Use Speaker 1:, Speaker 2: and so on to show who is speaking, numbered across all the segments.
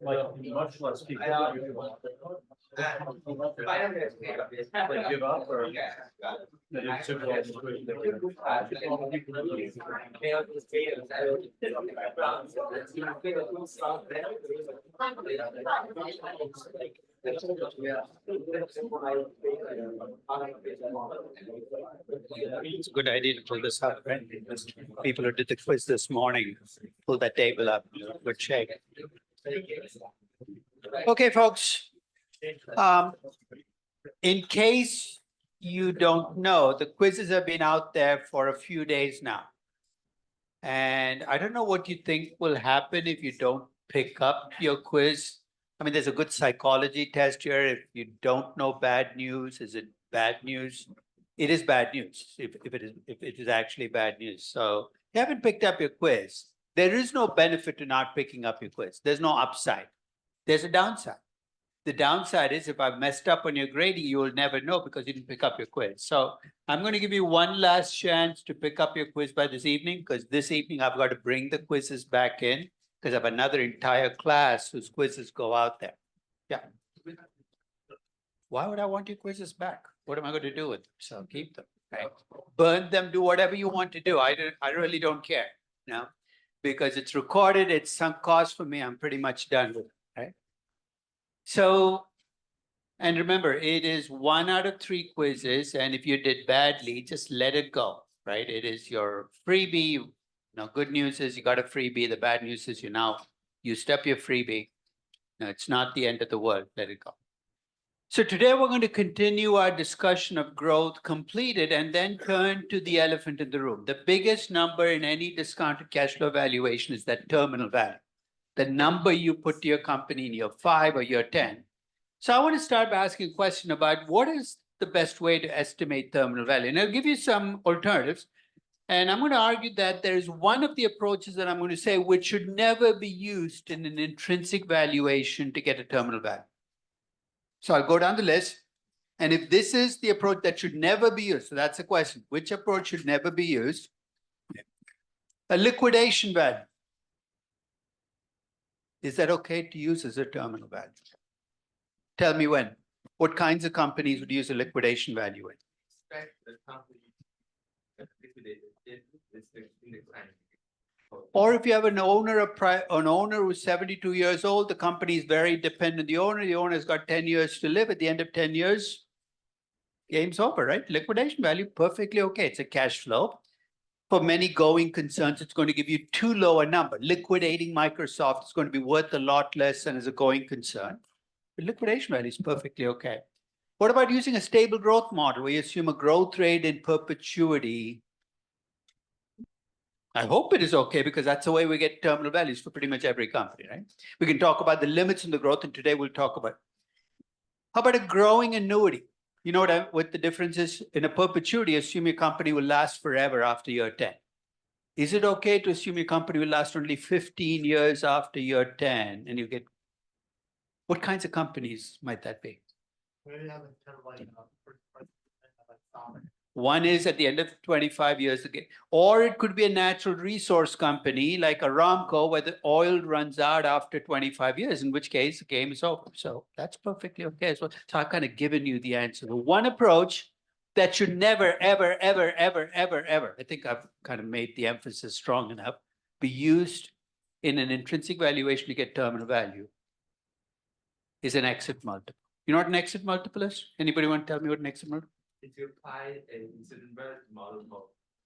Speaker 1: Like much less people like give up or they just took it
Speaker 2: It's a good idea to pull this up, right? Because people who did the quiz this morning, pull that table up, good shake. Okay, folks. In case you don't know, the quizzes have been out there for a few days now. And I don't know what you think will happen if you don't pick up your quiz. I mean, there's a good psychology test here. If you don't know bad news, is it bad news? It is bad news if it is actually bad news. So you haven't picked up your quiz. There is no benefit to not picking up your quiz. There's no upside. There's a downside. The downside is if I've messed up on your grading, you will never know because you didn't pick up your quiz. So I'm going to give you one last chance to pick up your quiz by this evening, because this evening I've got to bring the quizzes back in because I have another entire class whose quizzes go out there. Yeah. Why would I want your quizzes back? What am I going to do with them? So keep them, right? Burn them, do whatever you want to do. I really don't care, you know, because it's recorded, it's sunk cost for me. I'm pretty much done with it, right? So, and remember, it is 1 out of 3 quizzes. And if you did badly, just let it go, right? It is your freebie. You know, good news is you got a freebie. The bad news is you now used up your freebie. No, it's not the end of the world. Let it go. So today we're going to continue our discussion of growth completed and then turn to the elephant in the room. The biggest number in any discounted cash flow valuation is that terminal value, the number you put to your company in year 5 or year 10. So I want to start by asking a question about what is the best way to estimate terminal value. And I'll give you some alternatives. And I'm going to argue that there is one of the approaches that I'm going to say which should never be used in an intrinsic valuation to get a terminal value. So I'll go down the list. And if this is the approach that should never be used, so that's the question, which approach should never be used? A liquidation value. Is that okay to use as a terminal value? Tell me when. What kinds of companies would use a liquidation value in? Or if you have an owner who's 72 years old, the company is very dependent on the owner's got 10 years to live. At the end of 10 years, game's over, right? Liquidation value, perfectly okay. It's a cash flow. For many going concerns, it's going to give you too low a number. Liquidating Microsoft is going to be worth a lot less than as a going concern. But liquidation value is perfectly okay. What about using a stable growth model where you assume a growth rate in perpetuity? I hope it is okay because that's the way we get terminal values for pretty much every company, right? We can talk about the limits in the growth, and today we'll talk about. How about a growing annuity? You know what the difference is? In a perpetuity, assume your company will last forever after year 10. Is it okay to assume your company will last only 15 years after year 10 and you get, what kinds of companies might that be? One is at the end of 25 years again. Or it could be a natural resource company like Aramco where the oil runs out after 25 years, in which case the game is over. So that's perfectly okay. So I've kind of given you the answer. The one approach that should never, ever, ever, ever, ever, ever, I think I've kind of made the emphasis strong enough, be used in an intrinsic valuation to get terminal value is an exit multiple. You know what an exit multiple is? Anybody want to tell me what an exit multiple?
Speaker 3: If you apply an incident rate model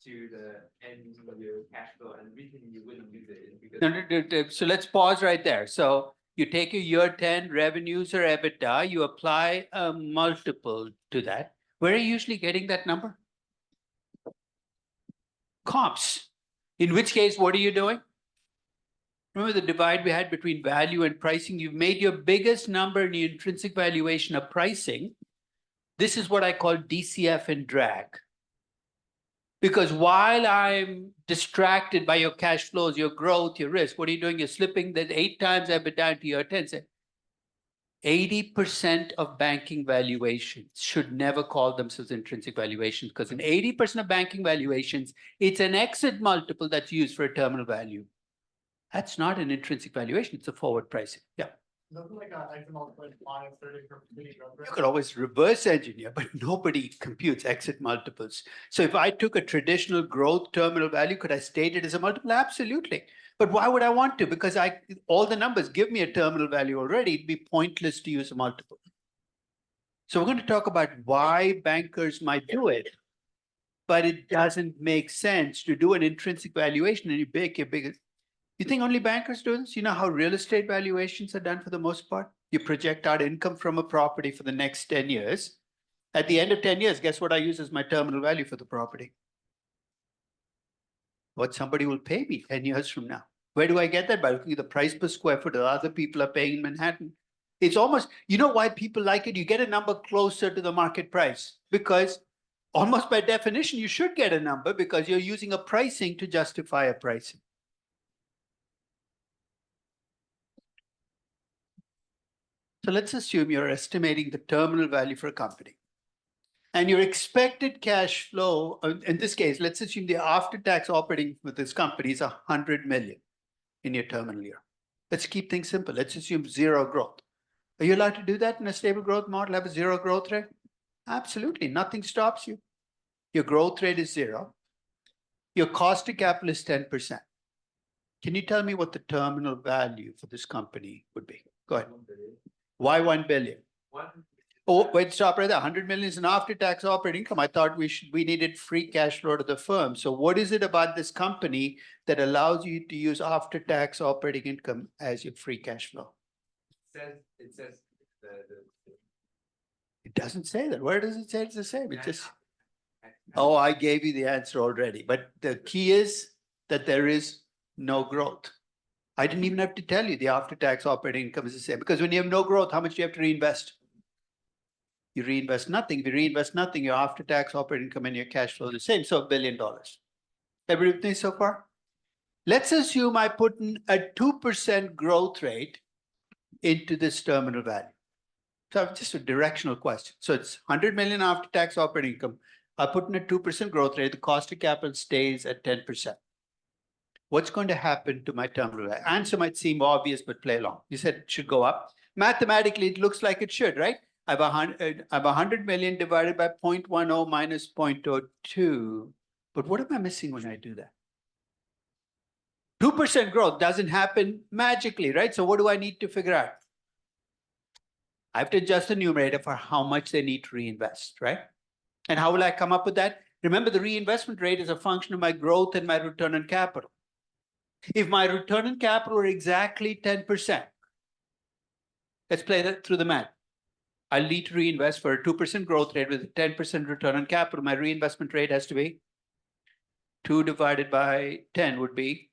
Speaker 3: to the end of your cash flow and everything, you wouldn't use it because
Speaker 2: No. So let's pause right there. So you take your year 10 revenues or EBITDA, you apply a multiple to that. Where are you usually getting that number? Comps. In which case, what are you doing? Remember the divide we had between value and pricing? You've made your biggest number in the intrinsic valuation of pricing. This is what I call DCF and drag. Because while I'm distracted by your cash flows, your growth, your risk, what are you doing? You're slipping that 8 times EBITDA into year 10. Say 80% of banking valuations should never call themselves intrinsic valuations because in 80% of banking valuations, it's an exit multiple that's used for a terminal value. That's not an intrinsic valuation, it's a forward pricing. Yeah.
Speaker 4: Nothing like a exit multiple implies 30 for computing.
Speaker 2: You could always reverse engineer, but nobody computes exit multiples. So if I took a traditional growth terminal value, could I state it as a multiple? Absolutely. But why would I want to? Because all the numbers give me a terminal value already. It'd be pointless to use a multiple. So we're going to talk about why bankers might do it, but it doesn't make sense to do an intrinsic valuation and you make your biggest. You think only bankers do this? You know how real estate valuations are done for the most part? You project out income from a property for the next 10 years. At the end of 10 years, guess what I use as my terminal value for the property? What somebody will pay me 10 years from now. Where do I get that? By looking at the price per square foot that other people are paying in Manhattan. It's almost, you know why people like it? You get a number closer to the market price because almost by definition, you should get a number because you're using a pricing to justify a pricing. So let's assume you're estimating the terminal value for a company. And your expected cash flow, in this case, let's assume the after-tax operating with this company is 100 million in your terminal year. Let's keep things simple. Let's assume zero growth. Are you allowed to do that in a stable growth model, have a zero growth rate? Absolutely, nothing stops you. Your growth rate is zero. Your cost to capital is 10%. Can you tell me what the terminal value for this company would be? Go ahead. Why 1 billion? Oh, wait, stop right there. 100 million is an after-tax operating income. I thought we needed free cash flow to the firm. So what is it about this company that allows you to use after-tax operating income as your free cash flow?
Speaker 3: it says
Speaker 2: It doesn't say that. Where does it say it's the same? It just, oh, I gave you the answer already. But the key is that there is no growth. I didn't even have to tell you the after-tax operating income is the same because when you have no growth, how much do you have to reinvest? You reinvest nothing. If you reinvest nothing, your after-tax operating income and your cash flow is the same. So $1 billion. Everything so far? Let's assume I put in a 2% growth rate into this terminal value. So just a directional question. So it's 100 million after-tax operating income. I put in a 2% growth rate. The cost of capital stays at 10%. What's going to happen to my terminal value? Answer might seem obvious, but play along. You said it should go up. Mathematically, it looks like it should, right? I have 100 million divided by 0.10 minus 0.02. But what am I missing when I do that? 2% growth doesn't happen magically, right? So what do I need to figure out? I have to adjust the numerator for how much they need to reinvest, right? And how will I come up with that? Remember, the reinvestment rate is a function of my growth and my return on capital. If my return on capital were exactly 10%, let's play that through the math. I'll need to reinvest for a 2% growth rate with a 10% return on capital. My reinvestment rate has to be 2 divided by 10 would be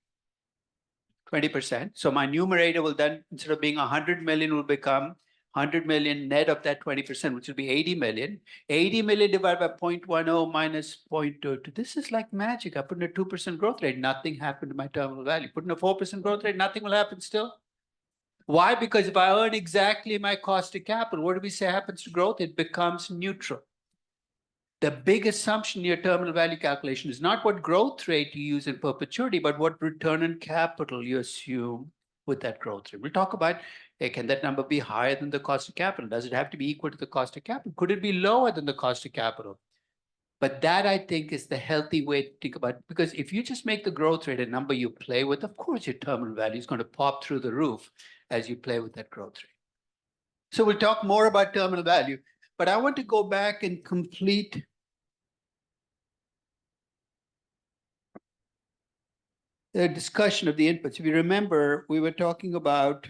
Speaker 2: 20%. So my numerator will then, instead of being 100 million, will become 100 million net of that 20%, which will be 80 million. 80 million divided by 0.10 minus 0.22. This is like magic. I put in a 2% growth rate, nothing happened to my terminal value. Put in a 4% growth rate, nothing will happen still. Why? Because if I earn exactly my cost of capital, what do we say happens to growth? It becomes neutral. the big assumption in your terminal value calculation is not what growth rate you use in perpetuity, but what return on capital you assume with that growth rate. We'll talk about, hey, can that number be higher than the cost of capital? Does it have to be equal to the cost of capital? Could it be lower than the cost of capital? But that, I think, is the healthy way to think about it. Because if you just make the growth rate a number you play with, of course, your terminal value is going to pop through the roof as you play with that growth rate. So we'll talk more about terminal value, but I want to go back and complete the discussion of the inputs. If you remember, we were talking about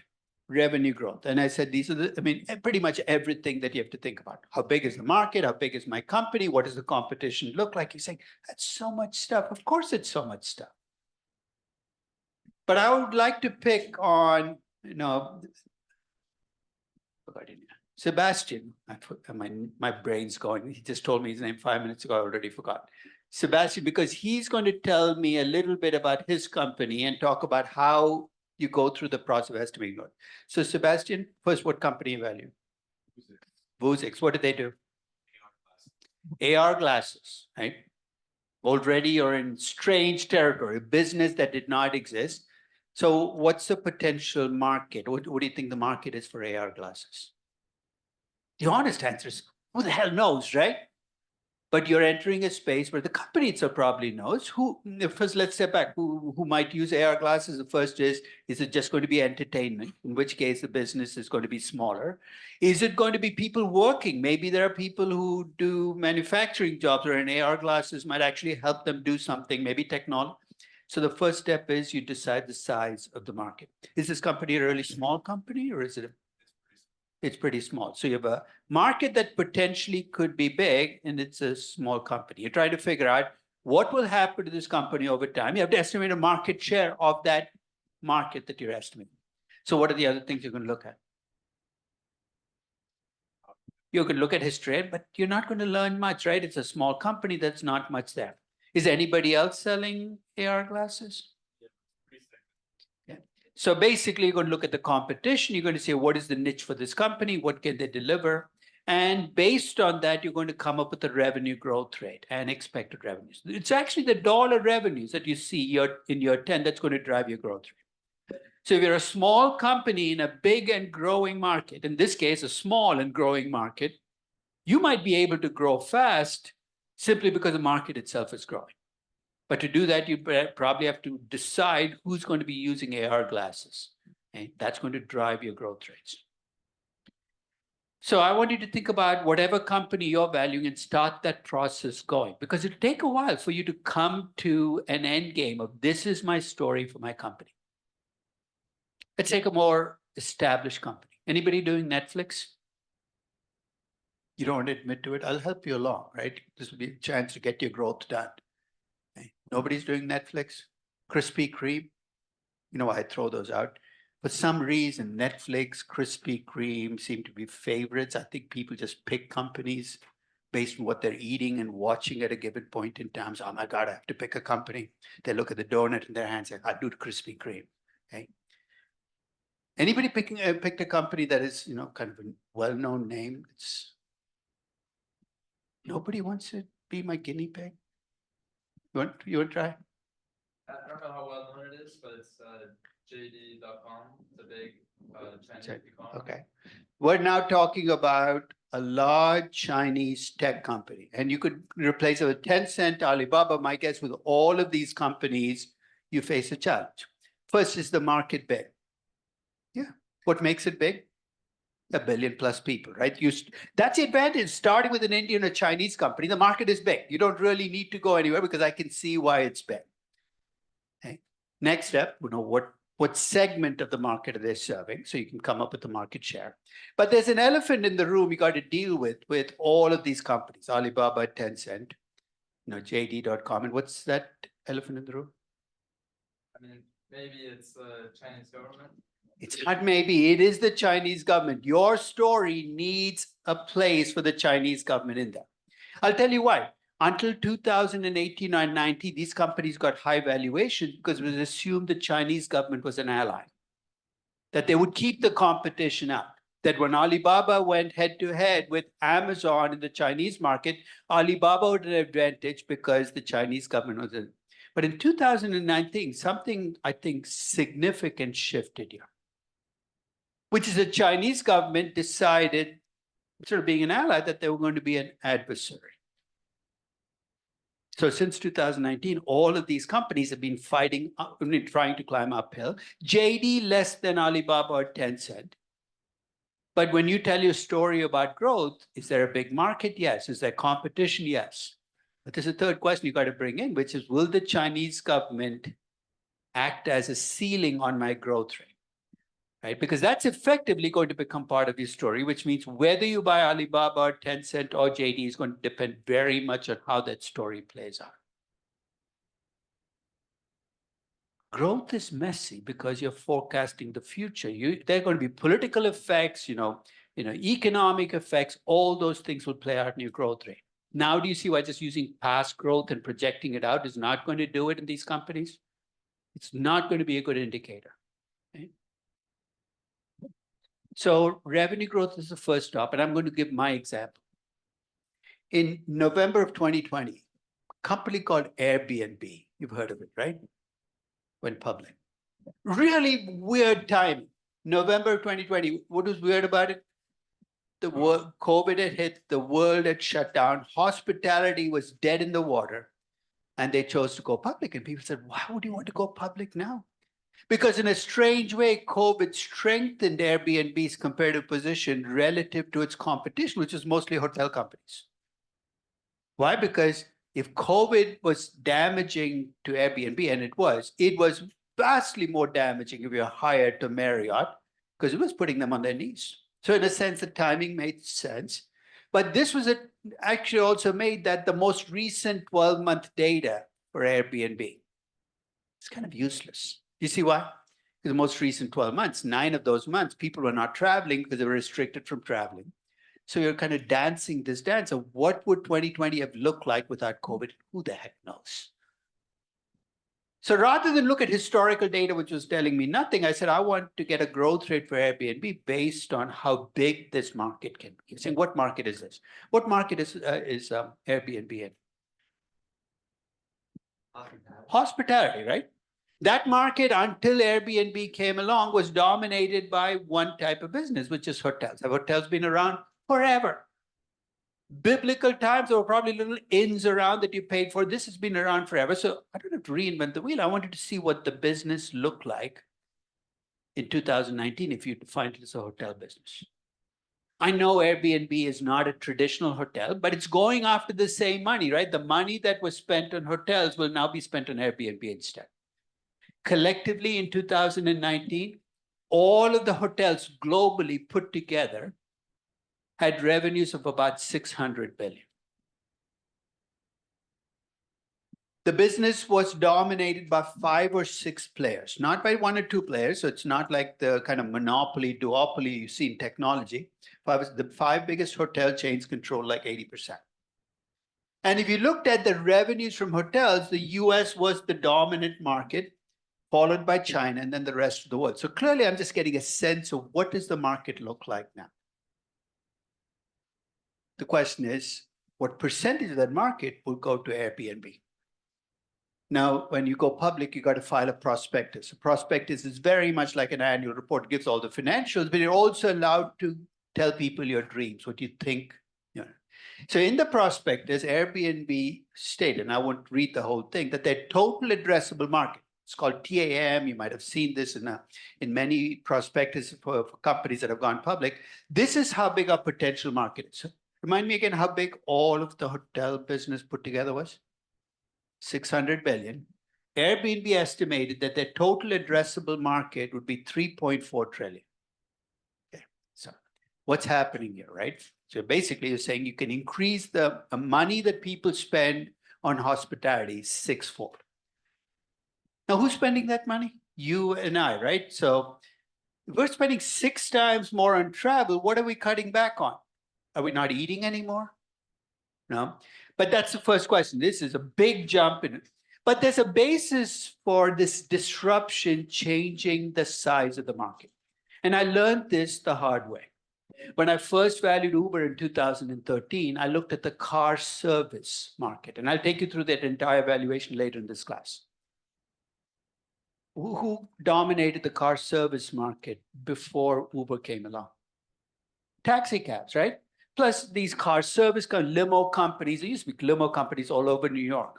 Speaker 2: revenue growth. And I said, these are the, I mean, pretty much everything that you have to think about. How big is the market? How big is my company? What does the competition look like? You're saying, that's so much stuff. Of course, it's so much stuff. But I would like to pick on, Sebastian. My brain's going. He just told me his name 5 minutes ago. I already forgot. Sebastian, because he's going to tell me a little bit about his company and talk about how you go through the process of estimating growth. So Sebastian, first, what company you value? Vuzix. What do they do? AR glasses, right? Already you're in strange territory, a business that did not exist. So what's the potential market? What do you think the market is for AR glasses? The honest answer is, who the hell knows, right? But you're entering a space where the company itself probably knows. First, let's step back. Who might use AR glasses? The first is it just going to be entertainment? In which case, the business is going to be smaller. Is it going to be people working? Maybe there are people who do manufacturing jobs where an AR glasses might actually help them do something, maybe technology. So the first step is you decide the size of the market. Is this company a really small company, or is it it's pretty small? So you have a market that potentially could be big, and it's a small company. You're trying to figure out what will happen to this company over time. You have to estimate a market share of that market that you're estimating. So what are the other things you're going to look at? You can look at history, but you're not going to learn much, right? It's a small company, that's not much there. Is anybody else selling AR glasses? So basically, you're going to look at the competition. You're going to say, what is the niche for this company? What can they deliver? And based on that, you're going to come up with a revenue growth rate and expected revenues. It's actually the dollar revenues that you see in year 10 that's going to drive your growth rate. So if you're a small company in a big and growing market, in this case, a small and growing market, you might be able to grow fast simply because the market itself is growing. But to do that, you probably have to decide who's going to be using AR glasses. Okay? That's going to drive your growth rates. So I want you to think about whatever company you're valuing and start that process going, because it'll take a while for you to come to an end game of, this is my story for my company. Let's take a more established company. Anybody doing Netflix? You don't want to admit to it? I'll help you along, right? This will be a chance to get your growth done. Okay. Nobody's doing Netflix. Krispy Kreme. You know, I throw those out. For some reason, Netflix, Krispy Kreme seem to be favorites. I think people just pick companies based on what they're eating and watching at a given point in time. So, oh my God, I have to pick a company. They look at the donut in their hands and say, I'll do the Krispy Kreme. Okay. Anybody picked a company that is, kind of a well-known name? Nobody wants to be my guinea pig. You want to try?
Speaker 3: I don't know how well known it is, but it's JD.com. It's a big Chinese e-commerce.
Speaker 2: Okay. We're now talking about a large Chinese tech company, and you could replace it with Tencent, Alibaba. My guess, with all of these companies, you face a challenge. First, is the market big? Yeah. What makes it big? 1 billion plus people, right? That's the advantage. Starting with an Indian or Chinese company, the market is big. You don't really need to go anywhere because I can see why it's big. Okay. Next step, what segment of the market are they serving? So you can come up with the market share. But there's an elephant in the room you got to deal with all of these companies, Alibaba, Tencent, JD.com. And what's that elephant in the room?
Speaker 3: I mean, maybe it's the Chinese government.
Speaker 2: It's not maybe, it is the Chinese government. Your story needs a place for the Chinese government in there. I'll tell you why. Until 2018 or 19, these companies got high valuations because it was assumed the Chinese government was an ally, that they would keep the competition out. that when Alibaba went head to head with Amazon in the Chinese market, Alibaba had an advantage because the Chinese government was in. But in 2019, something I think significant shifted here, which is the Chinese government decided, instead of being an ally, that they were going to be an adversary. So since 2019, all of these companies have been fighting, trying to climb uphill. JD less than Alibaba or Tencent. But when you tell your story about growth, is there a big market? Yes. Is there competition? Yes. But there's a third question you got to bring in, which is, will the Chinese government act as a ceiling on my growth rate? Right? Because that's effectively going to become part of your story, which means whether you buy Alibaba or Tencent or JD is going to depend very much on how that story plays out. Growth is messy because you're forecasting the future. There are going to be political effects, economic effects, all those things will play out in your growth rate. Now, do you see why just using past growth and projecting it out is not going to do it in these companies? It's not going to be a good indicator. Okay? So revenue growth is the first stop, and I'm going to give my example. In November of 2020, a company called Airbnb, you've heard of it, right? Went public. Really weird time. November 2020. What was weird about it? The world, COVID had hit, the world had shut down, hospitality was dead in the water, and they chose to go public. And people said, why would you want to go public now? Because in a strange way, COVID strengthened Airbnb's competitive position relative to its competition, which is mostly hotel companies. Why? Because if COVID was damaging to Airbnb, and it was vastly more damaging if you're hired to Marriott, because it was putting them on their knees. So in a sense, the timing made sense. But this was actually also made that the most recent 12-month data for Airbnb is kind of useless. You see why? Because the most recent 12 months, 9 of those months, people were not traveling because they were restricted from traveling. So you're kind of dancing this dance of what would 2020 have looked like without COVID? Who the heck knows? So rather than look at historical data, which was telling me nothing, I said, I want to get a growth rate for Airbnb based on how big this market can be. Saying, what market is this? What market is Airbnb in? Hospitality, right? That market, until Airbnb came along, was dominated by one type of business, which is hotels. Have hotels been around forever? Biblical times, there were probably little inns around that you paid for. This has been around forever. So I don't have to reinvent the wheel. I wanted to see what the business looked like in 2019 if you defined it as a hotel business. I know Airbnb is not a traditional hotel, but it's going after the same money, right? The money that was spent on hotels will now be spent on Airbnb instead. Collectively in 2019, all of the hotels globally put together had revenues of about 600 billion. The business was dominated by 5 or 6 players, not by 1 or 2 players. So it's not like the kind of monopoly, duopoly you see in technology. The 5 biggest hotel chains control like 80%. And if you looked at the revenues from hotels, the US was the dominant market, followed by China, and then the rest of the world. So clearly, I'm just getting a sense of what does the market look like now? The question is, what percentage of that market will go to Airbnb? Now, when you go public, you got to file a prospectus. A prospectus is very much like an annual report. It gives all the financials, but you're also allowed to tell people your dreams, what you think. So in the prospectus, Airbnb stated, and I won't read the whole thing, that their total addressable market, it's called TAM. You might have seen this in many prospectuses for companies that have gone public. This is how big our potential market is. Remind me again how big all of the hotel business put together was? 600 billion. Airbnb estimated that their total addressable market would be 3.4 trillion. Okay, so what's happening here, right? So basically you're saying you can increase the money that people spend on hospitality 6-fold. Now, who's spending that money? You and I, right? So if we're spending 6 times more on travel, what are we cutting back on? Are we not eating anymore? No. But that's the first question. This is a big jump in it. But there's a basis for this disruption changing the size of the market. And I learned this the hard way. When I first valued Uber in 2013, I looked at the car service market, and I'll take you through that entire valuation later in this class. Who dominated the car service market before Uber came along? Taxi cabs, right? Plus these car service limo companies. There used to be limo companies all over New York.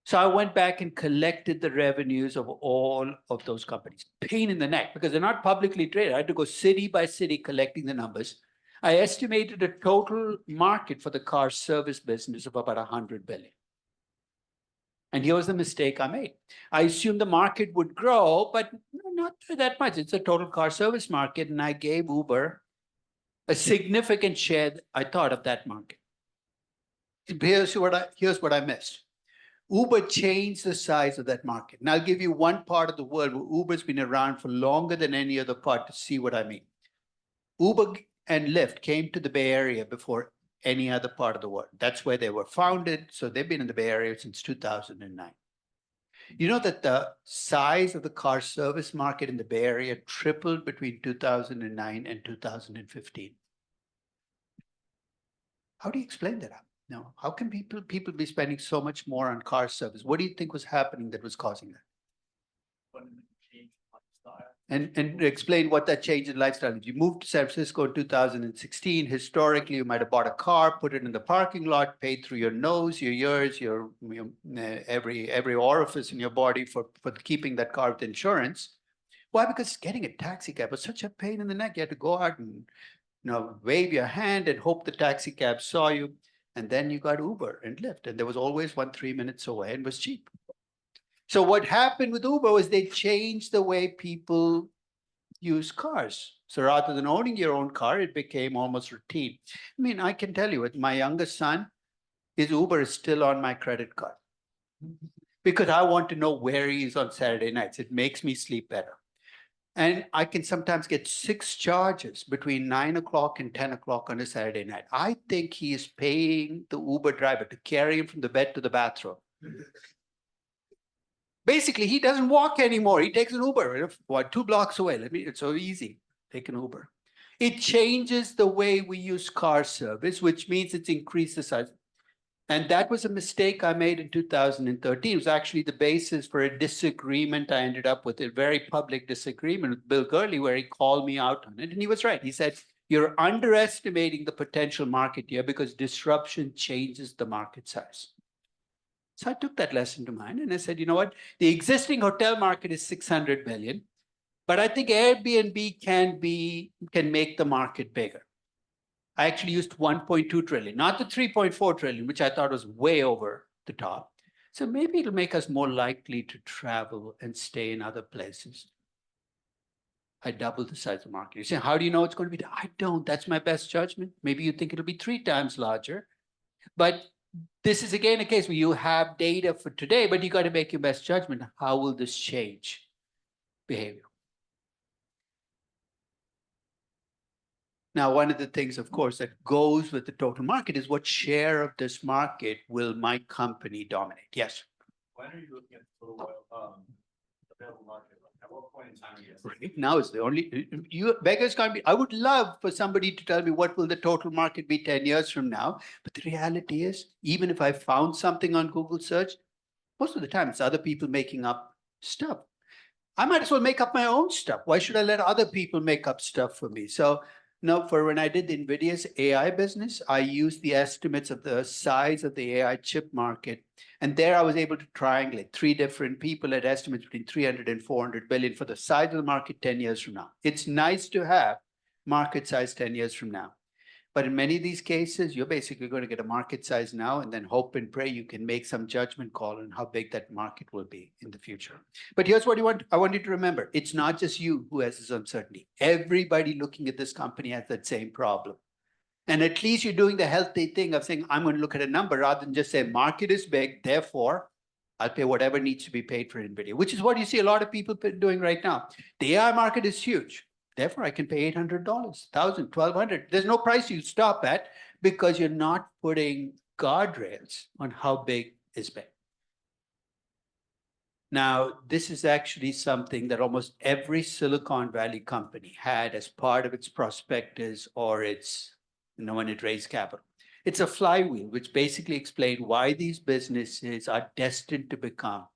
Speaker 2: So I went back and collected the revenues of all of those companies. Pain in the neck because they're not publicly traded. I had to go city by city collecting the numbers. I estimated a total market for the car service business of about 100 billion. And here was the mistake I made. I assumed the market would grow, but not that much. It's a total car service market, and I gave Uber a significant share, I thought, of that market. Here's what I missed. Uber changed the size of that market. And I'll give you one part of the world where Uber's been around for longer than any other part to see what I mean. Uber and Lyft came to the Bay Area before any other part of the world. That's where they were founded. So they've been in the Bay Area since 2009. You know that the size of the car service market in the Bay Area tripled between 2009 and 2015. How do you explain that? No, how can people be spending so much more on car service? What do you think was happening that was causing that? And explain what that change in lifestyle is. You moved to San Francisco in 2016. Historically, you might have bought a car, put it in the parking lot, paid through your nose, your ears, every orifice in your body for keeping that car with insurance. Why? Because getting a taxi cab was such a pain in the neck. You had to go out and wave your hand and hope the taxi cab saw you. And then you got Uber and Lyft, and there was always one 3 minutes away and was cheap. So what happened with Uber was they changed the way people use cars. So rather than owning your own car, it became almost routine. I mean, I can tell you, with my youngest son, his Uber is still on my credit card because I want to know where he is on Saturday nights. It makes me sleep better. And I can sometimes get 6 charges between 9 o'clock and 10 o'clock on a Saturday night. I think he is paying the Uber driver to carry him from the bed to the bathroom. Basically, he doesn't walk anymore. He takes an Uber. 2 blocks away. It's so easy. Take an Uber. It changes the way we use car service, which means it's increased the size. And that was a mistake I made in 2013. It was actually the basis for a disagreement I ended up with, a very public disagreement with Bill Gurley, where he called me out on it. And he was right. He said, you're underestimating the potential market here because disruption changes the market size. So I took that lesson to mind and I said, you know what? The existing hotel market is 600 billion, but I think Airbnb can make the market bigger. I actually used 1.2 trillion, not the 3.4 trillion, which I thought was way over the top. So maybe it'll make us more likely to travel and stay in other places. I doubled the size of the market. You say, how do you know it's going to be? I don't. That's my best judgment. Maybe you think it'll be 3 times larger. But this is again a case where you have data for today, but you got to make your best judgment. How will this change behavior? Now, one of the things, of course, that goes with the total market is what share of this market will my company dominate? Yes.
Speaker 1: When are you looking at the total available market? At what point in time are you?
Speaker 2: Right now is the only, beggars can't be. I would love for somebody to tell me what will the total market be 10 years from now. But the reality is, even if I found something on Google search, most of the time it's other people making up stuff. I might as well make up my own stuff. Why should I let other people make up stuff for me? So now, for when I did the NVIDIA's AI business, I used the estimates of the size of the AI chip market. And there I was able to triangulate 3 different people at estimates between 300 and 400 billion for the size of the market 10 years from now. It's nice to have market size 10 years from now. But in many of these cases, you're basically going to get a market size now and then hope and pray you can make some judgment call on how big that market will be in the future. But here's what I want you to remember. It's not just you who has this uncertainty. Everybody looking at this company has that same problem. And at least you're doing the healthy thing of saying, I'm going to look at a number rather than just say market is big, therefore I'll pay whatever needs to be paid for NVIDIA, which is what you see a lot of people doing right now. The AI market is huge. Therefore, I can pay $800, $1,000, $1,200. There's no price you stop at because you're not putting guardrails on how big is big. Now, this is actually something that almost every Silicon Valley company had as part of its prospectus or its, when it raised capital. It's a flywheel, which basically explains why these businesses are destined to become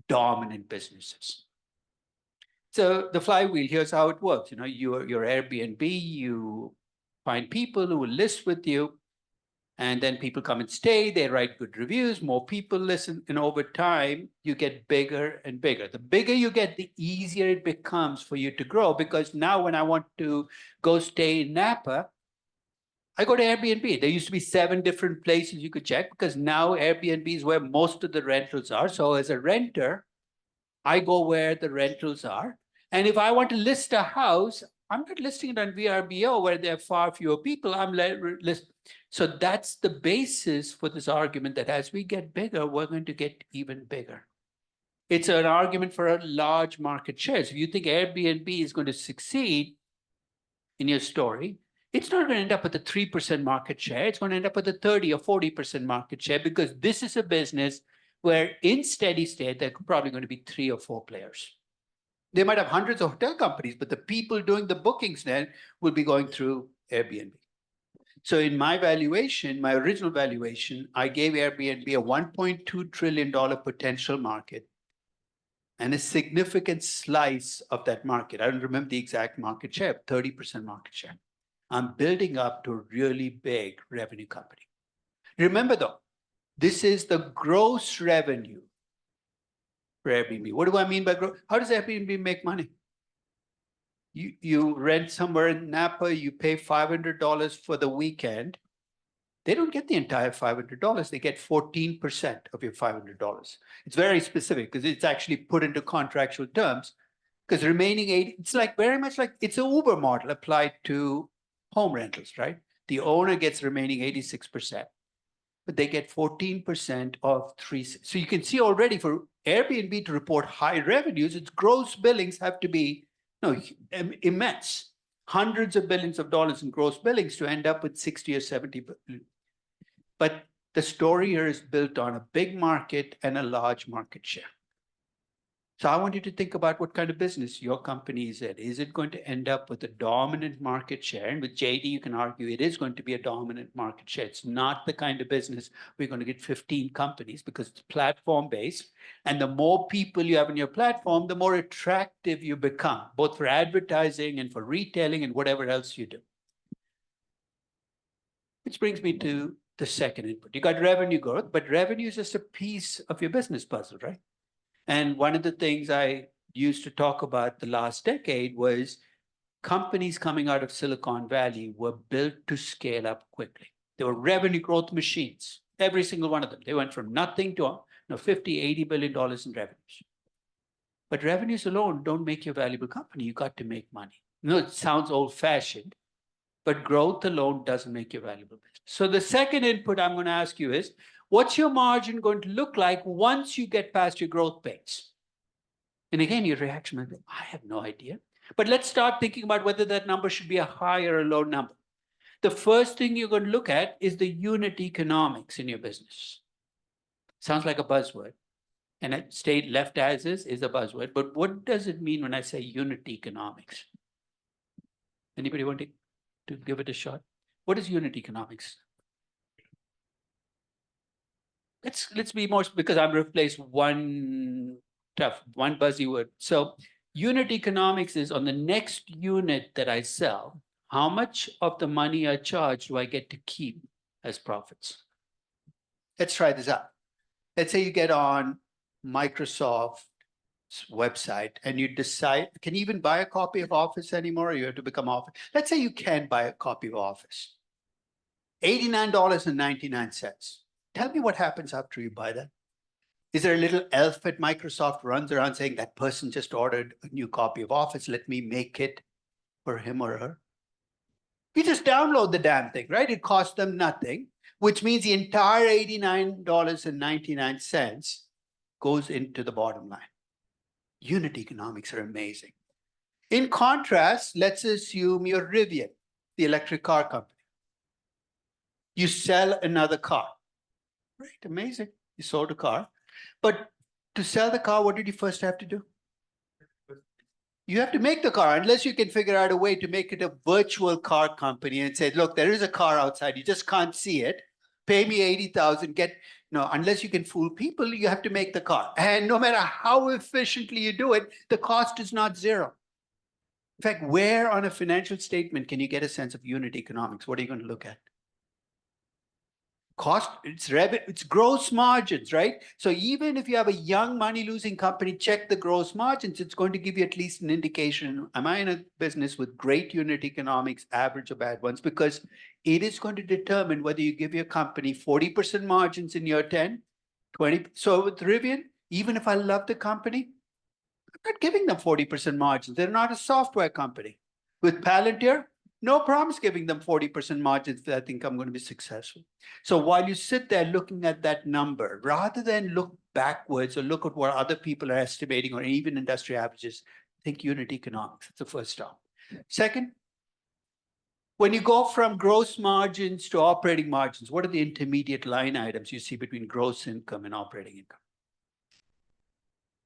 Speaker 2: dominant businesses. So the flywheel, here's how it works. Your Airbnb, you find people who will list with you, and then people come and stay, they write good reviews, more people listen, and over time, you get bigger and bigger. The bigger you get, the easier it becomes for you to grow, because now when I want to go stay in Napa, I go to Airbnb. There used to be 7 different places you could check, because now Airbnb is where most of the rentals are. So as a renter, I go where the rentals are. And if I want to list a house, I'm not listing it on VRBO where there are far fewer people. So that's the basis for this argument that as we get bigger, we're going to get even bigger. It's an argument for a large market share. So if you think Airbnb is going to succeed in your story, it's not going to end up with a 3% market share. It's going to end up with a 30 or 40% market share, because this is a business where in steady state, there are probably going to be 3 or 4 players. They might have hundreds of hotel companies, but the people doing the bookings then will be going through Airbnb. So in my valuation, my original valuation, I gave Airbnb a $1.2 trillion potential market and a significant slice of that market. I don't remember the exact market share, 30% market share. I'm building up to a really big revenue company. Remember though, this is the gross revenue for Airbnb. What do I mean by growth? How does Airbnb make money? You rent somewhere in Napa, you pay $500 for the weekend. They don't get the entire $500. They get 14% of your $500. It's very specific because it's actually put into contractual terms. Because remaining 80, it's like very much like it's an Uber model applied to home rentals, right? The owner gets remaining 86%. But they get 14% of 3. So you can see already for Airbnb to report high revenues, its gross billings have to be immense. Hundreds of billions of dollars in gross billings to end up with 60 or 70 billion. But the story here is built on a big market and a large market share. So I want you to think about what kind of business your company is in. Is it going to end up with a dominant market share? And with JD, you can argue it is going to be a dominant market share. It's not the kind of business we're going to get 15 companies, because it's platform-based. And the more people you have on your platform, the more attractive you become, both for advertising and for retailing and whatever else you do. Which brings me to the second input. You got revenue growth, but revenue is just a piece of your business puzzle, right? And one of the things I used to talk about the last decade was companies coming out of Silicon Valley were built to scale up quickly. They were revenue growth machines, every single one of them. They went from nothing to $50, $80 billion in revenues. But revenues alone don't make you a valuable company. You got to make money. It sounds old-fashioned, but growth alone doesn't make you a valuable business. So the second input I'm going to ask you is, what's your margin going to look like once you get past your growth pains? And again, your reaction might be, I have no idea. But let's start thinking about whether that number should be a high or a low number. The first thing you're going to look at is the unit economics in your business. Sounds like a buzzword. And it stayed left as is a buzzword. But what does it mean when I say unit economics? Anybody want to give it a shot? What is unit economics? Let's be more, because I've replaced one buzzy word. So unit economics is on the next unit that I sell, how much of the money I charge do I get to keep as profits? Let's try this out. Let's say you get on Microsoft's website and you decide, can you even buy a copy of Office anymore, or you have to become Office? Let's say you can buy a copy of Office. $89.99. Tell me what happens after you buy that. Is there a little elf at Microsoft runs around saying that person just ordered a new copy of Office, let me make it for him or her? You just download the damn thing, right? It costs them nothing, which means the entire $89.99 goes into the bottom line. Unit economics are amazing. In contrast, let's assume you're Rivian, the electric car company. You sell another car. Right, amazing. You sold a car. But To sell the car, what did you first have to do? You have to make the car, unless you can figure out a way to make it a virtual car company and say, look, there is a car outside, you just can't see it. Pay me 80,000, no, unless you can fool people, you have to make the car. And no matter how efficiently you do it, the cost is not zero. In fact, where on a financial statement can you get a sense of unit economics? What are you going to look at? Cost, it's revenue, it's gross margins, right? So even if you have a young money losing company, check the gross margins. It's going to give you at least an indication. Am I in a business with great unit economics, average or bad ones? Because it is going to determine whether you give your company 40% margins in year 10, 20. So with Rivian, even if I love the company, I'm not giving them 40% margins. They're not a software company. With Palantir, no promise giving them 40% margins that I think I'm going to be successful. So while you sit there looking at that number, rather than look backwards or look at what other people are estimating or even industry averages, think unit economics. That's the first stop. Second, when you go from gross margins to operating margins, what are the intermediate line items you see between gross income and operating income?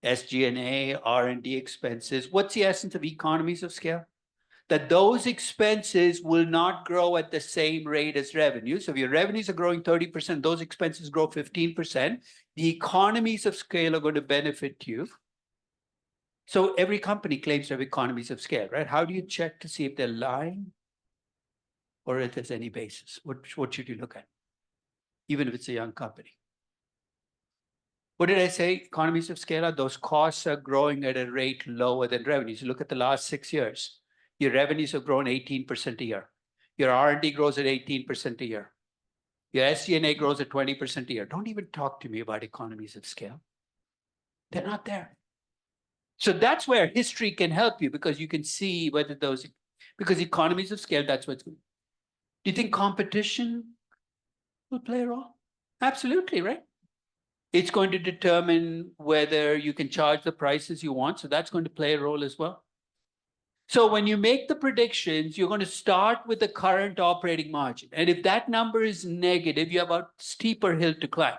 Speaker 2: SG&A, R&D expenses. What's the essence of economies of scale? That those expenses will not grow at the same rate as revenue. So if your revenues are growing 30%, those expenses grow 15%. The economies of scale are going to benefit you. So every company claims to have economies of scale, right? How do you check to see if they're lying or if there's any basis? What should you look at? Even if it's a young company. What did I say? Economies of scale are those costs are growing at a rate lower than revenues. You look at the last 6 years. Your revenues have grown 18% a year. Your R&D grows at 18% a year. Your SG&A grows at 20% a year. Don't even talk to me about economies of scale. They're not there. So that's where history can help you because you can see whether those, because economies of scale, that's what's good. Do you think competition will play a role? Absolutely, right? It's going to determine whether you can charge the prices you want. So that's going to play a role as well. So when you make the predictions, you're going to start with the current operating margin. And if that number is negative, you have a steeper hill to climb.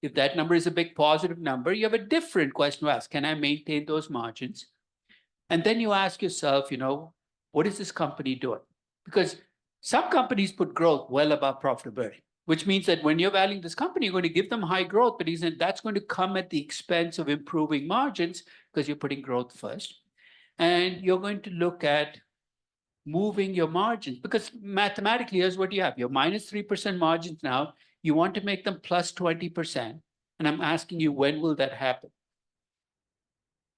Speaker 2: If that number is a big positive number, you have a different question to ask. Can I maintain those margins? And then you ask yourself, what is this company doing? Because some companies put growth well above profitability, which means that when you're valuing this company, you're going to give them high growth, but that's going to come at the expense of improving margins because you're putting growth first. And you're going to look at moving your margins because mathematically, here's what you have. You're minus 3% margins now. You want to make them plus 20%. And I'm asking you, when will that happen?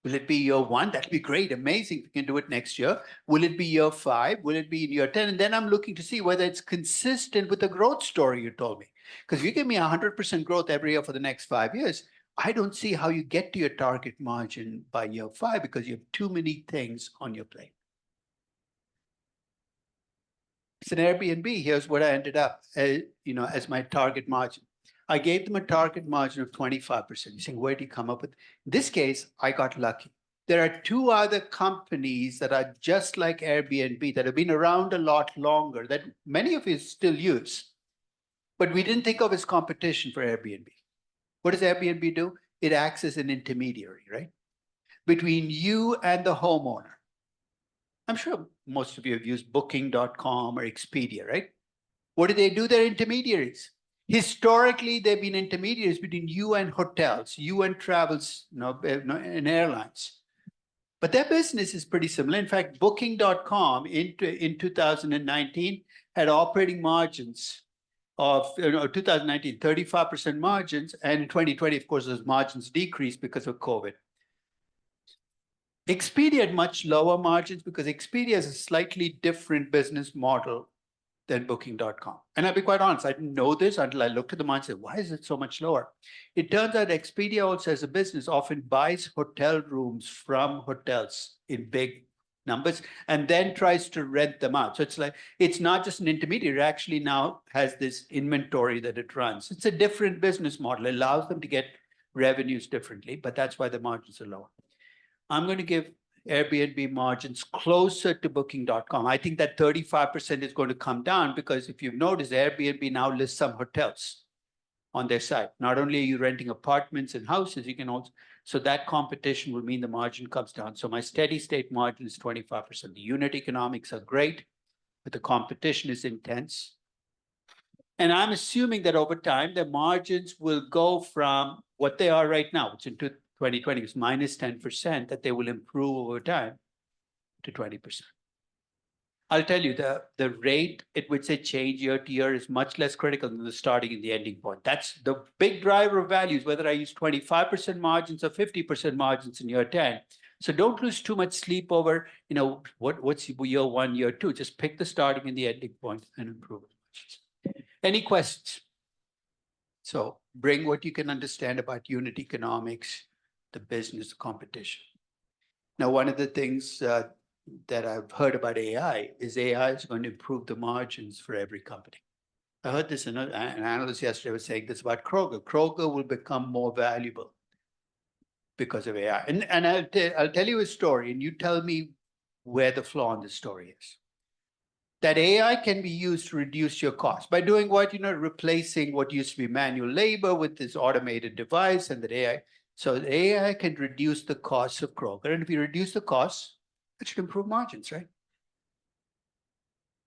Speaker 2: Will it be year 1? That'd be great, amazing. We can do it next year. Will it be year 5? Will it be in year 10? And then I'm looking to see whether it's consistent with the growth story you told me. Because if you give me 100% growth every year for the next 5 years, I don't see how you get to your target margin by year 5 because you have too many things on your plate. It's an Airbnb. Here's what I ended up, as my target margin. I gave them a target margin of 25%. You're saying, where do you come up with? In this case, I got lucky. There are 2 other companies that are just like Airbnb that have been around a lot longer that many of you still use, but we didn't think of as competition for Airbnb. What does Airbnb do? It acts as an intermediary, right? Between you and the homeowner. I'm sure most of you have used booking.com or Expedia, right? What do? They're intermediaries. Historically, they've been intermediaries between you and hotels, you and travels, and airlines. But their business is pretty similar. In fact, booking.com in 2019 had operating margins of 2019, 35% margins. And in 2020, of course, those margins decreased because of COVID. Expedia had much lower margins because Expedia is a slightly different business model than booking.com. And I'll be quite honest, I didn't know this until I looked at the margin and said, why is it so much lower? It turns out Expedia also as a business often buys hotel rooms from hotels in big numbers and then tries to rent them out. So it's not just an intermediary, it actually now has this inventory that it runs. It's a different business model. It allows them to get revenues differently, but that's why the margins are lower. I'm going to give Airbnb margins closer to booking.com. I think that 35% is going to come down because if you've noticed, Airbnb now lists some hotels on their side. Not only are you renting apartments and houses, you can also, so that competition will mean the margin comes down. So my steady state margin is 25%. The unit economics are great, but the competition is intense. And I'm assuming that over time, the margins will go from what they are right now, which in 2020 is minus 10%, that they will improve over time to 20%. I'll tell you, the rate at which they change year to year is much less critical than the starting and the ending point. That's the big driver of values, whether I use 25% margins or 50% margins in year 10. So don't lose too much sleep over, what's year 1, year 2. Just pick the starting and the ending point and improve it. Any questions? So bring what you can understand about unit economics, the business, the competition. Now, one of the things that I've heard about AI is going to improve the margins for every company. I heard this, an analyst yesterday was saying this about Kroger. Kroger will become more valuable because of AI. And I'll tell you a story, and you tell me where the flaw in the story is. That AI can be used to reduce your cost by doing what? Replacing what used to be manual labor with this automated device, and that AI. So the AI can reduce the costs of Kroger. And if you reduce the costs, it should improve margins, right?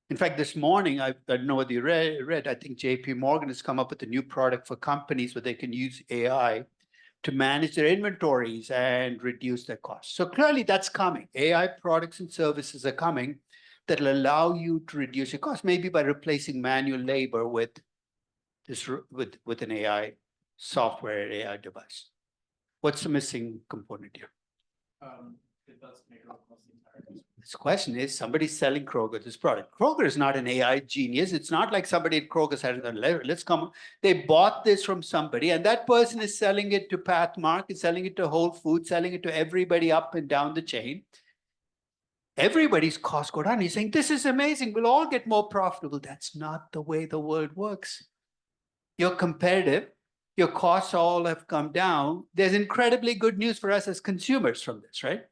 Speaker 2: In fact, this morning, I don't know whether you read, I think JP Morgan has come up with a new product for companies where they can use AI to manage their inventories and reduce their costs. So clearly that's coming. AI products and services are coming that will allow you to reduce your costs, maybe by replacing manual labor with an AI software, AI device. What's the missing component here?
Speaker 4: It does make it almost the entire business.
Speaker 2: This question is, somebody's selling Kroger this product. Kroger is not an AI genius. It's not like somebody at Kroger said, let's come. They bought this from somebody, and that person is selling it to Pathmark, is selling it to Whole Foods, selling it to everybody up and down the chain. Everybody's costs go down. He's saying, this is amazing. We'll all get more profitable. That's not the way the world works. You're competitive. Your costs all have come down. There's incredibly good news for us as consumers from this, right?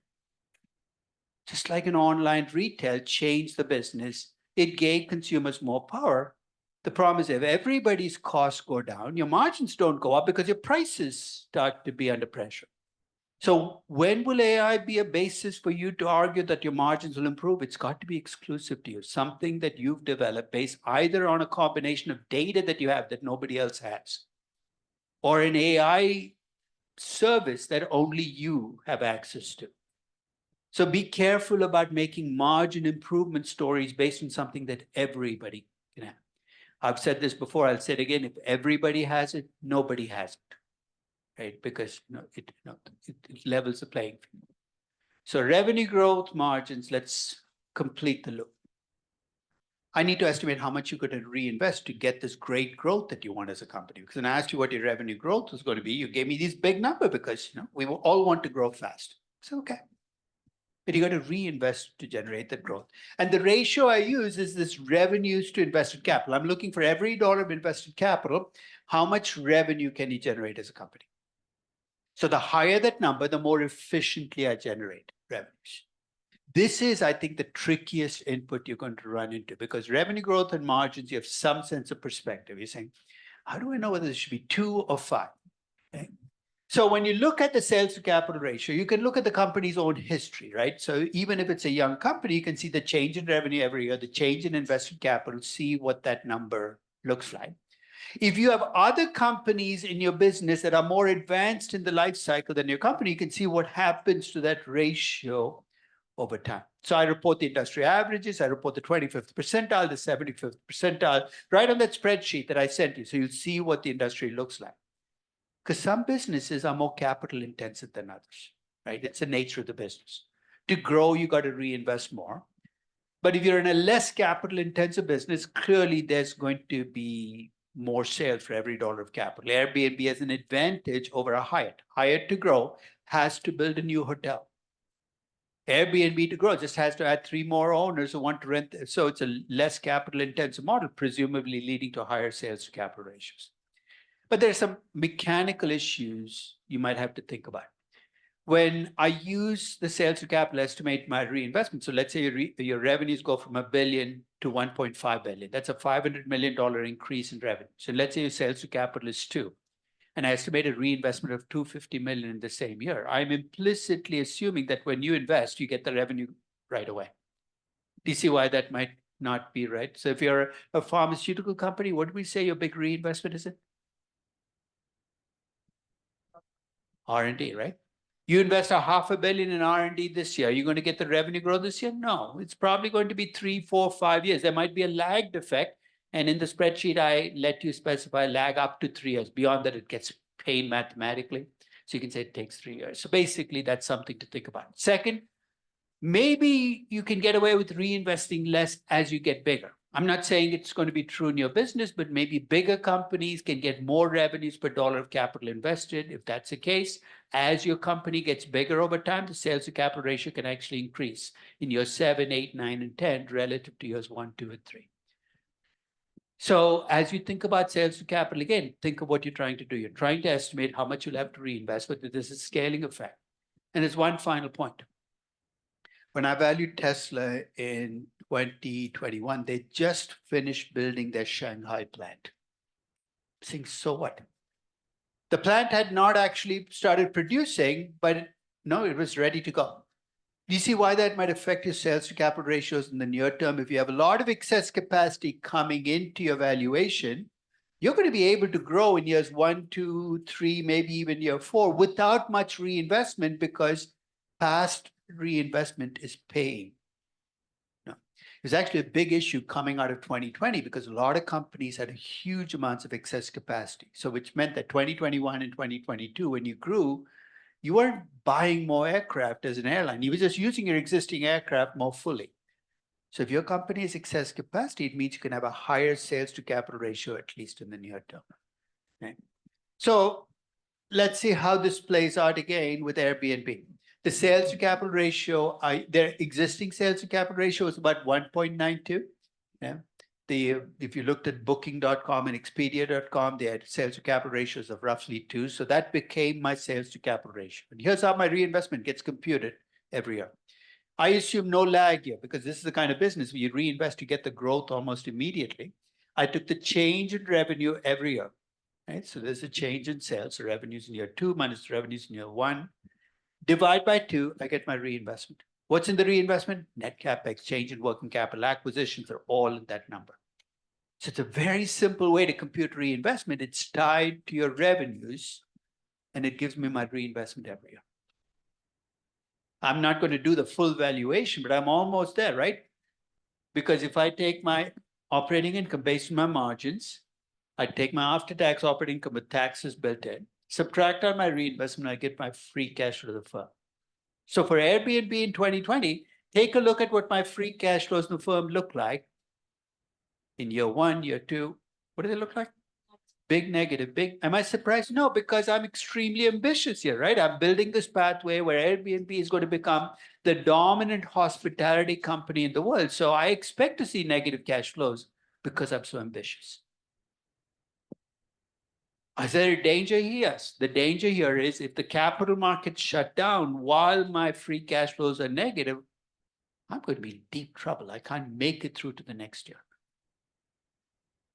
Speaker 2: Just like an online retail changed the business, it gave consumers more power. The problem is if everybody's costs go down, your margins don't go up because your prices start to be under pressure. So when will AI be a basis for you to argue that your margins will improve? It's got to be exclusive to you, something that you've developed based either on a combination of data that you have that nobody else has, or an AI service that only you have access to. So be careful about making margin improvement stories based on something that everybody can have. I've said this before, I'll say it again, if everybody has it, nobody has it, right? Because it levels the playing field. So revenue growth, margins, let's complete the loop. I need to estimate how much you're going to reinvest to get this great growth that you want as a company. Because when I asked you what your revenue growth was going to be, you gave me these big numbers because we all want to grow fast. So okay. But you got to reinvest to generate that growth. And the ratio I use is this revenues to invested capital. I'm looking for every dollar of invested capital, how much revenue can you generate as a company? So the higher that number, the more efficiently I generate revenues. This is, I think, the trickiest input you're going to run into because revenue growth and margins, you have some sense of perspective. You're saying, how do I know whether this should be 2 or 5? Okay. So when you look at the sales to capital ratio, you can look at the company's own history, right? So even if it's a young company, you can see the change in revenue every year, the change in invested capital, see what that number looks like. If you have other companies in your business that are more advanced in the life cycle than your company, you can see what happens to that ratio over time. So I report the industry averages, I report the 25th percentile, the 75th percentile, right on that spreadsheet that I sent you. So you'll see what the industry looks like. Because some businesses are more capital intensive than others, right? It's the nature of the business. To grow, you got to reinvest more. But if you're in a less capital intensive business, clearly there's going to be more sales for every dollar of capital. Airbnb has an advantage over a Hyatt. Hyatt to grow has to build a new hotel. Airbnb to grow just has to add 3 more owners who want to rent. So it's a less capital intensive model, presumably leading to higher sales to capital ratios. But there are some mechanical issues you might have to think about. when I use the sales to capital estimate my reinvestment, so let's say your revenues go from $1 billion to 1.5 billion. That's a $500 million increase in revenue. So let's say your sales to capital is 2, and I estimate a reinvestment of 250 million in the same year. I'm implicitly assuming that when you invest, you get the revenue right away. Do you see why that might not be right? So if you're a pharmaceutical company, what do we say your big reinvestment is in? R&D, right? You invest $500 million in R&D this year. Are you going to get the revenue growth this year? No, it's probably going to be 3, 4, 5 years. There might be a lagged effect. And in the spreadsheet, I let you specify lag up to 3 years. Beyond that, it gets pain mathematically. So you can say it takes 3 years. So basically, that's something to think about. Second, maybe you can get away with reinvesting less as you get bigger. I'm not saying it's going to be true in your business, but maybe bigger companies can get more revenues per dollar of capital invested. If that's the case, as your company gets bigger over time, the sales to capital ratio can actually increase in years 7, 8, 9, and 10 relative to years 1, 2, and 3. So as you think about sales to capital, again, think of what you're trying to do. You're trying to estimate how much you'll have to reinvest, but there's a scaling effect. And there's one final point. When I valued Tesla in 2021, they just finished building their Shanghai plant. I'm saying, so what? The plant had not actually started producing, but no, it was ready to go. Do you see why that might affect your sales to capital ratios in the near term? If you have a lot of excess capacity coming into your valuation, you're going to be able to grow in years 1, 2, 3, maybe even year 4 without much reinvestment because past reinvestment is paying. No. There's actually a big issue coming out of 2020 because a lot of companies had huge amounts of excess capacity. So which meant that 2021 and 2022, when you grew, you weren't buying more aircraft as an airline. You were just using your existing aircraft more fully. So if your company has excess capacity, it means you can have a higher sales to capital ratio, at least in the near term. Okay. So let's see how this plays out again with Airbnb. The sales to capital ratio, their existing sales to capital ratio is about 1.92. Yeah. If you looked at booking.com and expedia.com, they had sales to capital ratios of roughly 2. So that became my sales to capital ratio. And here's how my reinvestment gets computed every year. I assume no lag here because this is the kind of business where you reinvest, you get the growth almost immediately. I took the change in revenue every year. Right? So there's a change in sales, so revenues in year 2 minus revenues in year 1. Divide by 2, I get my reinvestment. What's in the reinvestment? Net capex, change in working capital, acquisitions are all in that number. So it's a very simple way to compute reinvestment. It's tied to your revenues, and it gives me my reinvestment every year. I'm not going to do the full valuation, but I'm almost there, right? Because if I take my operating income based on my margins, I take my after-tax operating income with taxes built in, subtract out my reinvestment, I get my free cash flow to the firm. So for Airbnb in 2020, take a look at what my free cash flows in the firm look like in year 1, year 2. What do they look like? Big negative, big. Am I surprised? No, because I'm extremely ambitious here, right? I'm building this pathway where Airbnb is going to become the dominant hospitality company in the world. So I expect to see negative cash flows because I'm so ambitious. Is there a danger? Yes. The danger here is if the capital markets shut down while my free cash flows are negative, I'm going to be in deep trouble. I can't make it through to the next year.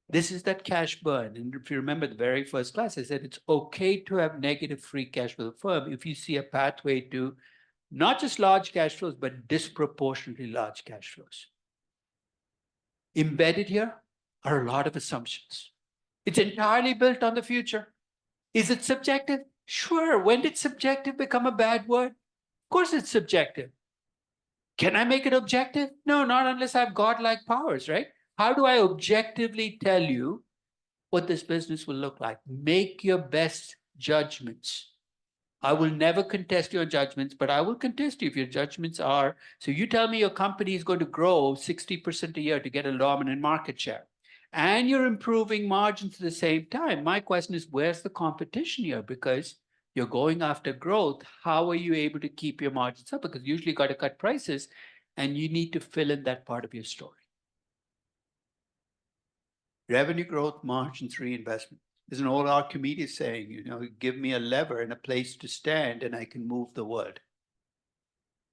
Speaker 2: This is that cash burn. And if you remember the very first class, I said it's okay to have negative free cash flow firm if you see a pathway to not just large cash flows, but disproportionately large cash flows. Embedded here are a lot of assumptions. It's entirely built on the future. Is it subjective? Sure. When did subjective become a bad word? Of course it's subjective. Can I make it objective? No, not unless I have godlike powers, right? How do I objectively tell you what this business will look like? Make your best judgments. I will never contest your judgments, but I will contest you if your judgments are, so you tell me your company is going to grow 60% a year to get a dominant market share, and you're improving margins at the same time. My question is, where's the competition here? Because you're going after growth. How are you able to keep your margins up? Because you usually got to cut prices, and you need to fill in that part of your story. Revenue growth, margins, reinvestment. There's an old Archimedes saying, give me a lever and a place to stand and I can move the world.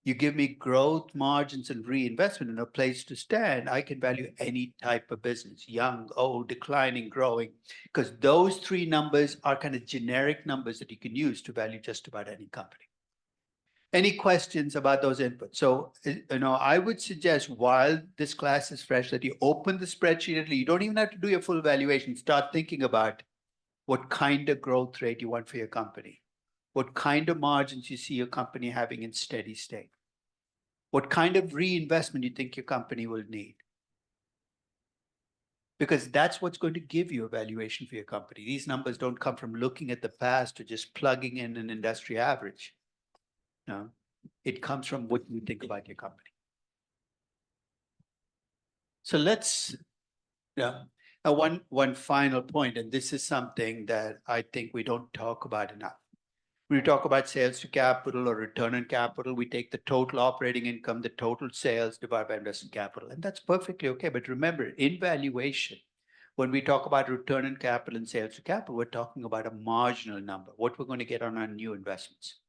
Speaker 2: You give me growth, margins, and reinvestment and a place to stand, I can value any type of business, young, old, declining, growing, because those three numbers are kind of generic numbers that you can use to value just about any company. Any questions about those inputs? So, I would suggest while this class is fresh that you open the spreadsheet. You don't even have to do your full valuation. Start thinking about what kind of growth rate you want for your company, what kind of margins you see your company having in steady state, what kind of reinvestment you think your company will need. Because that's what's going to give you a valuation for your company. These numbers don't come from looking at the past or just plugging in an industry average. No, it comes from what you think about your company. So let's, one final point, and this is something that I think we don't talk about enough. When we talk about sales to capital or return on capital, we take the total operating income, the total sales divided by invested capital, and that's perfectly okay. But remember, in valuation, when we talk about return on capital and sales to capital, we're talking about a marginal number, what we're going to get on our new investments.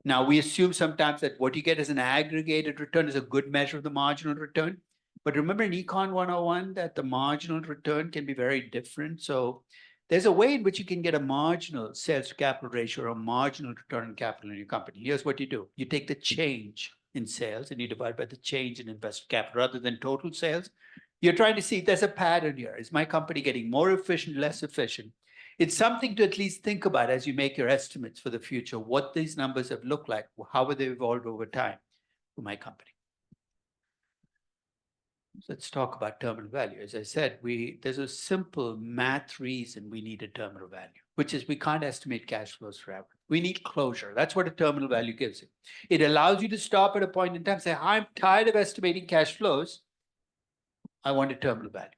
Speaker 2: Now, we assume sometimes that what you get as an aggregated return is a good measure of the marginal return. But remember in Econ 101 that the marginal return can be very different. So there's a way in which you can get a marginal sales to capital ratio or a marginal return on capital in your company. Here's what you do. You take the change in sales and you divide by the change in invested capital rather than total sales. You're trying to see if there's a pattern here. Is my company getting more efficient, less efficient? It's something to at least think about as you make your estimates for the future, what these numbers have looked like, how have they evolved over time for my company. So let's talk about terminal value. As I said, there's a simple math reason we need a terminal value, which is we can't estimate cash flows forever. We need closure. That's what a terminal value gives you. It allows you to stop at a point in time and say, I'm tired of estimating cash flows. I want a terminal value.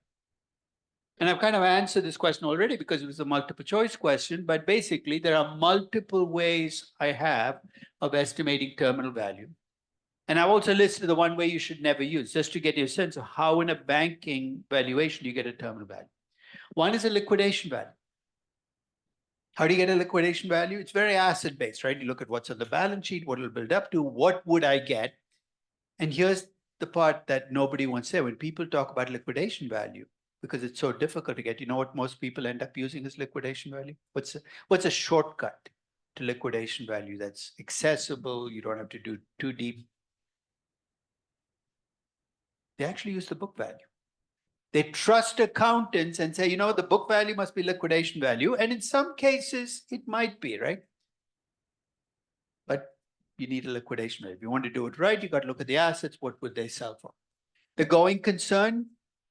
Speaker 2: And I've kind of answered this question already because it was a multiple choice question, but basically there are multiple ways I have of estimating terminal value. And I've also listed the one way you should never use, just to get you a sense of how in a banking valuation you get a terminal value. One is a liquidation value. How do you get a liquidation value? It's very asset-based, right? You look at what's on the balance sheet, what it'll build up to, what would I get? And here's the part that nobody wants to say. When people talk about liquidation value, because it's so difficult to get, you know what most people end up using as liquidation value? What's a shortcut to liquidation value that's accessible? You don't have to do too deep. They actually use the book value. They trust accountants and say, the book value must be liquidation value. And in some cases, it might be, right? But you need a liquidation value. If you want to do it right, you got to look at the assets. What would they sell for? The going concern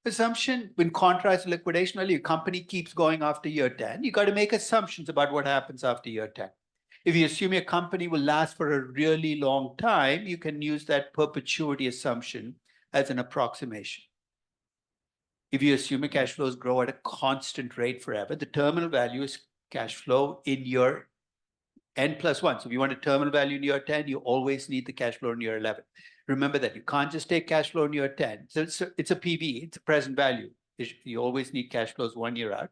Speaker 2: assumption, in contrast to liquidation value, your company keeps going after year 10. You got to make assumptions about what happens after year 10. If you assume your company will last for a really long time, you can use that perpetuity assumption as an approximation. If you assume your cash flows grow at a constant rate forever, the terminal value is cash flow in year n+1. So if you want a terminal value in year 10, you always need the cash flow in year 11. Remember that you can't just take cash flow in year 10. So it's a PV, it's a present value. You always need cash flows 1 year out.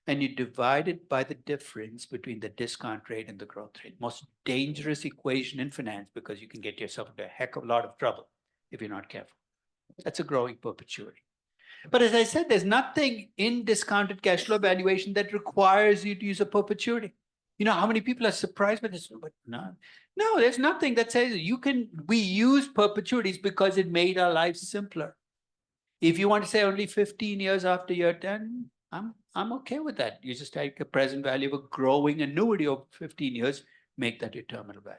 Speaker 2: And you divide it by the difference between the discount rate and the growth rate. Most dangerous equation in finance because you can get yourself into a heck of a lot of trouble if you're not careful. That's a growing perpetuity. But as I said, there's nothing in discounted cash flow valuation that requires you to use a perpetuity. You know how many people are surprised by this? But no, there's nothing that says we use perpetuities because it made our lives simpler. If you want to say only 15 years after year 10, I'm okay with that. You just take a present value of a growing annuity of 15 years, make that your terminal value.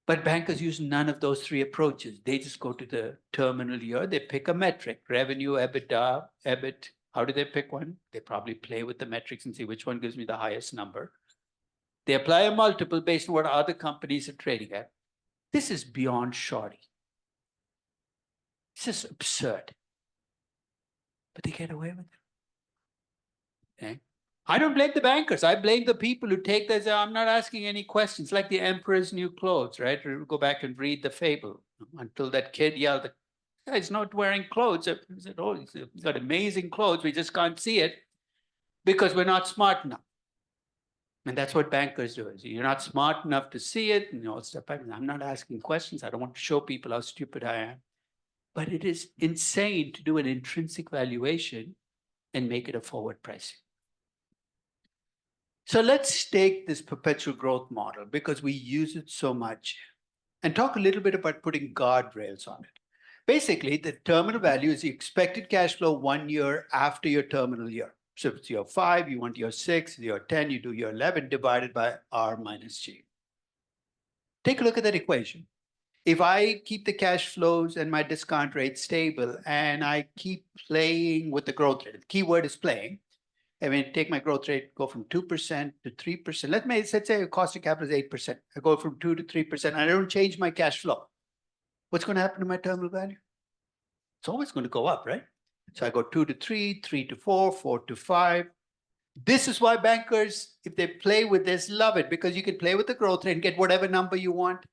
Speaker 2: But bankers use none of those three approaches. They just go to the terminal year. They pick a metric, revenue, EBITDA, EBIT. How do they pick one? They probably play with the metrics and see which one gives me the highest number. They apply a multiple based on what other companies are trading at. This is beyond shoddy. This is absurd. But they get away with it. Okay? I don't blame the bankers. I blame the people who take this. I'm not asking any questions, like the emperor's new clothes, right? Go back and read the fable until that kid yelled, "He's not wearing clothes." He said, "Oh, he's got amazing clothes. We just can't see it." because we're not smart enough. And that's what bankers do. Is you're not smart enough to see it, and stuff. I'm not asking questions. I don't want to show people how stupid I am. But it is insane to do an intrinsic valuation and make it a forward pricing. So let's take this perpetual growth model because we use it so much and talk a little bit about putting guardrails on it. Basically, the terminal value is the expected cash flow 1 year after your terminal year. So if it's year 5, you want year 6, year 10, you do year 11 divided by R minus G. Take a look at that equation. If I keep the cash flows and my discount rate stable and I keep playing with the growth rate, the key word is playing. I mean, take my growth rate, go from 2% to 3%. Let's say your cost of capital is 8%. I go from 2 to 3%. And I don't change my cash flow. What's going to happen to my terminal value? It's always going to go up, right? So I go 2 to 3, 3 to 4, 4 to 5. This is why bankers, if they play with this, love it, because you can play with the growth rate and get whatever number you want.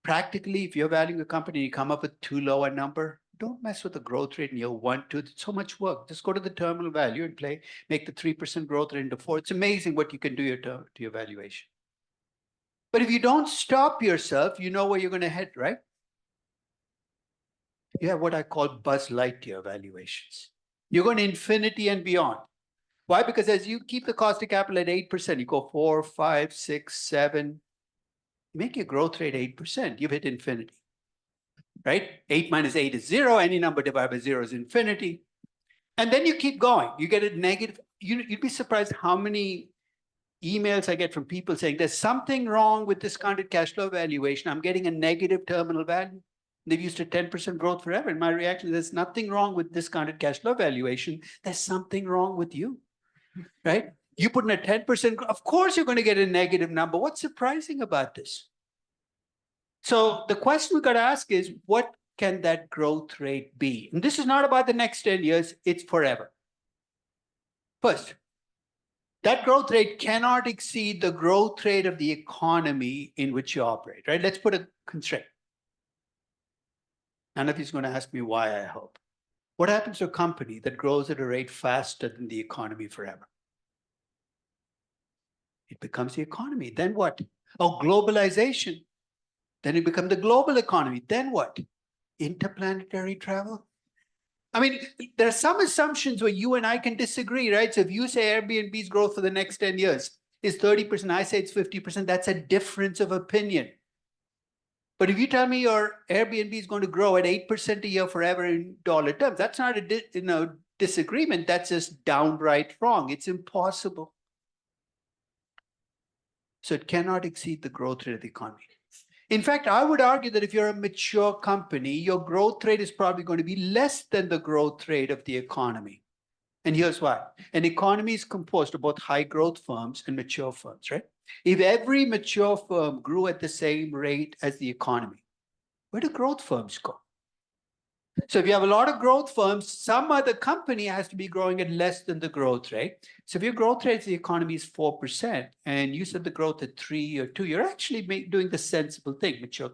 Speaker 2: Practically, if you're valuing a company and you come up with too low a number, don't mess with the growth rate in year 1, 2. It's so much work. Just go to the terminal value and make the 3% growth rate into 4. It's amazing what you can do to your valuation. But if you don't stop yourself, you know where you're going to head, right? You have what I call Buzz Lightyear valuations. You're going to infinity and beyond. Why? Because as you keep the cost of capital at 8%, you go 4, 5, 6, 7, you make your growth rate 8%, you've hit infinity, right? 8 minus 8 is 0. Any number divided by 0 is infinity. And then you keep going. You get a negative. You'd be surprised how many emails I get from people saying there's something wrong with discounted cash flow valuation. I'm getting a negative terminal value. They've used a 10% growth forever. And my reaction is there's nothing wrong with discounted cash flow valuation. There's something wrong with you, right? You put in a 10%, of course you're going to get a negative number. What's surprising about this? So the question we got to ask is, what can that growth rate be? And this is not about the next 10 years, it's forever. First, that growth rate cannot exceed the growth rate of the economy in which you operate, right? Let's put a constraint. None of you is going to ask me why, I hope. What happens to a company that grows at a rate faster than the economy forever? It becomes the economy. Then what? Oh, globalization. Then it becomes the global economy. Then what? Interplanetary travel? I mean, there are some assumptions where you and I can disagree, right? So if you say Airbnb's growth for the next 10 years is 30%, I say it's 50%, that's a difference of opinion. But if you tell me your Airbnb is going to grow at 8% a year forever in dollar terms, that's not a disagreement. That's just downright wrong. It's impossible. So it cannot exceed the growth rate of the economy. In fact, I would argue that if you're a mature company, your growth rate is probably going to be less than the growth rate of the economy. And here's why. An economy is composed of both high growth firms and mature firms, right? If every mature firm grew at the same rate as the economy, where do growth firms go? So if you have a lot of growth firms, some other company has to be growing at less than the growth rate. So if your growth rate of the economy is 4%, and you said the growth at 3 or 2, you're actually doing the sensible thing, mature.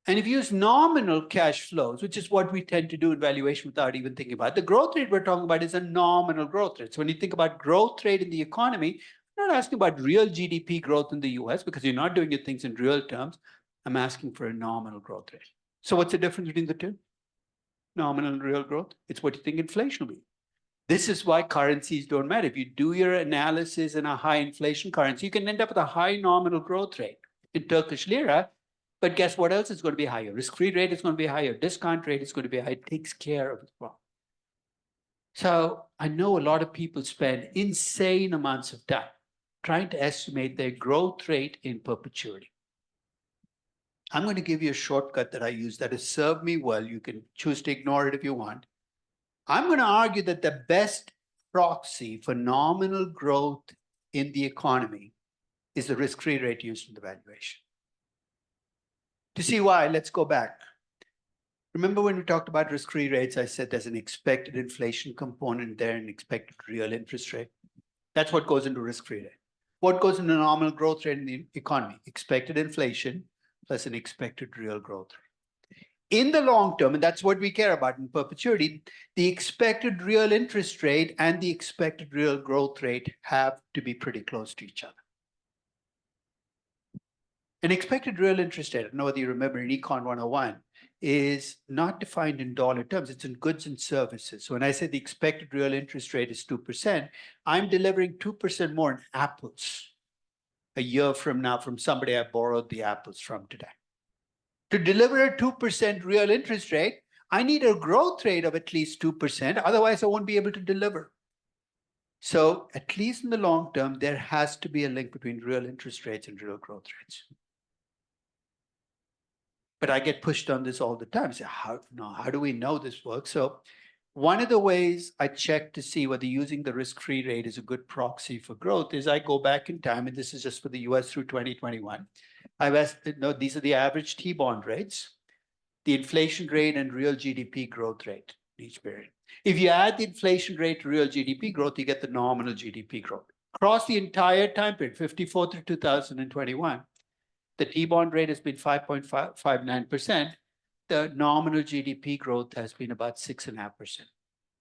Speaker 2: And if you use nominal cash flows, which is what we tend to do in valuation without even thinking about it, the growth rate we're talking about is a nominal growth rate. So when you think about growth rate in the economy, I'm not asking about real GDP growth in the US because you're not doing your things in real terms. I'm asking for a nominal growth rate. So what's the difference between the two? Nominal and real growth. It's what you think inflation will be. This is why currencies don't matter. If you do your analysis in a high inflation currency, you can end up with a high nominal growth rate in Turkish lira. But guess what else is going to be higher? Risk-free rate is going to be higher. Discount rate is going to be higher. It takes care of the problem. So I know a lot of people spend insane amounts of time trying to estimate their growth rate in perpetuity. I'm going to give you a shortcut that I use that has served me well. You can choose to ignore it if you want. I'm going to argue that the best proxy for nominal growth in the economy is the risk-free rate used in the valuation. To see why, let's go back. Remember when we talked about risk-free rates, I said there's an expected inflation component there and expected real interest rate. That's what goes into risk-free rate. What goes into nominal growth rate in the economy? Expected inflation plus an expected real growth rate. In the long term, and that's what we care about in perpetuity, the expected real interest rate and the expected real growth rate have to be pretty close to each other. An expected real interest rate, I don't know whether you remember in Econ 101, is not defined in dollar terms, it's in goods and services. So when I say the expected real interest rate is 2%, I'm delivering 2% more in apples a year from now from somebody I borrowed the apples from today. To deliver a 2% real interest rate, I need a growth rate of at least 2%, otherwise I won't be able to deliver. So at least in the long term, there has to be a link between real interest rates and real growth rates. But I get pushed on this all the time. So how do we know this works? So one of the ways I check to see whether using the risk-free rate is a good proxy for growth is I go back in time, and this is just for the US through 2021. I've asked, these are the average T-bond rates, the inflation rate and real GDP growth rate each period. If you add the inflation rate to real GDP growth, you get the nominal GDP growth. Across the entire time period, 54 through 2021, the T-bond rate has been 5.59%. The nominal GDP growth has been about 6.5%.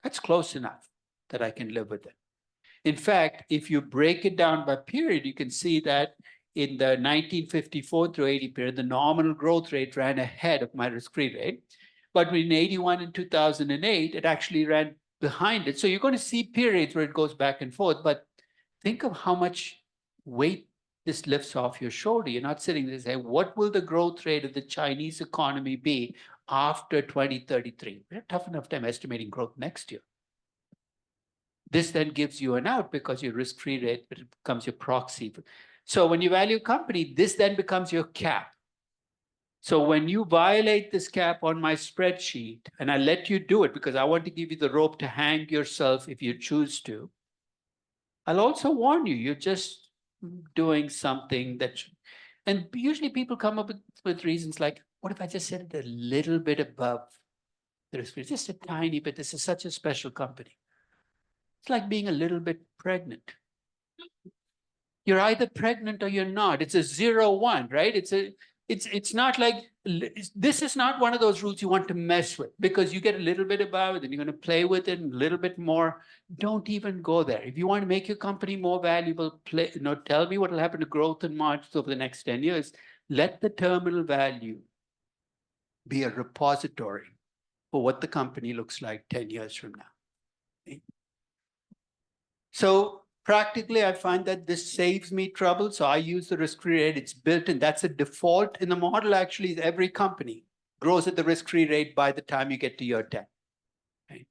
Speaker 2: That's close enough that I can live with it. In fact, if you break it down by period, you can see that in the 1954 through 80 period, the nominal growth rate ran ahead of my risk-free rate. But in 81 and 2008, it actually ran behind it. So you're going to see periods where it goes back and forth, but think of how much weight this lifts off your shoulder. You're not sitting there saying, what will the growth rate of the Chinese economy be after 2033? We have a tough enough time estimating growth next year. This then gives you an out because your risk-free rate becomes your proxy. So when you value a company, this then becomes your cap. So when you violate this cap on my spreadsheet, and I let you do it because I want to give you the rope to hang yourself if you choose to, I'll also warn you, you're just doing something that, and usually people come up with reasons like, what if I just set it a little bit above the risk rate, just a tiny bit? This is such a special company. It's like being a little bit pregnant. You're either pregnant or you're not. It's a 0-1, right? It's not like, this is not one of those rules you want to mess with because you get a little bit above it and you're going to play with it a little bit more. Don't even go there. If you want to make your company more valuable, tell me what will happen to growth and margins over the next 10 years. Let the terminal value be a repository for what the company looks like 10 years from now. Okay? So practically, I find that this saves me trouble. So I use the risk-free rate. It's built in. That's a default in the model. Actually, every company grows at the risk-free rate by the time you get to year 10. Okay?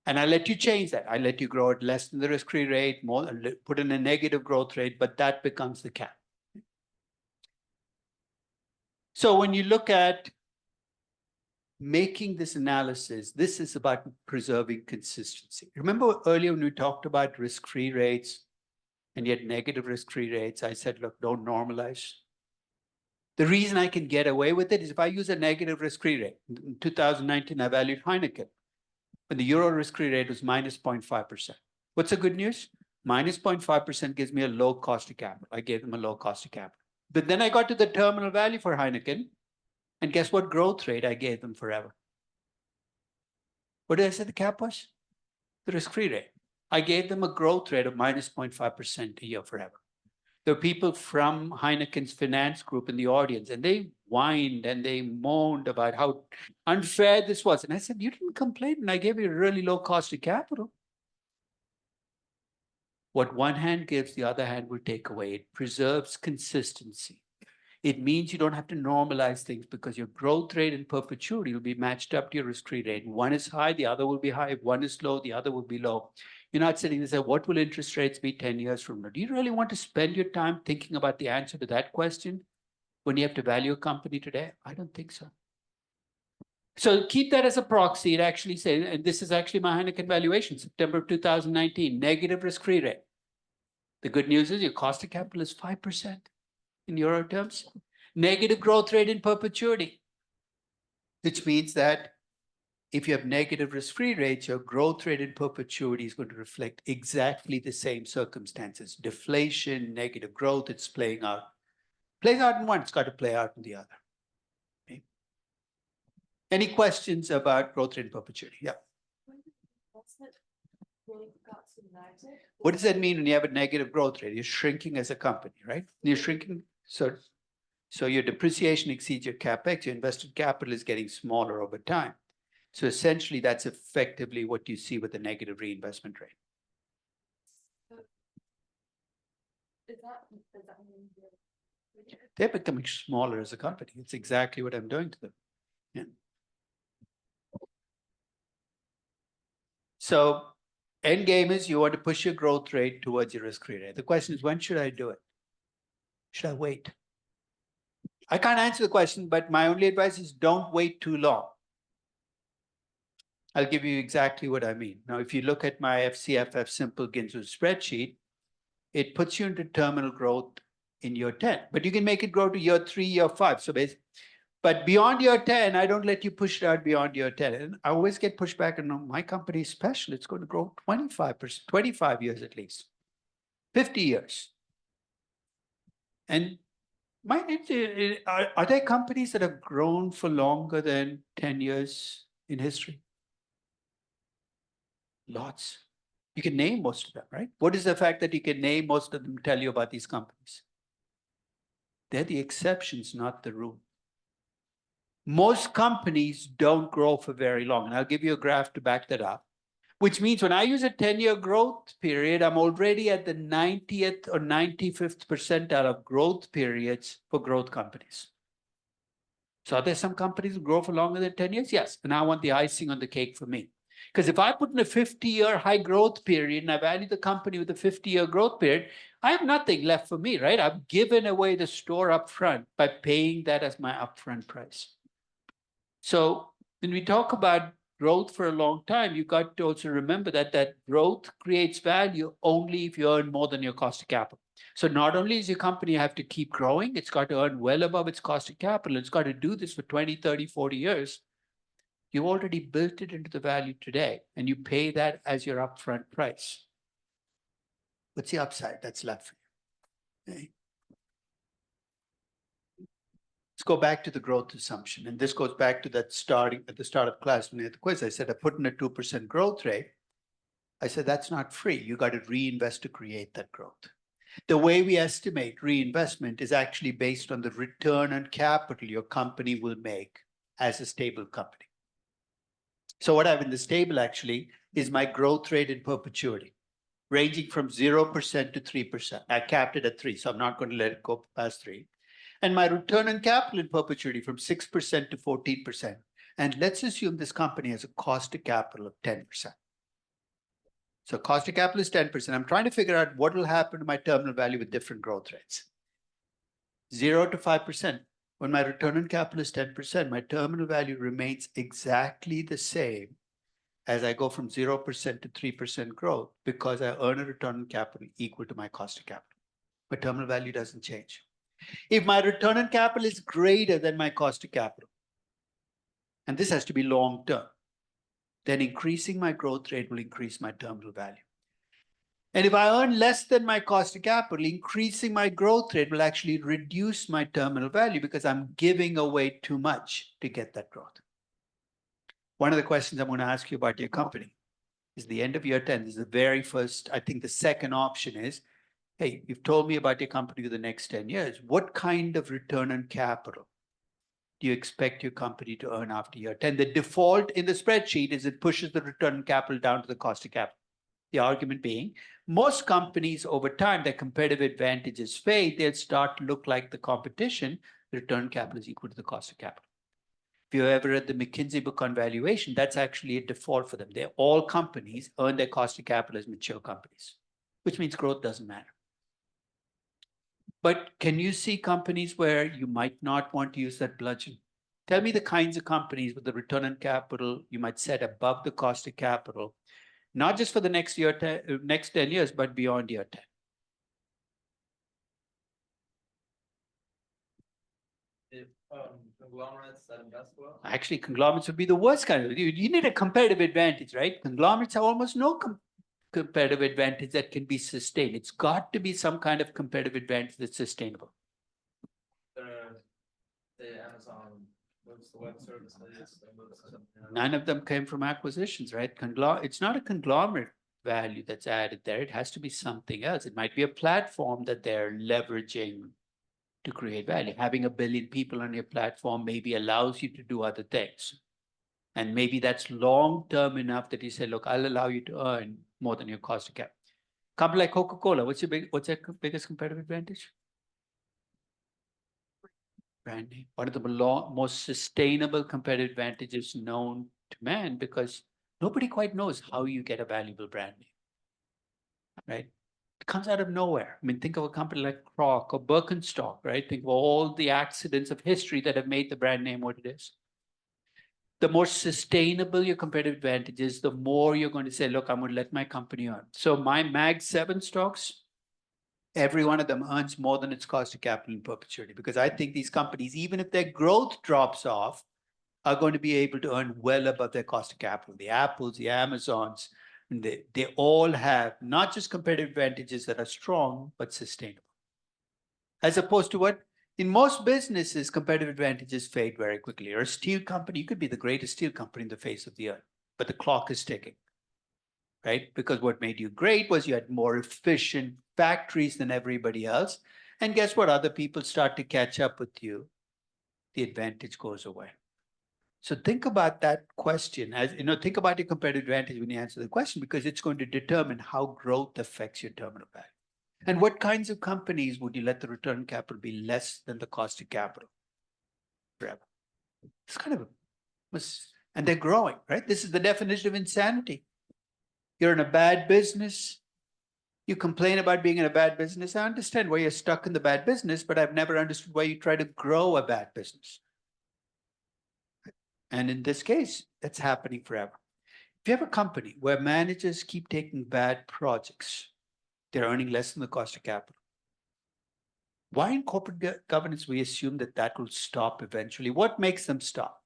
Speaker 2: And I let you change that. I let you grow at less than the risk-free rate, more, put in a negative growth rate, but that becomes the cap. So when you look at making this analysis, this is about preserving consistency. Remember earlier when we talked about risk-free rates and yet negative risk-free rates, I said, look, don't normalize. The reason I can get away with it is if I use a negative risk-free rate. In 2019, I valued Heineken, and the euro risk-free rate was minus 0.5%. What's the good news? Minus 0.5% gives me a low cost of capital. I gave them a low cost of capital. But then I got to the terminal value for Heineken, and guess what growth rate I gave them forever? What did I say the cap was? The risk-free rate. I gave them a growth rate of minus 0.5% a year forever. There were people from Heineken's finance group in the audience, and they whined and they moaned about how unfair this was. And I said, you didn't complain, and I gave you a really low cost of capital. What one hand gives, the other hand will take away. It preserves consistency. It means you don't have to normalize things because your growth rate in perpetuity will be matched up to your risk-free rate. One is high, the other will be high. If one is low, the other will be low. You're not sitting there saying, what will interest rates be 10 years from now? Do you really want to spend your time thinking about the answer to that question when you have to value a company today? I don't think so. So keep that as a proxy. It actually says, and this is actually my Heineken valuation, September of 2019, negative risk-free rate. The good news is your cost of capital is 5%. In euro terms, negative growth rate in perpetuity, which means that if you have negative risk-free rates, your growth rate in perpetuity is going to reflect exactly the same circumstances. Deflation, negative growth, it's playing out. Plays out in one, it's got to play out in the other. Okay? Any questions about growth rate in perpetuity? Yeah. What does that mean when you have a negative growth rate? You're shrinking as a company, right? You're shrinking, so your depreciation exceeds your capex, your invested capital is getting smaller over time. So essentially, that's effectively what you see with a negative reinvestment rate.
Speaker 5: Does that mean
Speaker 2: They're becoming smaller as a company. It's exactly what I'm doing to them. Yeah. So end game is you want to push your growth rate towards your risk-free rate. The question is, when should I do it? Should I wait? I can't answer the question, but my only advice is don't wait too long. I'll give you exactly what I mean. Now, if you look at my FCFF simple Ginzu spreadsheet, it puts you into terminal growth in year 10, but you can make it grow to year 3, year 5. So basically, but beyond year 10, I don't let you push it out beyond year 10. And I always get pushback, and no, my company is special. It's going to grow 25%, 25 years at least, 50 years. And are there companies that have grown for longer than 10 years in history? Lots. You can name most of them, right? What is the fact that you can name most of them tell you about these companies? They're the exceptions, not the rule. Most companies don't grow for very long. And I'll give you a graph to back that up, which means when I use a 10-year growth period, I'm already at the 90th or 95th percentile of growth periods for growth companies. So are there some companies that grow for longer than 10 years? Yes. And I want the icing on the cake for me. Because if I put in a 50-year high growth period and I value the company with a 50-year growth period, I have nothing left for me, right? I've given away the store up front by paying that as my upfront price. So when we talk about growth for a long time, you got to also remember that growth creates value only if you earn more than your cost of capital. So not only is your company have to keep growing, it's got to earn well above its cost of capital. It's got to do this for 20, 30, 40 years. You already built it into the value today, and you pay that as your upfront price. What's the upside that's left for you? Okay. Let's go back to the growth assumption. And this goes back to that starting at the start of class when I had the quiz. I said, I put in a 2% growth rate. I said, that's not free. You got to reinvest to create that growth. The way we estimate reinvestment is actually based on the return on capital your company will make as a stable company. So what I have in this table actually is my growth rate in perpetuity, ranging from 0% to 3%. I capped it at 3, so I'm not going to let it go past 3. And my return on capital in perpetuity from 6% to 14%. And let's assume this company has a cost of capital of 10%. So cost of capital is 10%. I'm trying to figure out what will happen to my terminal value with different growth rates. 0 to 5%. When my return on capital is 10%, my terminal value remains exactly the same as I go from 0% to 3% growth because I earn a return on capital equal to my cost of capital. My terminal value doesn't change. If my return on capital is greater than my cost of capital, and this has to be long term, then increasing my growth rate will increase my terminal value. And if I earn less than my cost of capital, increasing my growth rate will actually reduce my terminal value because I'm giving away too much to get that growth. One of the questions I'm going to ask you about your company is the end of year 10. This is the very first, I think the second option is, hey, you've told me about your company for the next 10 years. What kind of return on capital do you expect your company to earn after year 10? The default in the spreadsheet is it pushes the return on capital down to the cost of capital. The argument being, most companies over time, their competitive advantages fade, they'll start to look like the competition. The return on capital is equal to the cost of capital. If you ever read the McKinsey book on valuation, that's actually a default for them. They're all companies earn their cost of capital as mature companies, which means growth doesn't matter. But can you see companies where you might not want to use that bludgeon? Tell me the kinds of companies with the return on capital you might set above the cost of capital, not just for the next 10 years, but beyond year 10.
Speaker 3: If conglomerates that invest well.
Speaker 2: Actually, conglomerates would be the worst kind of. You need a competitive advantage, right? Conglomerates have almost no competitive advantage that can be sustained. It's got to be some kind of competitive advantage that's sustainable.
Speaker 3: The Amazon
Speaker 1: What's the web services?
Speaker 2: None of them came from acquisitions, right? It's not a conglomerate value that's added there. It has to be something else. It might be a platform that they're leveraging to create value. Having 1 billion people on your platform maybe allows you to do other things. And maybe that's long-term enough that you say, look, I'll allow you to earn more than your cost of capital. Company like Coca-Cola, what's their biggest competitive advantage? Brand name. One of the most sustainable competitive advantages known to man, because nobody quite knows how you get a valuable brand name, right? It comes out of nowhere. I mean, think of a company like Kroc or Birkenstock, right? Think of all the accidents of history that have made the brand name what it is. The more sustainable your competitive advantage is, the more you're going to say, look, I'm going to let my company earn. So my Mag 7 stocks, every one of them earns more than its cost of capital in perpetuity, because I think these companies, even if their growth drops off, are going to be able to earn well above their cost of capital. The Apples, the Amazons, and they all have not just competitive advantages that are strong, but sustainable. As opposed to what? In most businesses, competitive advantages fade very quickly. You're a steel company, you could be the greatest steel company in the face of the earth, but the clock is ticking, right? Because what made you great was you had more efficient factories than everybody else. And guess what? Other people start to catch up with you. The advantage goes away. So think about that question as, think about your competitive advantage when you answer the question, because it's going to determine how growth affects your terminal value. And what kinds of companies would you let the return on capital be less than the cost of capital forever? It's kind of and they're growing, right? This is the definition of insanity. You're in a bad business. You complain about being in a bad business. I understand why you're stuck in the bad business, but I've never understood why you try to grow a bad business. And in this case, that's happening forever. If you have a company where managers keep taking bad projects, they're earning less than the cost of capital. Why in corporate governance we assume that that will stop eventually? What makes them stop?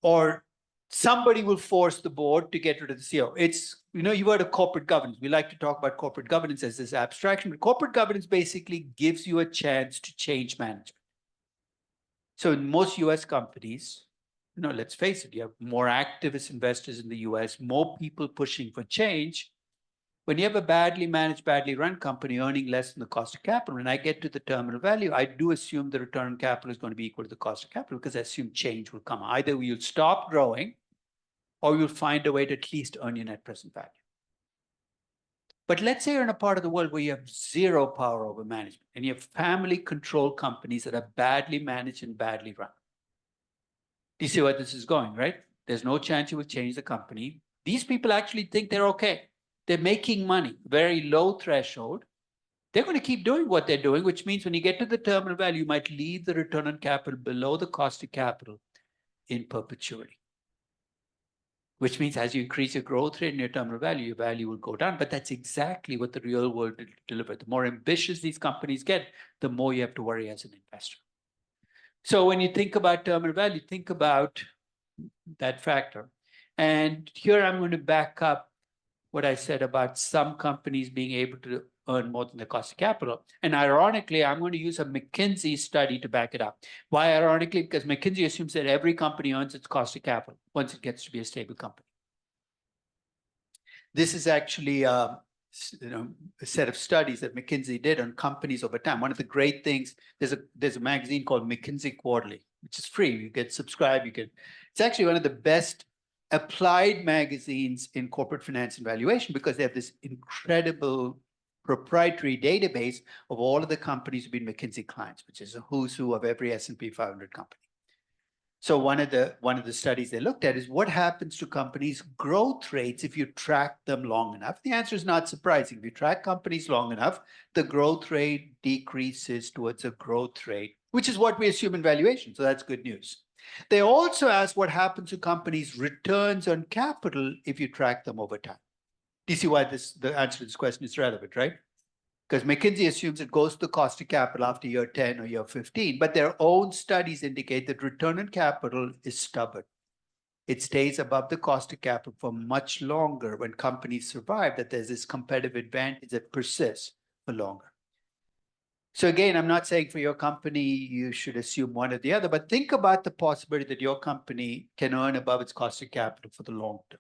Speaker 2: Or somebody will force the board to get rid of the CEO. It's, you've heard of corporate governance. We like to talk about corporate governance as this abstraction, but corporate governance basically gives you a chance to change management. So in most US companies, let's face it, you have more activist investors in the US, more people pushing for change. When you have a badly managed, badly run company earning less than the cost of capital, when I get to the terminal value, I do assume the return on capital is going to be equal to the cost of capital, because I assume change will come. Either you'll stop growing or you'll find a way to at least earn your net present value. But let's say you're in a part of the world where you have zero power over management and you have family-controlled companies that are badly managed and badly run. Do you see where this is going, right? There's no chance you will change the company. These people actually think they're okay. They're making money, very low threshold. They're going to keep doing what they're doing, which means when you get to the terminal value, you might leave the return on capital below the cost of capital in perpetuity. Which means as you increase your growth rate and your terminal value, your value will go down. But that's exactly what the real world will deliver. The more ambitious these companies get, the more you have to worry as an investor. So when you think about terminal value, think about that factor. And here I'm going to back up what I said about some companies being able to earn more than the cost of capital. And ironically, I'm going to use a McKinsey study to back it up. Why ironically? Because McKinsey assumes that every company earns its cost of capital once it gets to be a stable company. This is actually a set of studies that McKinsey did on companies over time. One of the great things, there's a magazine called McKinsey Quarterly, which is free. You can subscribe. It's actually one of the best applied magazines in corporate finance and valuation, because they have this incredible proprietary database of all of the companies who've been McKinsey clients, which is a who's who of every S&P 500 company. So one of the studies they looked at is what happens to companies' growth rates if you track them long enough. The answer is not surprising. If you track companies long enough, the growth rate decreases towards a growth rate, which is what we assume in valuation. So that's good news. They also ask what happens to companies' returns on capital if you track them over time. Do you see why the answer to this question is relevant, right? Because McKinsey assumes it goes to the cost of capital after year 10 or year 15, but their own studies indicate that return on capital is stubborn. It stays above the cost of capital for much longer when companies survive, that there's this competitive advantage that persists for longer. So again, I'm not saying for your company, you should assume one or the other, but think about the possibility that your company can earn above its cost of capital for the long term.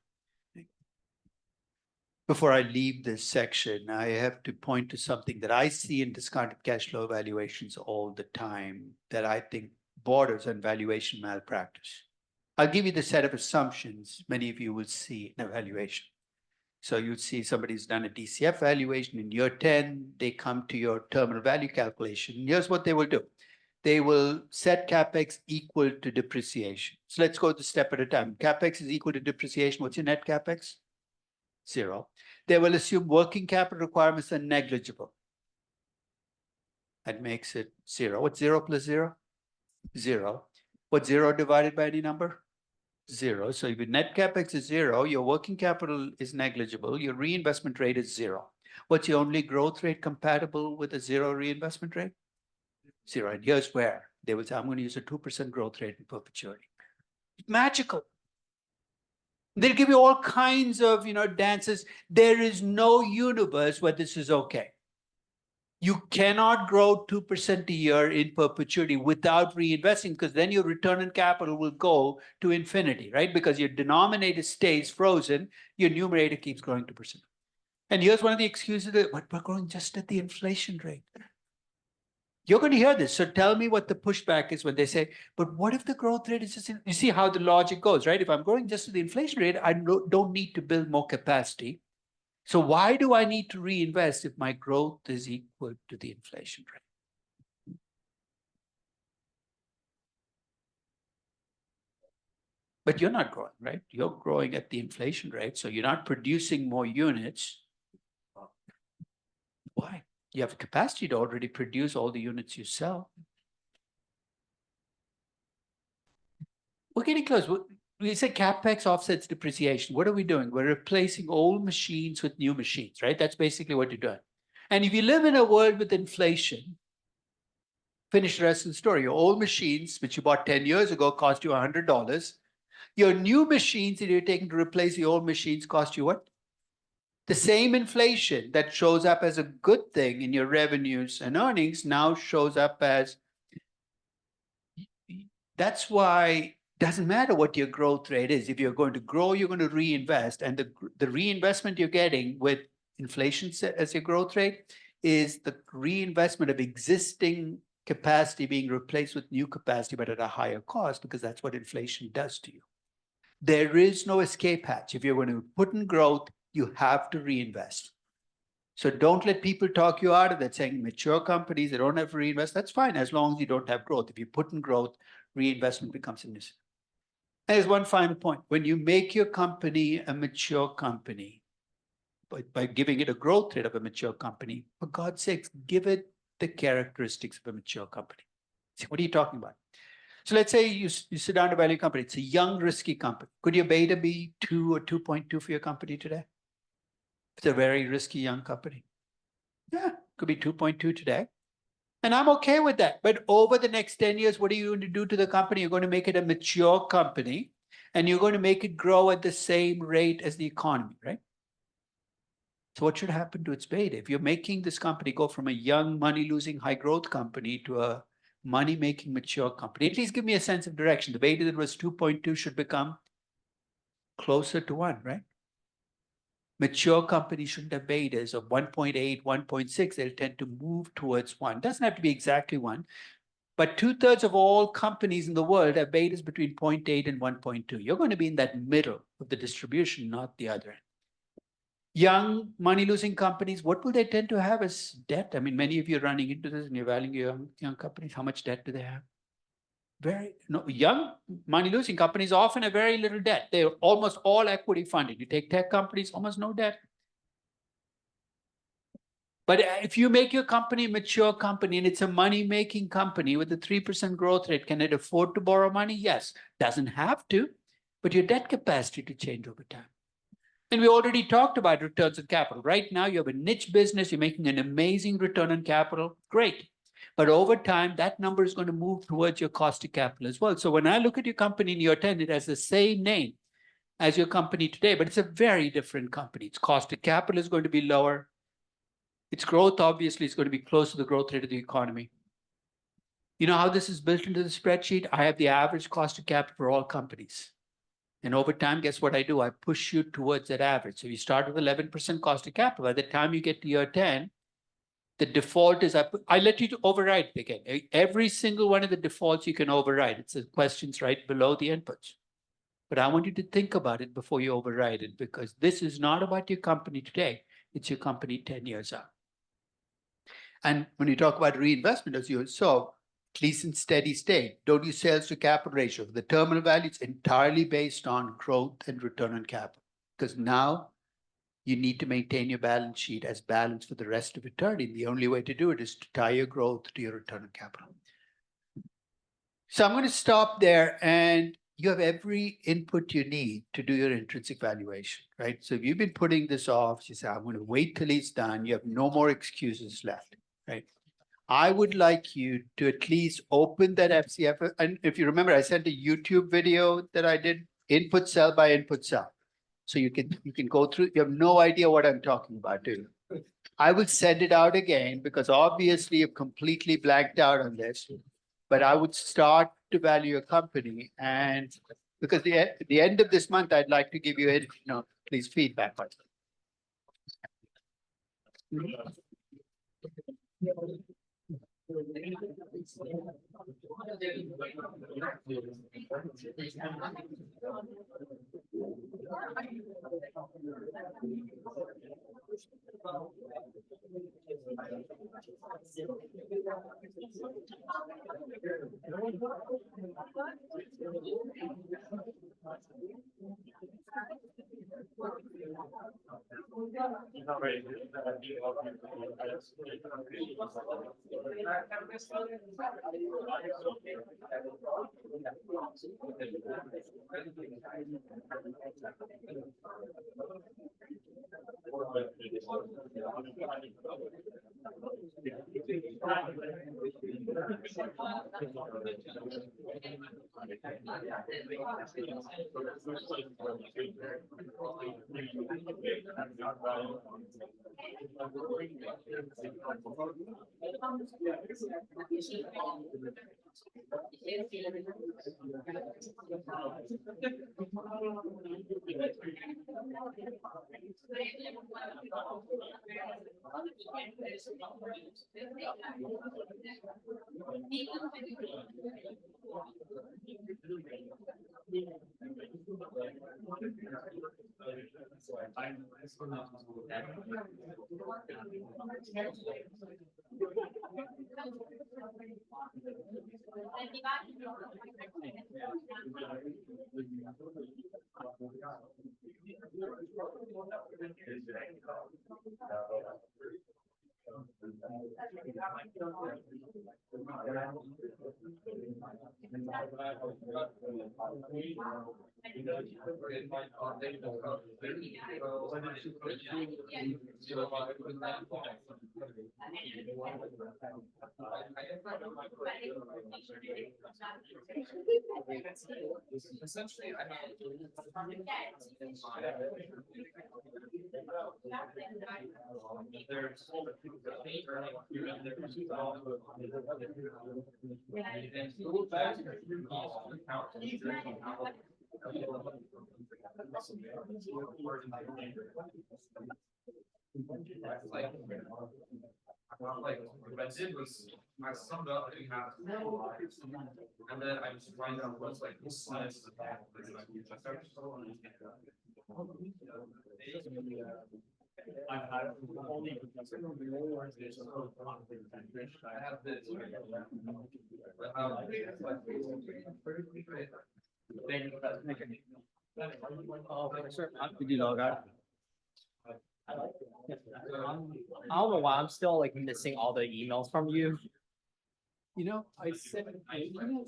Speaker 2: Before I leave this section, I have to point to something that I see in discounted cash flow evaluations all the time that I think borders on valuation malpractice. I'll give you the set of assumptions many of you will see in evaluation. So you'd see somebody's done a DCF valuation in year 10, they come to your terminal value calculation. Here's what they will do. They will set CapEx equal to depreciation. So let's go the step at a time. CapEx is equal to depreciation. What's your net CapEx? 0. They will assume working capital requirements are negligible. That makes it 0. What's 0 plus 0? 0. What's 0 divided by any number? 0. So if your net capex is 0, your working capital is negligible, your reinvestment rate is 0. What's your only growth rate compatible with a 0 reinvestment rate? 0. And here's where they will say, I'm going to use a 2% growth rate in perpetuity. Magical. They'll give you all kinds of, dances. There is no universe where this is okay. You cannot grow 2% a year in perpetuity without reinvesting, because then your return on capital will go to infinity, right? Because your denominator stays frozen, your numerator keeps growing 2%. And here's one of the excuses that we're growing just at the inflation rate. You're going to hear this. So tell me what the pushback is when they say, but what if the growth rate is just, you see how the logic goes, right? If I'm growing just at the inflation rate, I don't need to build more capacity. So why do I need to reinvest if my growth is equal to the inflation rate? But you're not growing, right? You're growing at the inflation rate, so you're not producing more units. Why? You have capacity to already produce all the units you sell. We're getting close. We say CapEx offsets depreciation. What are we doing? We're replacing old machines with new machines, right? That's basically what you're doing. And if you live in a world with inflation, finish the rest of the story. Your old machines, which you bought 10 years ago, cost you $100. Your new machines that you're taking to replace the old machines cost you what? The same inflation that shows up as a good thing in your revenues and earnings now shows up as, that's why it doesn't matter what your growth rate is. If you're going to grow, you're going to reinvest. And the reinvestment you're getting with inflation as your growth rate is the reinvestment of existing capacity being replaced with new capacity, but at a higher cost, because that's what inflation does to you. There is no escape hatch. If you're going to put in growth, you have to reinvest. So don't let people talk you out of that, saying mature companies, they don't have to reinvest. That's fine, as long as you don't have growth. If you put in growth, reinvestment becomes necessary. And there's one final point. When you make your company a mature company, by giving it a growth rate of a mature company, for God's sakes, give it the characteristics of a mature company. See, what are you talking about? So let's say you sit down to value a company. It's a young, risky company. Could your beta be 2 or 2.2 for your company today? It's a very risky young company. Yeah, could be 2.2 today. And I'm okay with that. But over the next 10 years, what are you going to do to the company? You're going to make it a mature company, and you're going to make it grow at the same rate as the economy, right? So what should happen to its beta? If you're making this company go from a young, money-losing, high-growth company to a money-making, mature company, at least give me a sense of direction. The beta that was 2.2 should become closer to 1, right? Mature companies shouldn't have betas of 1.8, 1.6. They'll tend to move towards 1. Doesn't have to be exactly 1, but 2/3 of all companies in the world have betas between 0.8 and 1.2. You're going to be in that middle of the distribution, not the other end. Young, money-losing companies, what will they tend to have as debt? I mean, many of you are running into this and you're valuing your young companies. How much debt do they have? Young, money-losing companies often have very little debt. They're almost all equity funded. You take tech companies, almost no debt. But if you make your company a mature company and it's a money-making company with a 3% growth rate, can it afford to borrow money? Yes. Doesn't have to, but your debt capacity to change over time. And we already talked about returns on capital. Right now, you have a niche business. You're making an amazing return on capital. Great. But over time, that number is going to move towards your cost of capital as well. So when I look at your company in year 10, it has the same name as your company today, but it's a very different company. Its cost of capital is going to be lower. its growth obviously is going to be close to the growth rate of the economy. You know how this is built into the spreadsheet? I have the average cost of capital for all companies. And over time, guess what I do? I push you towards that average. So you start with 11% cost of capital. By the time you get to year 10, the default is I let you to override it again. Every single one of the defaults you can override. It's the questions right below the inputs. But I want you to think about it before you override it, because this is not about your company today. It's your company 10 years out. And when you talk about reinvestment, as you saw, at least in steady state, don't use sales to capital ratio. The terminal value is entirely based on growth and return on capital, because now you need to maintain your balance sheet as balanced for the rest of eternity. The only way to do it is to tie your growth to your return on capital. So I'm going to stop there, and you have every input you need to do your intrinsic valuation, right? So if you've been putting this off, you say, I'm going to wait till it's done. You have no more excuses left, right? I would like you to at least open that FCF. And if you remember, I sent a YouTube video that I did, input cell by input cell. So you can go through, you have no idea what I'm talking about, do you? I will send it out again because obviously you've completely blanked out on this. But I would start to value your company, and because the end of this month, I'd like to give you please feedback.
Speaker 3: Essentially, I have. Like what I did was I summed up and have and then I just write down what's like the size of the back.
Speaker 1: Did you log out?
Speaker 4: I don't know why I'm still like missing all the emails from you.
Speaker 2: You know, I said,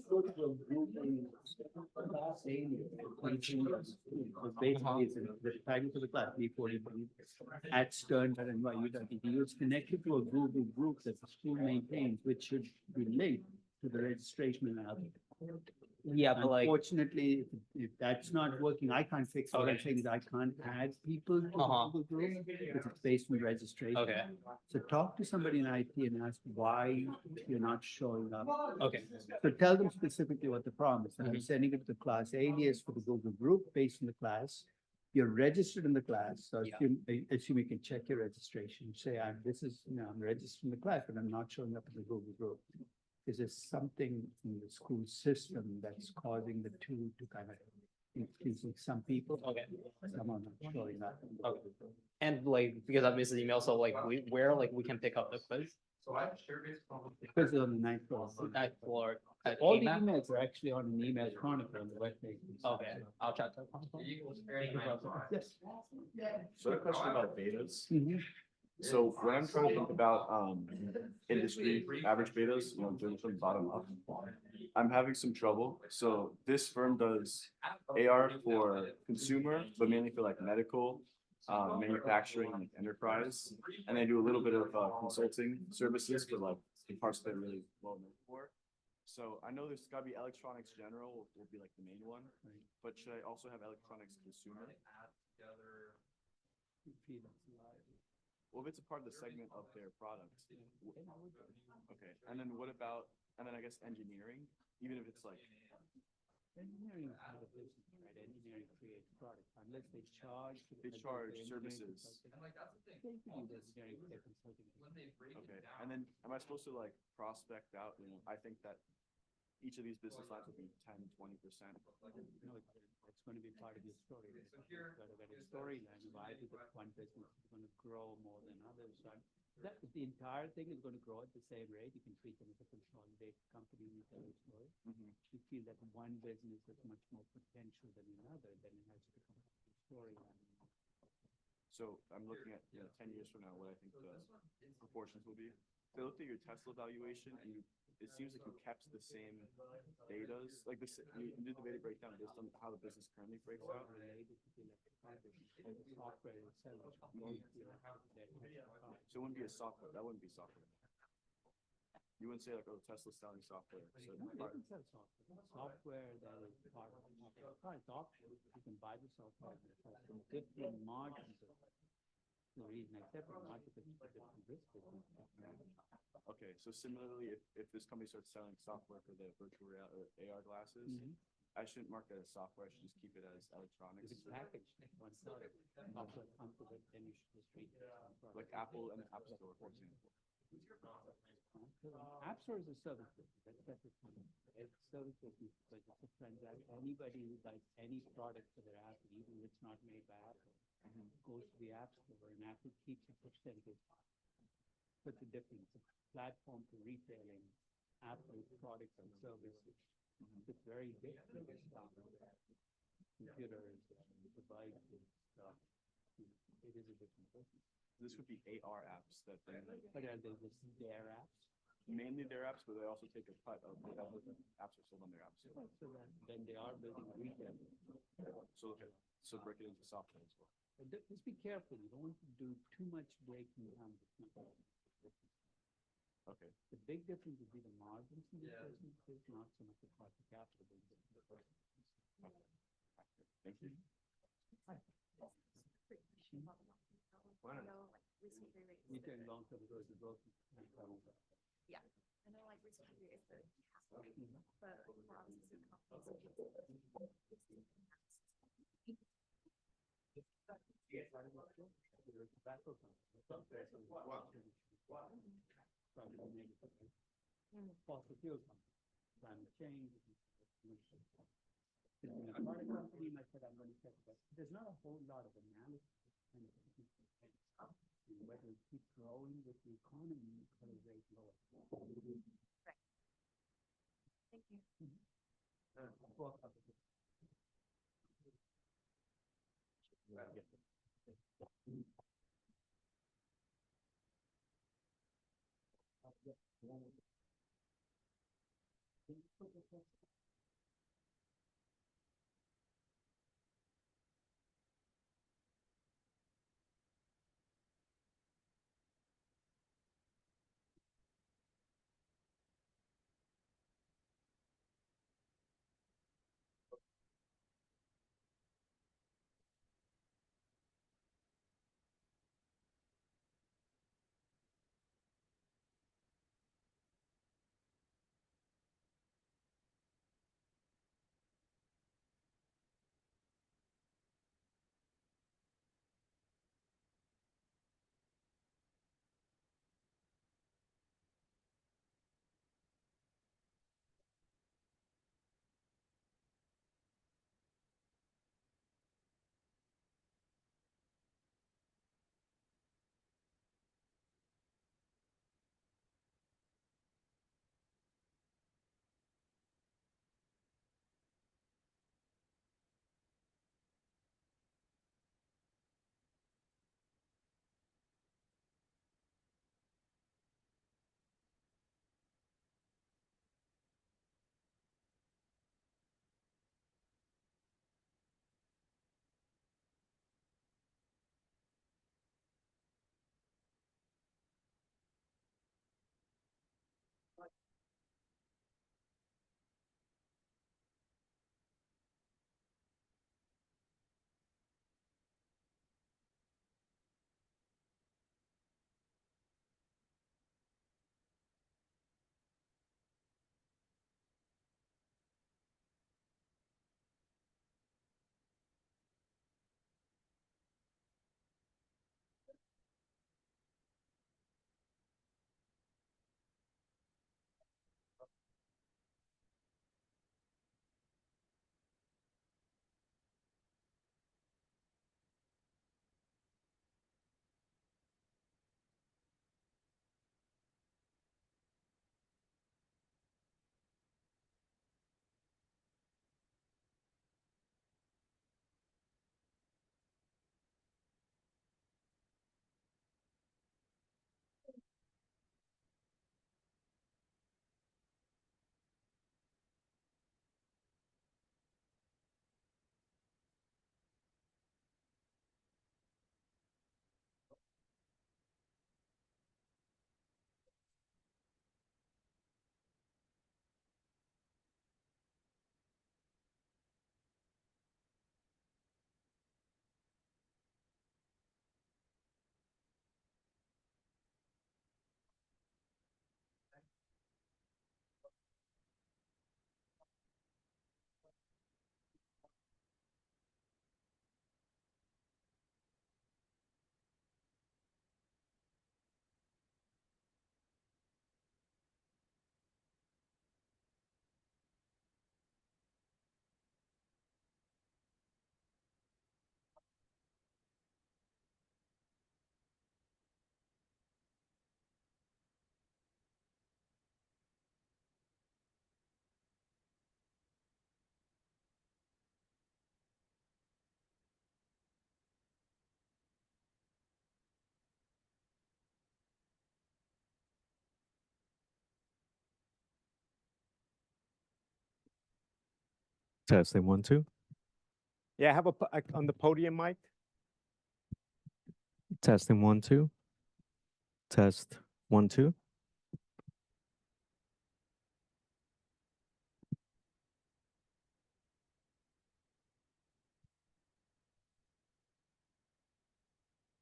Speaker 2: go to a group and basically it's the title for the class, B40, at Stern, and NYU.edu. It's connected to a Google group that the school maintains, which should relate to the registration and other.
Speaker 4: Yeah, but like,
Speaker 2: Unfortunately, if that's not working, I can't fix it. What I'm
Speaker 4: Okay.
Speaker 2: saying is I can't add people to the
Speaker 4: Uh-huh.
Speaker 2: Google group because it's based on registration.
Speaker 4: okay,
Speaker 2: So talk to somebody in IT and ask why you're not showing up.
Speaker 4: okay,
Speaker 2: So tell them specifically what the problem is. And I'm
Speaker 4: Mhm.
Speaker 2: sending it to the class alias for the Google group based on the class. You're registered in the class, so
Speaker 4: Yeah.
Speaker 2: assume you can check your registration. Say, I'm registered in the class, but I'm not showing up in the Google group. Is there something in the school system that's causing the two to kind of increasing some people?
Speaker 4: okay.
Speaker 2: Some are not showing up.
Speaker 4: Okay. And like, because I missed the email, so like, where like we can pick up the quiz?
Speaker 3: So I share based on.
Speaker 2: Because on the ninth floor.
Speaker 4: Ninth floor at
Speaker 2: All the
Speaker 4: AMAP?
Speaker 2: emails are actually on an email chronicle on the webpage.
Speaker 4: Okay, I'll chat to them.
Speaker 2: Yes.
Speaker 6: So I have a question about betas.
Speaker 2: Mhm.
Speaker 6: So when I'm trying to think about industry average betas, doing from bottom up, I'm having some trouble. So this firm does AR for consumer, but mainly for like medical, manufacturing, and enterprise. And they do a little bit of consulting services for like the parts that they're really well known for. So I know there's gotta be electronics general will be like the main one, but should I also have electronics consumer? Well, if it's a part of the segment of their product. Okay, and then what about, and then I guess engineering, even if it's like,
Speaker 2: Engineering is not a business, right? Engineering creates products unless they charge.
Speaker 6: they charge services.
Speaker 2: They can use engineering for consulting.
Speaker 6: Okay, and then am I supposed to like prospect out, I think that each of these business lines would be 10, 20%.
Speaker 2: No, it's going to be part of your story. You've got to get a storyline. Why do that one business is going to grow more than others? Right? That the entire thing is going to grow at the same rate. You can treat them as a consolidated company and you tell the story. You feel that one business has much more potential than another, then it has to become a storyline.
Speaker 6: So I'm looking at 10 years from now what I think the proportions will be. So I looked at your Tesla valuation and it seems like you kept the same betas, like this. You did the beta breakdown based on how the business currently breaks out.
Speaker 2: Related to the electronics and the software itself.
Speaker 6: So it wouldn't be a software. That wouldn't be software. You wouldn't say like, oh, Tesla's selling software. So
Speaker 2: No, they can sell software. Software that is part of the it's optional. You can buy the software. Some different margins. The reason I said that, not because it's a different risk.
Speaker 6: Okay, so similarly, if this company starts selling software for the virtual reality AR glasses, I shouldn't mark that as software. I should just keep it as electronics.
Speaker 2: It's packaged. One side. Software comes with it, then you should just treat it.
Speaker 6: Like Apple and the App Store, for example.
Speaker 2: App Store is a service business. That's separate from it. It's service business because it's a transaction. Anybody who buys any product for their app, even if it's not made by Apple, goes to the App Store and Apple keeps a percentage. What's the difference? It's a platform for retailing Apple products and services. It's very different. Computers, devices, stuff. It is a different business.
Speaker 6: This would be AR apps that then
Speaker 2: But are they just their apps?
Speaker 6: mainly their apps, but they also take a cut of whatever apps are sold on their apps.
Speaker 2: So then they are building retail.
Speaker 6: So okay, so break it into software as well.
Speaker 2: But just be careful. You don't want to do too much breaking down.
Speaker 6: Okay.
Speaker 2: The big difference would be the margins in the business, is not so much the cost of capital.
Speaker 6: Thank you.
Speaker 2: Retail long-term growth is growth.
Speaker 5: Yeah, I know like recently it's the capital, but like for obviously
Speaker 2: Tobacco fossil fuel company, climate change. In a product company, you might say, I'm going to check that. There's not a whole lot of analysis. Whether it keeps growing with the economy or rate lower.
Speaker 5: Thank you.
Speaker 7: Testing 1, 2.
Speaker 8: Yeah, have on the podium mic.
Speaker 7: Testing 1, 2. Test 1, 2.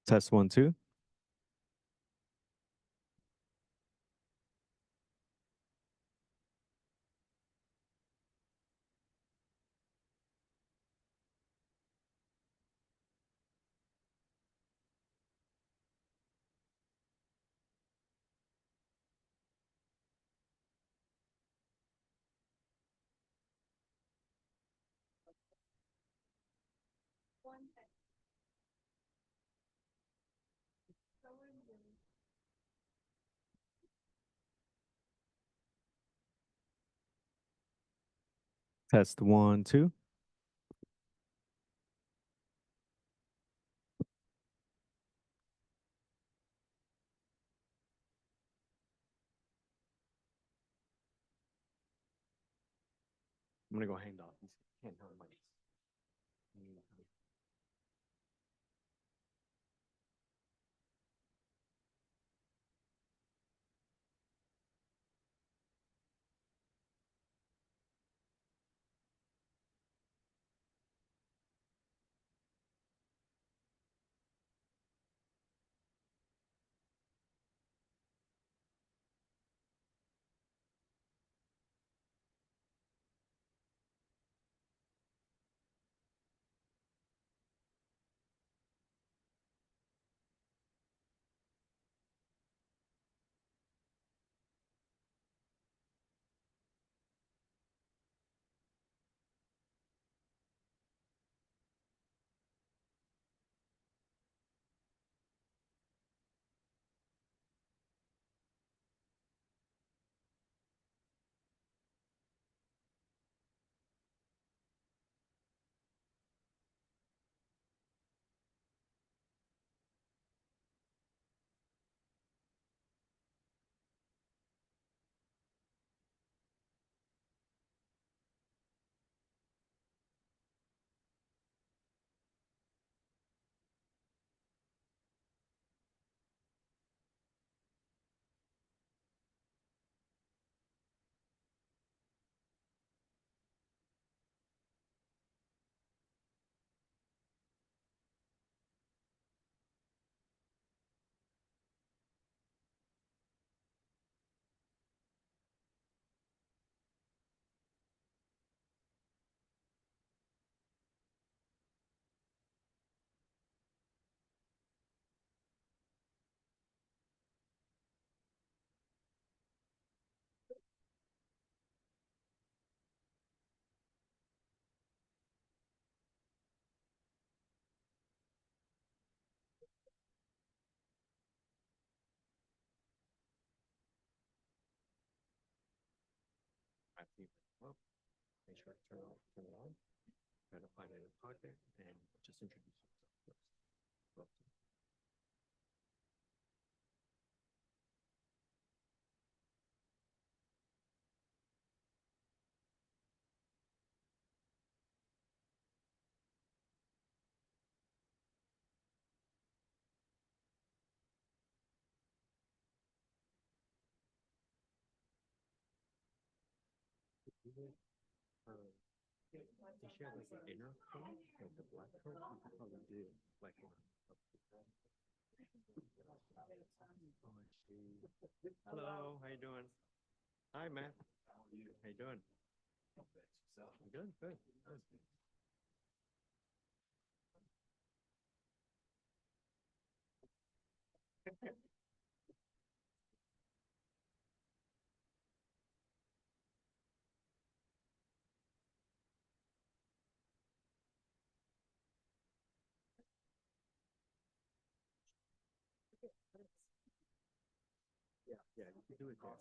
Speaker 7: Test 1, 2. Test 1, 2. I'm gonna go hand off. These handheld mics. Well, make sure to turn it on. Try to find it in the pocket and just introduce yourself first. Welcome. Does she have like an inner color, like the black color? You could probably do like one. Hello, how you doing? Hi, Matt. How you doing? Good, good, good. Yeah, yeah, you can do it there.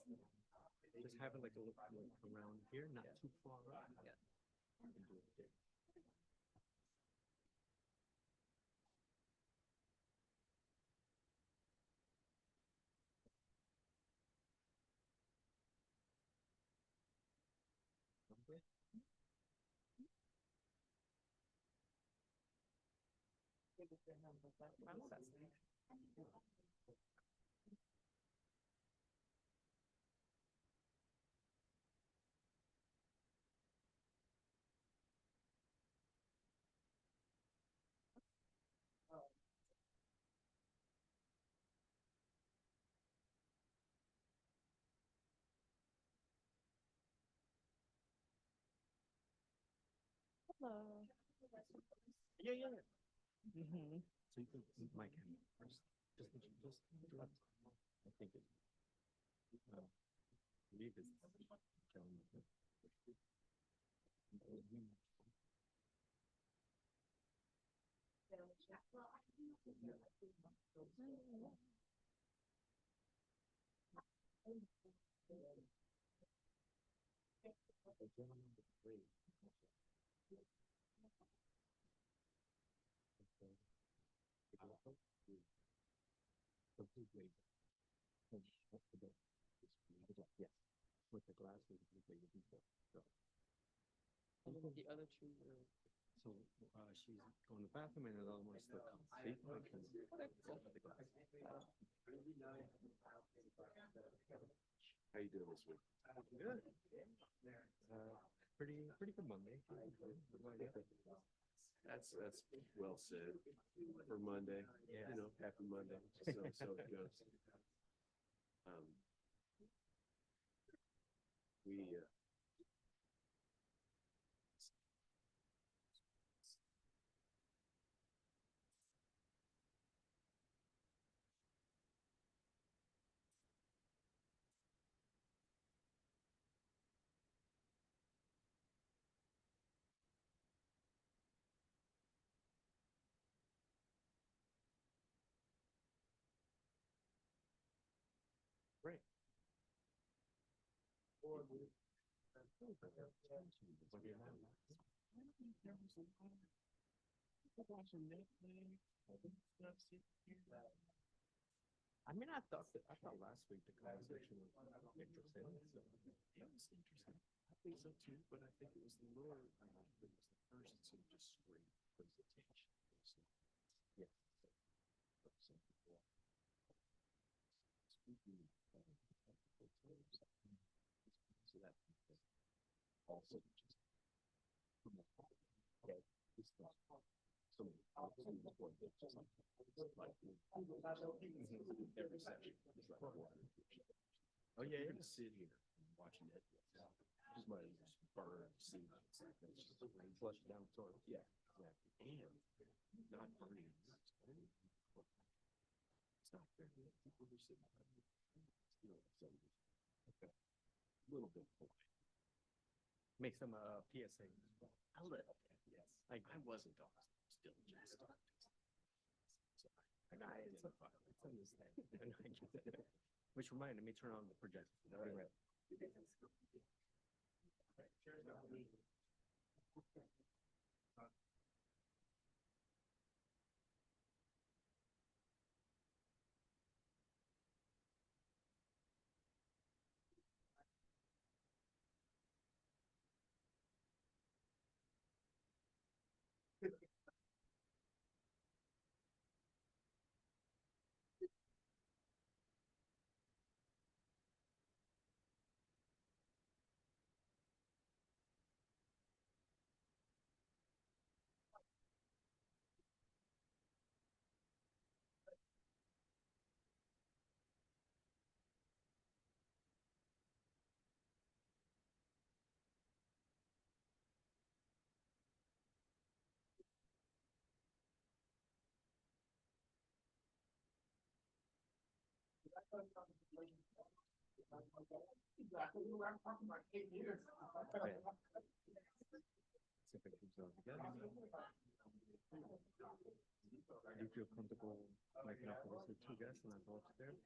Speaker 7: Just have it like a little like around here, not too far up. Yeah. You can do it there.
Speaker 5: Hello.
Speaker 7: Yeah, yeah, yeah. Mm-hmm. So you can mute my camera first. Just interrupt. I think it. I believe it's showing. Yes, with the glasses, so. The other two were. So, she's going to the bathroom and the other one is still coming. See, I can both of the glasses.
Speaker 6: How you doing this week?
Speaker 7: Good. Pretty good Monday.
Speaker 6: That's well said for Monday.
Speaker 7: Yeah.
Speaker 6: You know, happy Monday. So it goes. We
Speaker 7: Great. I mean, I thought last week the conversation was interesting. So.
Speaker 6: It was interesting. I think so too, but I think it was the Lord. It was the first sort of just great presentation.
Speaker 7: Yeah.
Speaker 6: Speaking so that also just okay, this stuff. So many just like every section is like 400.
Speaker 7: Oh yeah,
Speaker 6: You're
Speaker 7: yeah.
Speaker 6: gonna sit here watching Netflix. Just might as well just burn scenes. It's just
Speaker 7: Flush down sort of.
Speaker 6: yeah, exactly. And not burning. It's not fair. People who sit you know, so okay. A little bit polite.
Speaker 7: Make some PSA.
Speaker 6: A little bit, yes.
Speaker 7: Like
Speaker 6: I wasn't talking, still just. So
Speaker 7: it's understandable. Which reminded me, turn on the projector.
Speaker 6: All right.
Speaker 7: Right. Okay. See if it comes out together. Do you feel comfortable making up for the two guests and I go upstairs?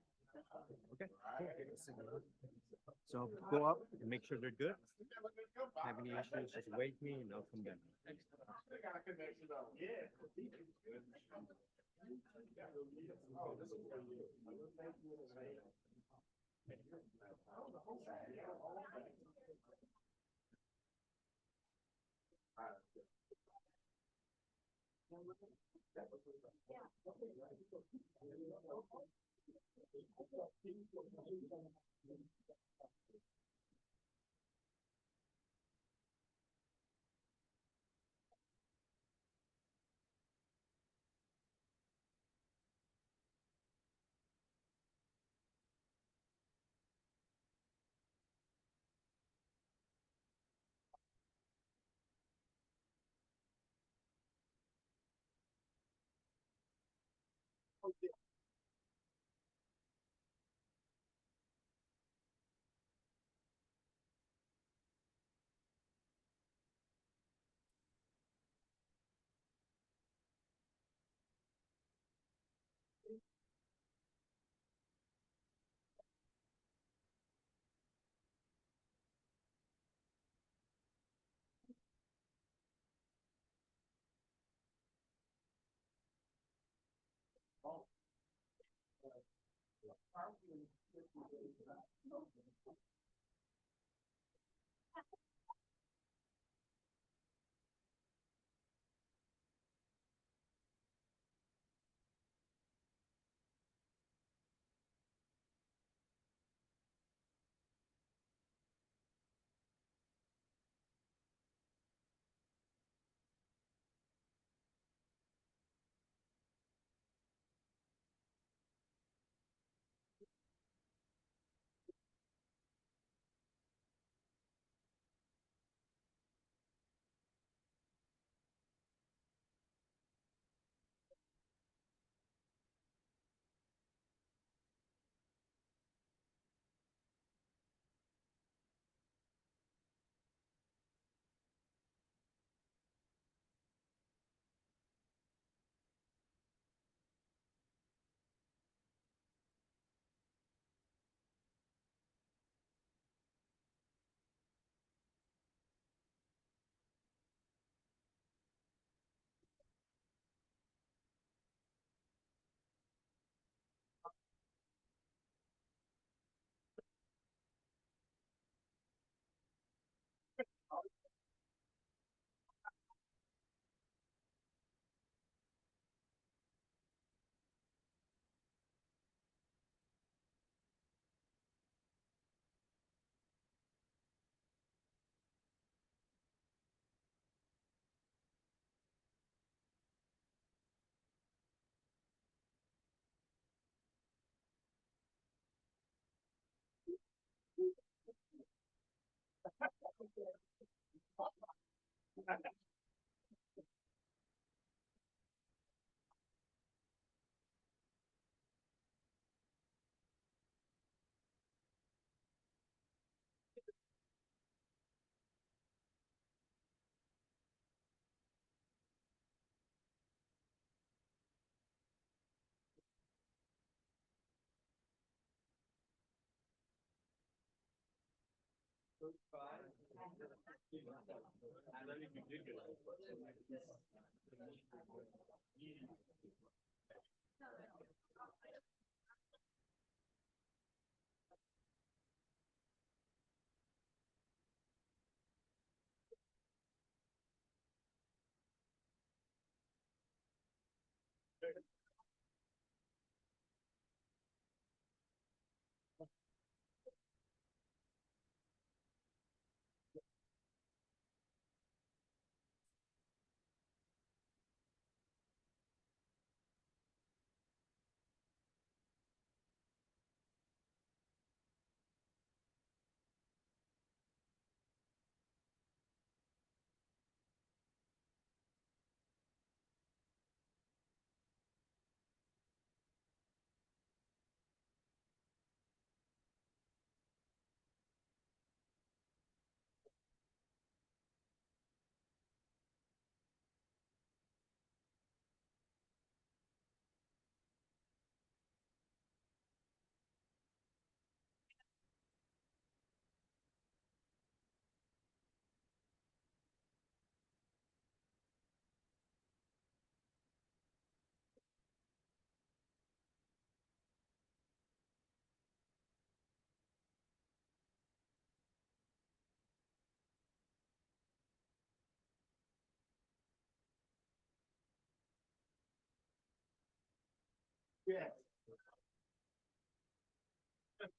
Speaker 7: Okay, cool. So go up and make sure they're good. Have any issues, just wake me and I'll come down.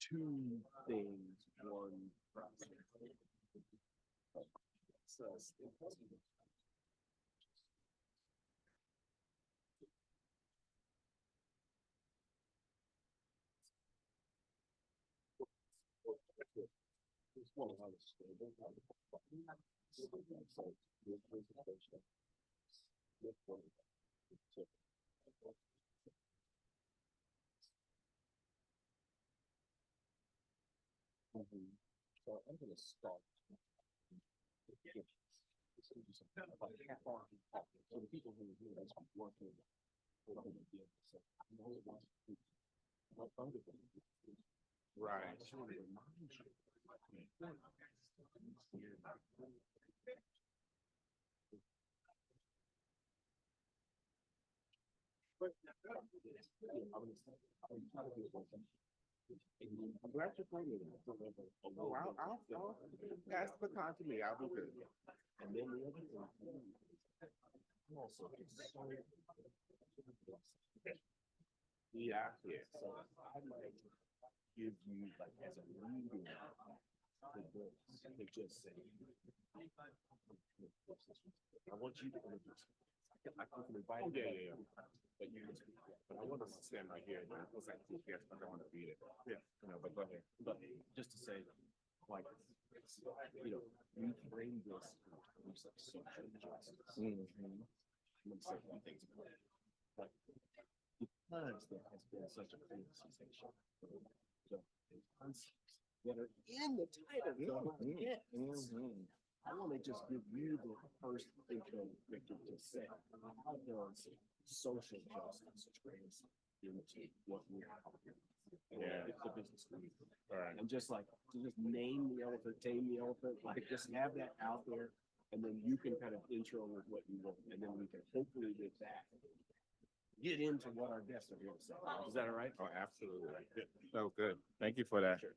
Speaker 6: Two things, one process. So I'm gonna start. So the people who are here that's working. Right. I'm glad you're playing it. Oh, I'll pass the baton to me. I'll be good. And then the other thing. Also, yeah. So I might give you like as a reading to just say, I want you to introduce. I can invite. Yeah. But you, but I want to stand right here. It's like, yes, I don't want to read it. Yeah. But go ahead. But just to say, like, we frame this in terms of social justice. I'm going to say a few things about it. Like, because there has been such a criticization of the concepts that are in the title. I want to just give you the first intro to say, how does social justice translate into what we're talking about? It's the business community. Right. And just like to just name the elephant, tame the elephant, like just have that out there, and then you can kind of intro with what you want, and then we can hopefully with that get into what our guests are going to say. Is that all right? Oh, absolutely. Good. So good. Thank you for that. Sure.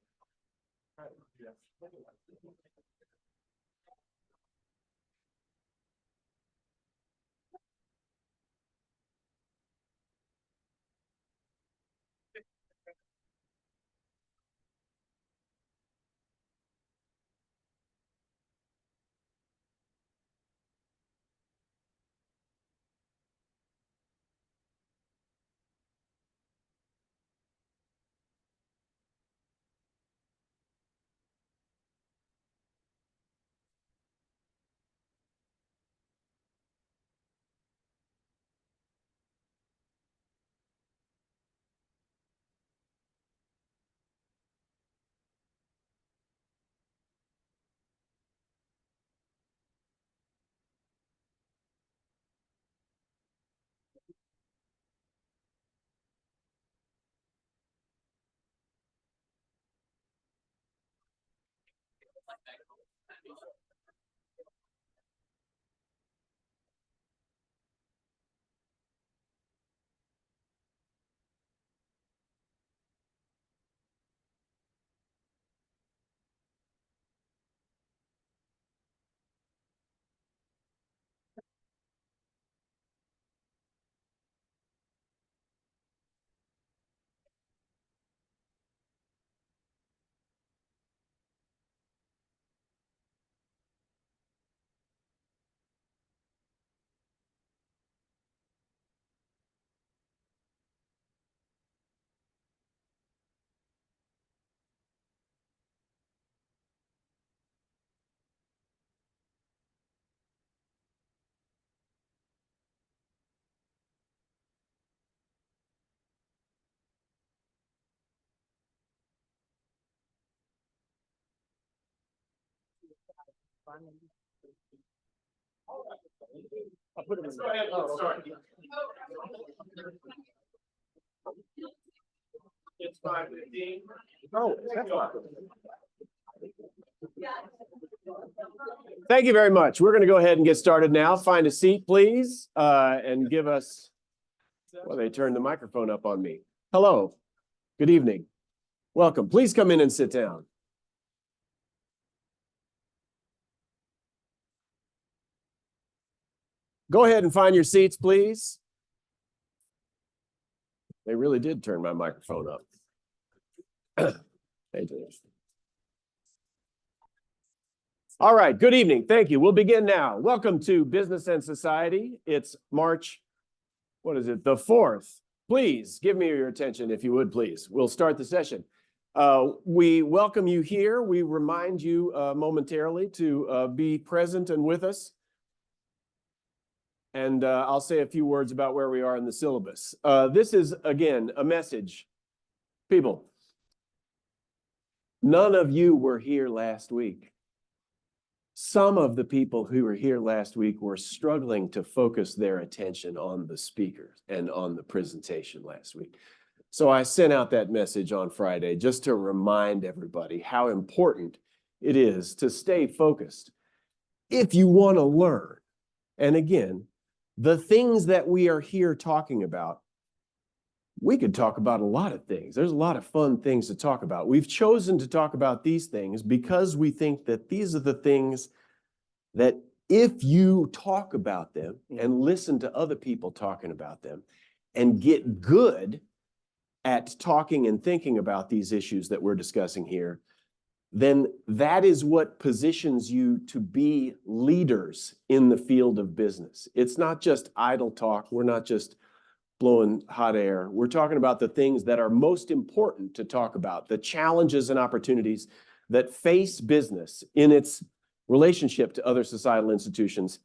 Speaker 6: I'll put them in. It's 5:15. Oh, that's fine. Thank you very much. We're going to go ahead and get started now. Find a seat, please, and give us. Well, they turned the microphone up on me. Hello. Good evening. Welcome. Please come in and sit down. Go ahead and find your seats, please.
Speaker 9: They really did turn my microphone up. Hey, Denise. All right, good evening. Thank you. We'll begin now. Welcome to Business and Society. It's March, what is it, the 4th. Please give me your attention if you would, please. We'll start the session. We welcome you here. We remind you momentarily to be present and with us. And I'll say a few words about where we are in the syllabus. This is, again, a message. People, none of you were here last week. Some of the people who were here last week were struggling to focus their attention on the speaker and on the presentation last week. So I sent out that message on Friday just to remind everybody how important it is to stay focused if you want to learn. And again, the things that we are here talking about, we could talk about a lot of things. There's a lot of fun things to talk about. We've chosen to talk about these things because we think that these are the things that if you talk about them and listen to other people talking about them and get good at talking and thinking about these issues that we're discussing here, then that is what positions you to be leaders in the field of business. It's not just idle talk. We're not just blowing hot air. We're talking about the things that are most important to talk about, the challenges and opportunities that face business in its relationship to other societal institutions.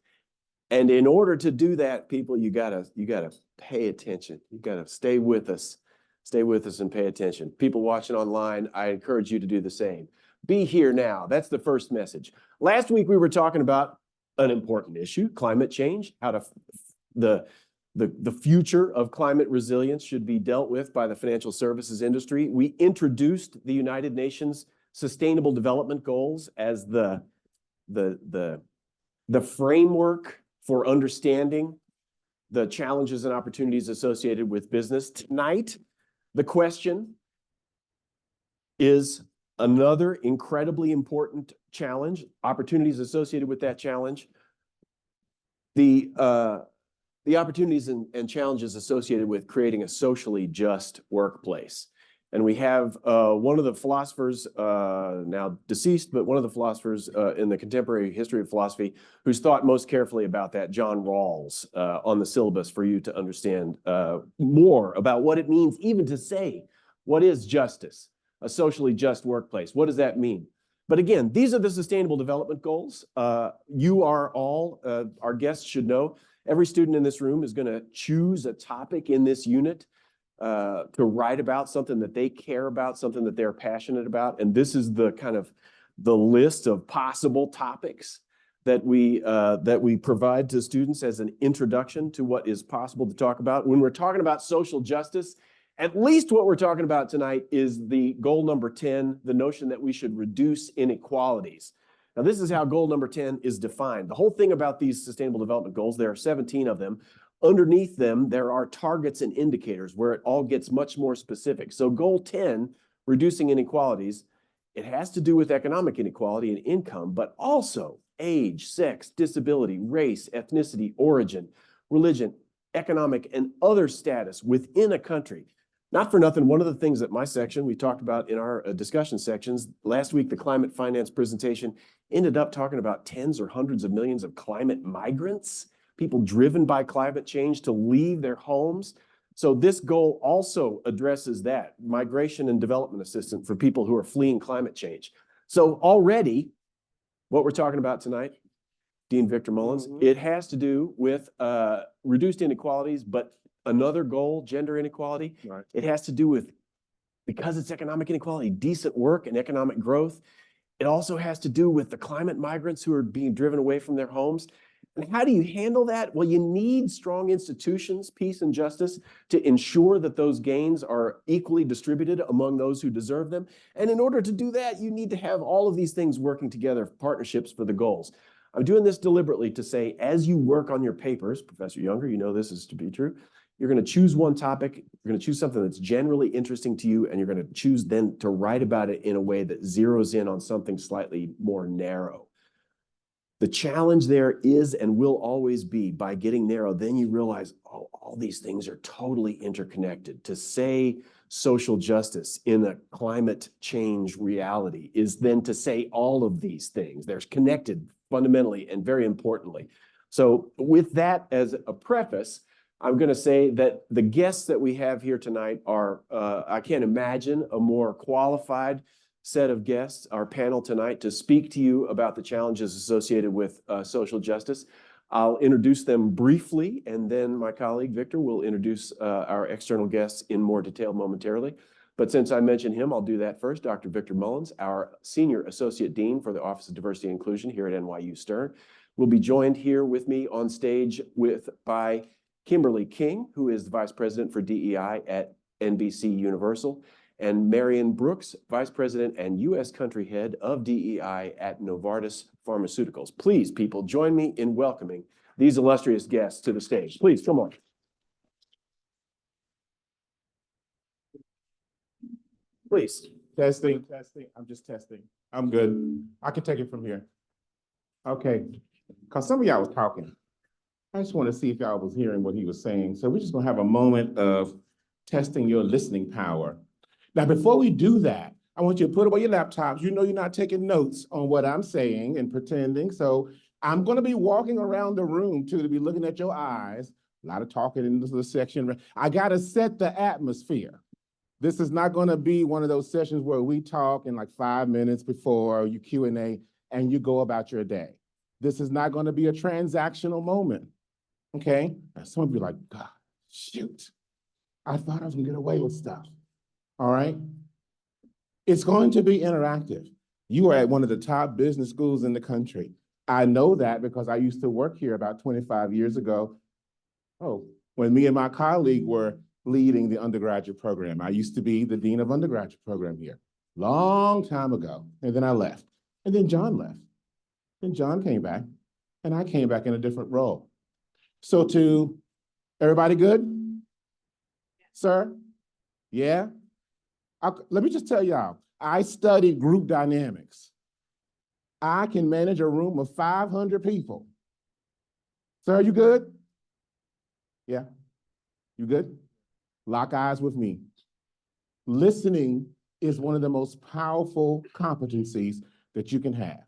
Speaker 9: And in order to do that, people, you gotta pay attention. You gotta stay with us and pay attention. People watching online, I encourage you to do the same. Be here now. That's the first message. Last week, we were talking about an important issue, climate change, how to the future of climate resilience should be dealt with by the financial services industry. We introduced the United Nations Sustainable Development Goals as the framework for understanding the challenges and opportunities associated with business. Tonight, the question is another incredibly important challenge, opportunities associated with that challenge. The opportunities and challenges associated with creating a socially just workplace. And we have one of the philosophers, now deceased, but one of the philosophers in the contemporary history of philosophy who's thought most carefully about that, John Rawls, on the syllabus for you to understand more about what it means even to say, what is justice, a socially just workplace? What does that mean? But again, these are the Sustainable Development Goals. You are all, our guests should know, every student in this room is going to choose a topic in this unit to write about, something that they care about, something that they're passionate about. And this is the kind of the list of possible topics that we provide to students as an introduction to what is possible to talk about. When we're talking about social justice, at least what we're talking about tonight is the goal number 10, the notion that we should reduce inequalities. Now, this is how goal number 10 is defined. The whole thing about these Sustainable Development Goals, there are 17 of them. Underneath them, there are targets and indicators where it all gets much more specific. So goal 10, reducing inequalities, it has to do with economic inequality and income, but also age, sex, disability, race, ethnicity, origin, religion, economic, and other status within a country. Not for nothing, one of the things that my section, we talked about in our discussion sections, last week, the climate finance presentation ended up talking about tens or hundreds of millions of climate migrants, people driven by climate change to leave their homes. So this goal also addresses that, migration and development assistance for people who are fleeing climate change. So already, what we're talking about tonight, Dean Victor Mullins, it has to do with reduced inequalities, but another goal, gender inequality, right. It has to do with, because it's economic inequality, decent work and economic growth. It also has to do with the climate migrants who are being driven away from their homes. And how do you handle that? Well, you need strong institutions, peace and justice, to ensure that those gains are equally distributed among those who deserve them. And in order to do that, you need to have all of these things working together, partnerships for the goals. I'm doing this deliberately to say, as you work on your papers, Professor Younger, you know this is to be true, you're going to choose one topic, you're going to choose something that's generally interesting to you, and you're going to choose then to write about it in a way that zeroes in on something slightly more narrow. The challenge there is and will always be by getting narrow, then you realize, oh, all these things are totally interconnected. To say social justice in a climate change reality is then to say all of these things. They're connected fundamentally and very importantly. So with that as a preface, I'm going to say that the guests that we have here tonight are, I can't imagine a more qualified set of guests, our panel tonight, to speak to you about the challenges associated with social justice. I'll introduce them briefly, and then my colleague Victor will introduce our external guests in more detail momentarily. But since I mentioned him, I'll do that first. Dr. Victor Mullins, our Senior Associate Dean for the Office of Diversity and Inclusion here at NYU Stern, will be joined here with me on stage by Kimberly King, who is the Vice President for DEI at NBC Universal, and Marion Brooks, Vice President and U.S. Country Head of DEI at Novartis Pharmaceuticals. Please, people, join me in welcoming these illustrious guests to the stage. Please, come on. Please.
Speaker 10: Testing. I'm just testing. I'm good. I can take it from here. Okay, because some of y'all was talking. I just want to see if y'all was hearing what he was saying. So we're just gonna have a moment of testing your listening power. Now, before we do that, I want you to put away your laptops. You know you're not taking notes on what I'm saying and pretending. So I'm gonna be walking around the room too, to be looking at your eyes. A lot of talking in this section. I gotta set the atmosphere. This is not gonna be one of those sessions where we talk in like 5 minutes before you Q&A and you go about your day. This is not gonna be a transactional moment, okay? And some of you are like, God, shoot. I thought I was gonna get away with stuff, all right? It's going to be interactive. You are at one of the top business schools in the country. I know that because I used to work here about 25 years ago. Oh, when me and my colleague were leading the undergraduate program. I used to be the dean of undergraduate program here, long time ago. And then I left. And then John left. And John came back. And I came back in a different role. So to everybody good? Sir? Yeah? Let me just tell y'all, I studied group dynamics. I can manage a room of 500 people. Sir, you good? Yeah? You good? Lock eyes with me. Listening is one of the most powerful competencies that you can have.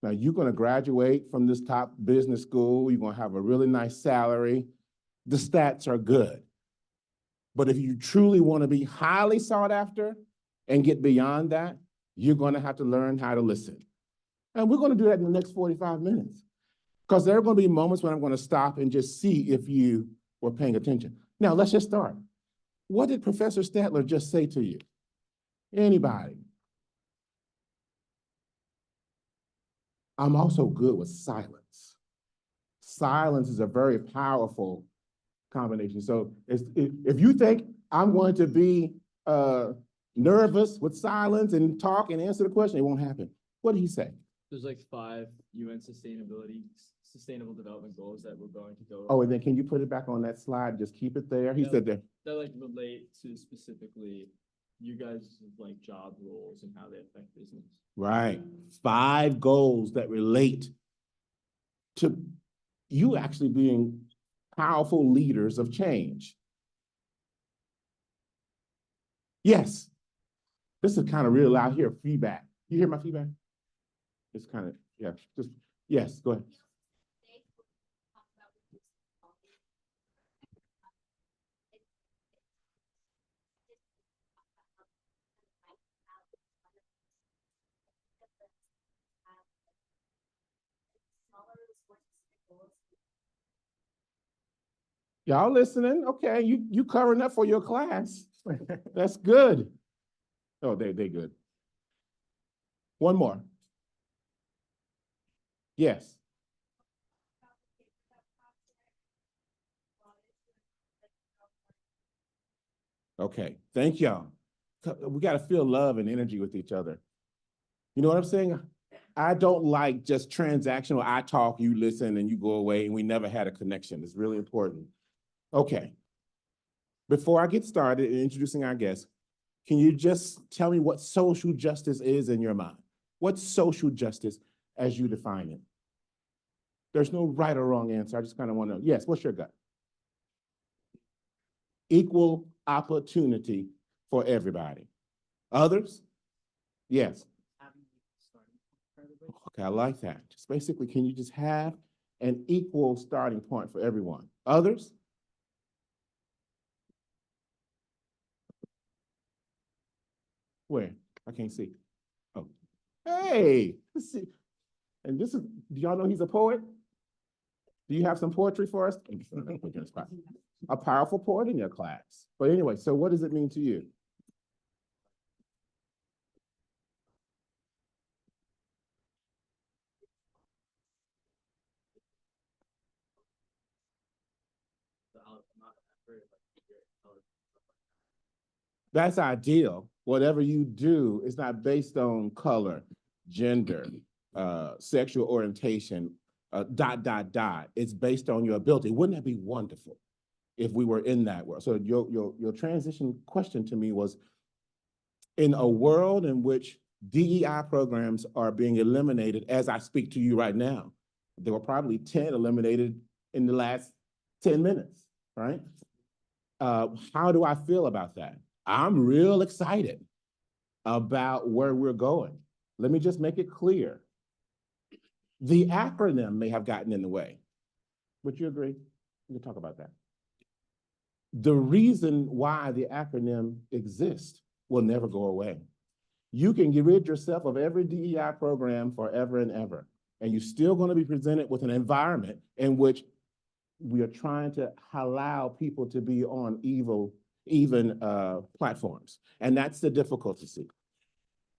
Speaker 10: Now, you're going to graduate from this top business school. You're going to have a really nice salary. The stats are good. But if you truly want to be highly sought after and get beyond that, you're going to have to learn how to listen. And we're going to do that in the next 45 minutes. Because there are going to be moments when I'm going to stop and just see if you were paying attention. Now, let's just start. What did Professor Statler just say to you? Anybody? I'm also good with silence. Silence is a very powerful combination. So if you think I'm going to be nervous with silence and talk and answer the question, it won't happen. What did he say?
Speaker 11: There's like 5 UN sustainable development goals that we're going to go.
Speaker 10: Oh, and then can you put it back on that slide? Just keep it there. He said that.
Speaker 11: That like relate to specifically you guys like job roles and how they affect business.
Speaker 10: Right. 5 goals that relate to you actually being powerful leaders of change. Yes. This is kind of real out here, feedback. You hear my feedback? It's kind of, yeah, just, yes, go ahead. Y'all listening? Okay, you covering up for your class. That's good. Oh, they good. One more. Yes. Okay, thank y'all. We got to feel love and energy with each other. You know what I'm saying? I don't like just transactional, I talk, you listen, and you go away, and we never had a connection. It's really important. Okay. Before I get started in introducing our guests, can you just tell me what social justice is in your mind? What's social justice? as you define it. There's no right or wrong answer. I just kind of want to know, yes, what's your gut? Equal opportunity for everybody. Others? Yes. Okay, I like that. Just basically, can you just have an equal starting point for everyone? Others? Where? I can't see. Oh, hey, let's see. And this is, do y'all know he's a poet? Do you have some poetry for us? A powerful poet in your class. But anyway, so what does it mean to you? That's ideal. Whatever you do is not based on color, gender, sexual orientation, ... It's based on your ability. Wouldn't that be wonderful if we were in that world? So your transition question to me was, in a world in which DEI programs are being eliminated as I speak to you right now, there were probably 10 eliminated in the last 10 minutes, right? How do I feel about that? I'm real excited about where we're going. Let me just make it clear. The acronym may have gotten in the way. Would you agree? We can talk about that. The reason why the acronym exists will never go away. You can get rid yourself of every DEI program forever and ever, and you're still going to be presented with an environment in which we are trying to allow people to be on even platforms. And that's the difficulty.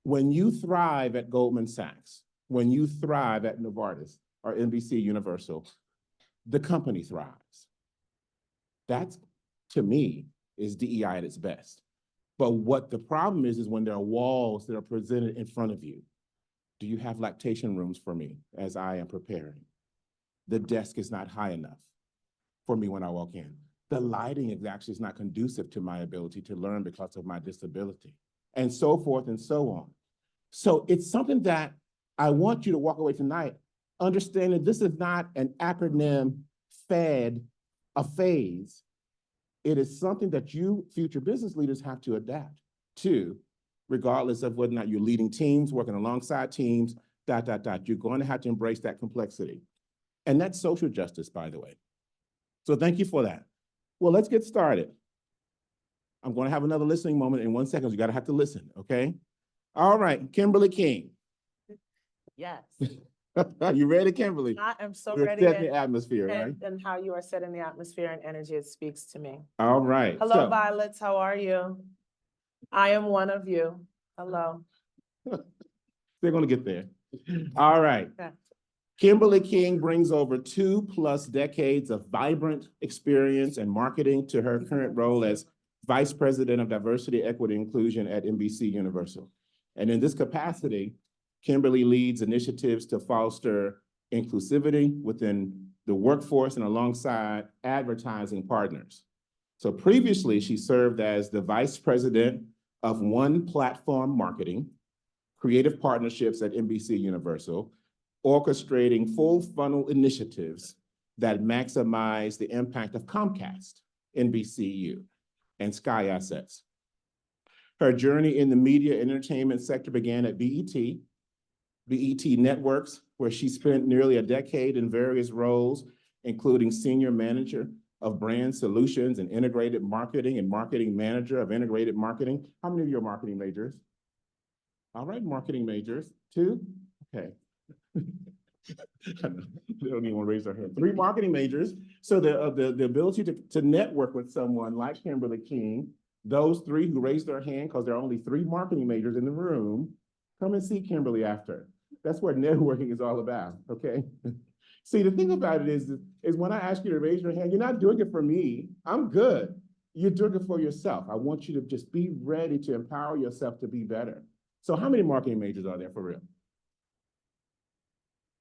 Speaker 10: When you thrive at Goldman Sachs, when you thrive at Novartis or NBC Universal, the company thrives. That's, to me, is DEI at its best. But what the problem is when there are walls that are presented in front of you. Do you have lactation rooms for me as I am preparing? The desk is not high enough for me when I walk in. The lighting is actually not conducive to my ability to learn because of my disability, and so forth and so on. So it's something that I want you to walk away tonight understanding this is not an acronym fad, a phase. It is something that you future business leaders have to adapt to, regardless of whether or not you're leading teams, working alongside teams, ... You're going to have to embrace that complexity. And that's social justice, by the way. So thank you for that. Well, let's get started. I'm going to have another listening moment in 1 second. You got to have to listen, okay? All right, Kimberly King.
Speaker 12: Yes,
Speaker 10: Are you ready, Kimberly?
Speaker 12: I am so
Speaker 10: You're
Speaker 12: ready.
Speaker 10: setting the atmosphere, right?
Speaker 12: And how you are setting the atmosphere and energy, it speaks to me.
Speaker 10: All right.
Speaker 12: Hello, Violets, how are you? I am one of you. Hello.
Speaker 10: They're going to get there. All right.
Speaker 12: Okay.
Speaker 10: Kimberly King brings over 2+ decades of vibrant experience and marketing to her current role as Vice President of Diversity, Equity, and Inclusion at NBC Universal. And in this capacity, Kimberly leads initiatives to foster inclusivity within the workforce and alongside advertising partners. So previously, she served as the Vice President of One Platform Marketing, Creative Partnerships at NBC Universal, orchestrating full funnel initiatives that maximize the impact of Comcast, NBCU, and Sky assets. Her journey in the media and entertainment sector began at BET Networks, where she spent nearly a decade in various roles, including Senior Manager of Brand Solutions and Integrated Marketing and Marketing Manager of Integrated Marketing. How many of you are marketing majors? All right, marketing majors. 2? Okay. They don't even want to raise their hand. 3 marketing majors. So the ability to network with someone like Kimberly King, those 3 who raised their hand, because there are only 3 marketing majors in the room, come and see Kimberly after. That's what networking is all about, okay? See, the thing about it is when I ask you to raise your hand, you're not doing it for me. I'm good. You're doing it for yourself. I want you to just be ready to empower yourself to be better. So how many marketing majors are there for real?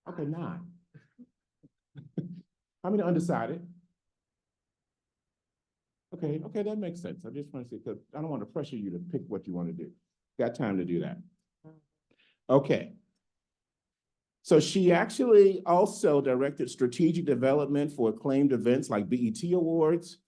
Speaker 10: Okay, 9. How many undecided? Okay, that makes sense. I just want to see, because I don't want to pressure you to pick what you want to do. Got time to do that. Okay. So she actually also directed strategic development for acclaimed events like BET Awards,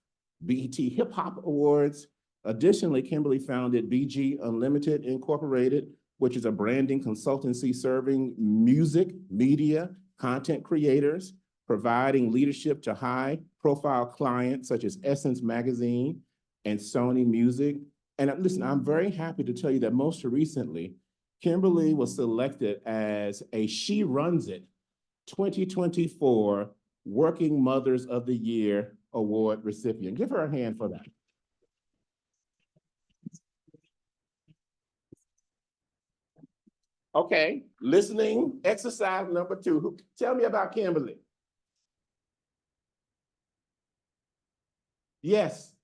Speaker 10: BET Hip Hop Awards. Additionally, Kimberly founded BG Unlimited Incorporated, which is a branding consultancy serving music, media, content creators, providing leadership to high-profile clients such as Essence Magazine and Sony Music. And listen, I'm very happy to tell you that most recently, Kimberly was selected as a She Runs It 2024 Working Mothers of the Year Award recipient. Give her a hand for that. Okay, listening exercise number 2. Tell me about Kimberly. Yes.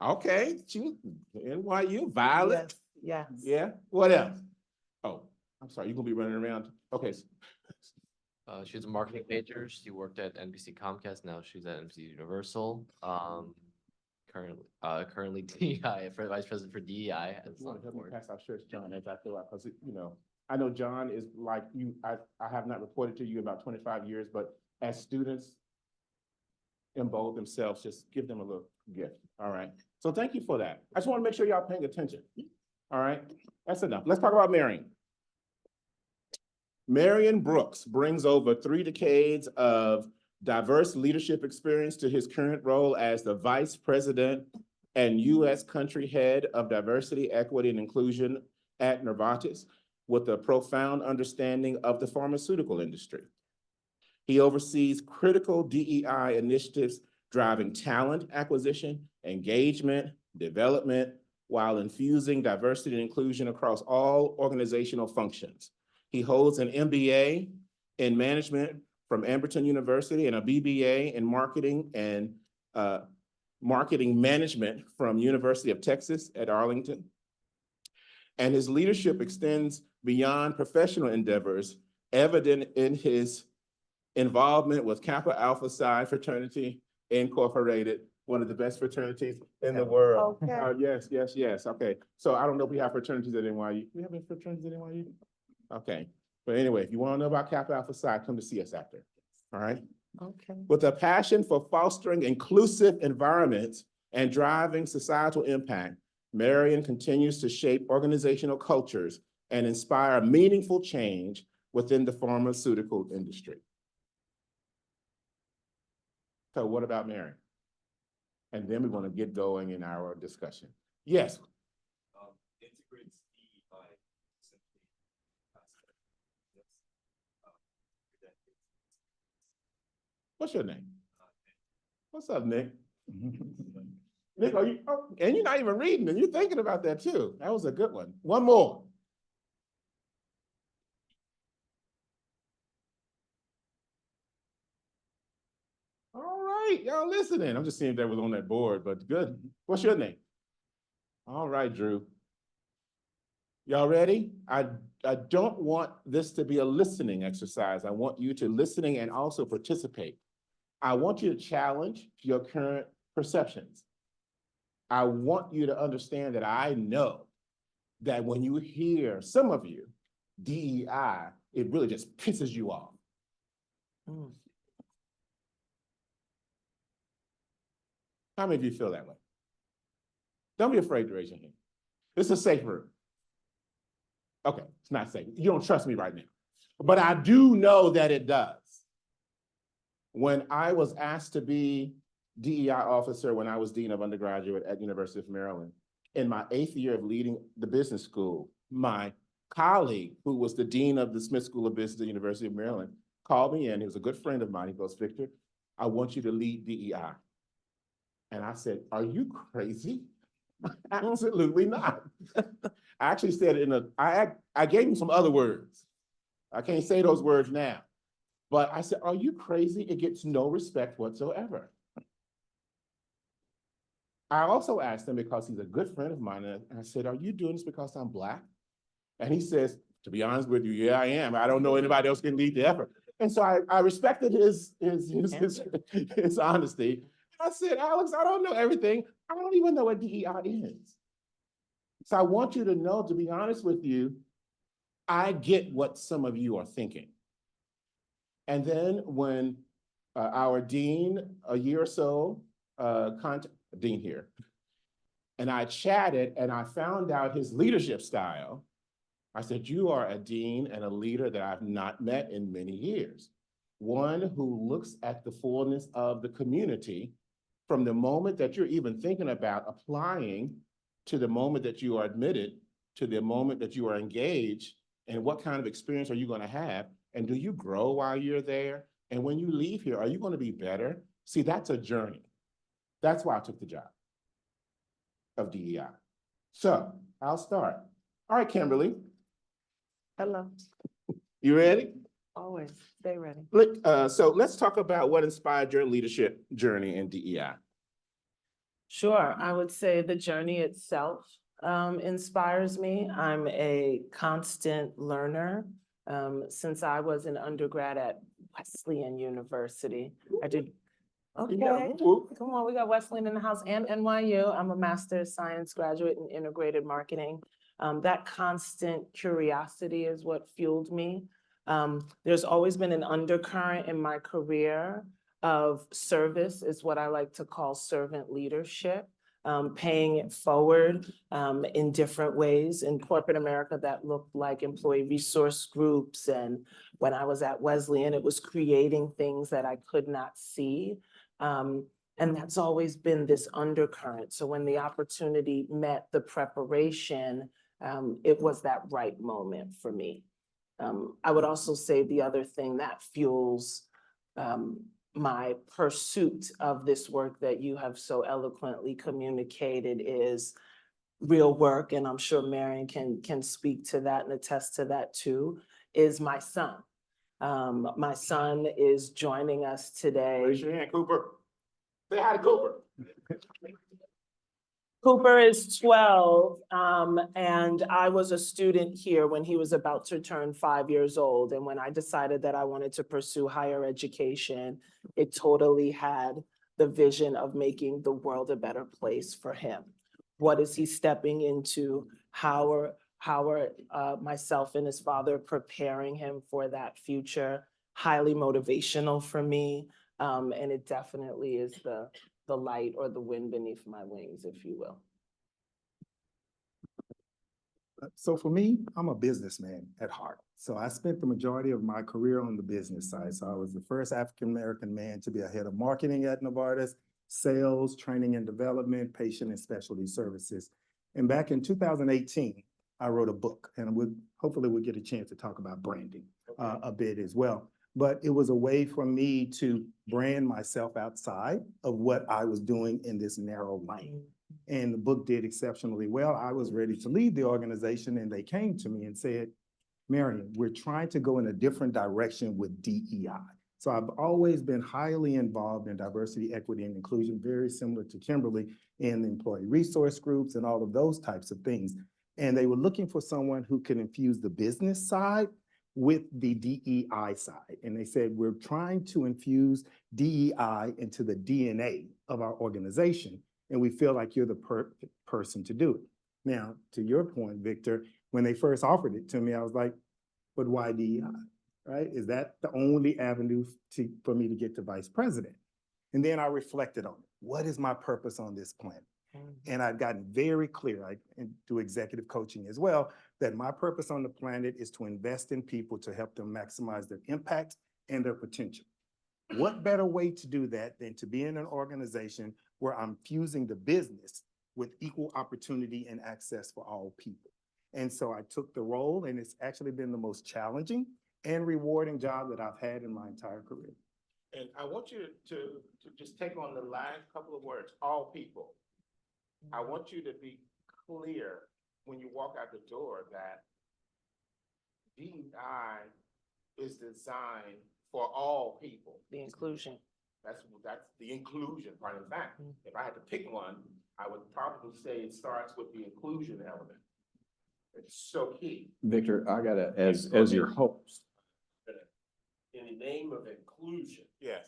Speaker 10: Okay, she NYU, Violet.
Speaker 12: Yes.
Speaker 10: Yeah, what else? Oh, I'm sorry, you're gonna be running around. Okay.
Speaker 13: She's a marketing major. She worked at NBC Comcast. Now she's at NBC Universal. Currently DEI, for vice president for DEI.
Speaker 10: If you want to help me pass our shirts, John, as I fill out, because, I know John is like you, I have not reported to you about 25 years, but as students involve themselves, just give them a little gift, all right? So thank you for that. I just want to make sure y'all paying attention, all right? That's enough. Let's talk about Marion. Marion Brooks brings over 3 decades of diverse leadership experience to his current role as the Vice President and U.S. Country Head of Diversity, Equity, and Inclusion at Novartis, with a profound understanding of the pharmaceutical industry. He oversees critical DEI initiatives driving talent acquisition, engagement, development, while infusing diversity and inclusion across all organizational functions. He holds an MBA in management from Amberton University and a BBA in marketing and marketing management from University of Texas at Arlington. And his leadership extends beyond professional endeavors, evident in his involvement with Kappa Alpha Psi Fraternity Incorporated, one of the best fraternities in the world.
Speaker 12: Okay.
Speaker 10: Yes, yes, yes. Okay. So I don't know if we have fraternities at NYU. We have any fraternities at NYU? Okay. But anyway, if you want to know about Kappa Alpha Psi, come to see us after. All right.
Speaker 12: Okay.
Speaker 10: With a passion for fostering inclusive environments and driving societal impact, Marion continues to shape organizational cultures and inspire meaningful change within the pharmaceutical industry. So what about Marion? And then we're going to get going in our discussion. Yes.
Speaker 3: Integrates DEI simply.
Speaker 10: What's your name? What's up, Nick? Nick, are you, oh, and you're not even reading, and you're thinking about that too. That was a good one. One more. All right, y'all listening. I'm just seeing if that was on that board, but good. What's your name? All right, Drew. Y'all ready? I don't want this to be a listening exercise. I want you to listening and also participate. I want you to challenge your current perceptions. I want you to understand that I know that when you hear, some of you, DEI, it really just pisses you off. How many of you feel that way? Don't be afraid to raise your hand. This is a safe room. Okay, it's not safe. You don't trust me right now. But I do know that it does. When I was asked to be DEI officer when I was dean of undergraduate at University of Maryland, in my 8th year of leading the business school, my colleague, who was the dean of the Smith School of Business at the University of Maryland, called me in. He was a good friend of mine. He goes, "Victor, I want you to lead DEI." And I said, "Are you crazy?" Absolutely not. I actually said it I gave him some other words. I can't say those words now. But I said, "Are you crazy? It gets no respect whatsoever." I also asked him, because he's a good friend of mine, and I said, "Are you doing this because I'm Black?" And he says, "To be honest with you, yeah, I am. I don't know anybody else can lead the effort." And so I respected his honesty. I said, "Alex, I don't know everything. I don't even know what DEI is." So I want you to know, to be honest with you, I get what some of you are thinking. And then when our dean, a year or so, dean here, and I chatted and I found out his leadership style, I said, you are a dean and a leader that I've not met in many years. One who looks at the fullness of the community from the moment that you're even thinking about applying to the moment that you are admitted, to the moment that you are engaged, and what kind of experience are you going to have? And do you grow while you're there? And when you leave here, are you going to be better? See, that's a journey. That's why I took the job of DEI. So I'll start. All right, Kimberly,
Speaker 12: Hello,
Speaker 10: you ready?
Speaker 12: always, stay ready.
Speaker 10: So let's talk about what inspired your leadership journey in DEI.
Speaker 12: Sure, I would say the journey itself inspires me. I'm a constant learner. Since I was an undergrad at Wesleyan University, I did. Okay, come on, we got Wesleyan in the house and NYU. I'm a Master's Science graduate in integrated marketing. That constant curiosity is what fueled me. There's always been an undercurrent in my career of service, is what I like to call servant leadership, paying it forward in different ways. In corporate America, that looked like employee resource groups. And when I was at Wesleyan, it was creating things that I could not see. And that's always been this undercurrent. So when the opportunity met the preparation, it was that right moment for me. I would also say the other thing that fuels my pursuit of this work that you have so eloquently communicated is real work, and I'm sure Marion can speak to that and attest to that too, is my son. My son is joining us today.
Speaker 10: Raise your hand, Cooper. Say hi to Cooper.
Speaker 12: Cooper is 12, and I was a student here when he was about to turn 5 years old. And when I decided that I wanted to pursue higher education, it totally had the vision of making the world a better place for him. What is he stepping into? How are myself and his father preparing him for that future? Highly motivational for me, and it definitely is the light or the wind beneath my wings, if you will.
Speaker 14: So for me, I'm a businessman at heart. So I spent the majority of my career on the business side. So I was the first African-American man to be a head of marketing at Novartis, sales, training and development, patient and specialty services. And back in 2018, I wrote a book, and hopefully we'll get a chance to talk about branding a bit as well. But it was a way for me to brand myself outside of what I was doing in this narrow lane. And the book did exceptionally well. I was ready to leave the organization, and they came to me and said, Marion, we're trying to go in a different direction with DEI. So I've always been highly involved in diversity, equity, and inclusion, very similar to Kimberly in the employee resource groups and all of those types of things. And they were looking for someone who could infuse the business side with the DEI side. And they said, we're trying to infuse DEI into the DNA of our organization, and we feel like you're the perfect person to do it. Now, to your point, Victor, when they first offered it to me, I was like, but why DEI, right? Is that the only avenue for me to get to vice president? And then I reflected on it. What is my purpose on this planet? And I've gotten very clear, I do executive coaching as well, that my purpose on the planet is to invest in people to help them maximize their impact and their potential. What better way to do that than to be in an organization where I'm fusing the business with equal opportunity and access for all people? And so I took the role, and it's actually been the most challenging and rewarding job that I've had in my entire career.
Speaker 10: And I want you to just take on the last couple of words, all people. I want you to be clear when you walk out the door that DEI is designed for all people.
Speaker 12: The inclusion.
Speaker 10: That's the inclusion part. In fact, if I had to pick one, I would probably say it starts with the inclusion element. It's so key.
Speaker 9: Victor, I gotta, as your host,
Speaker 10: In the name of inclusion. Yes.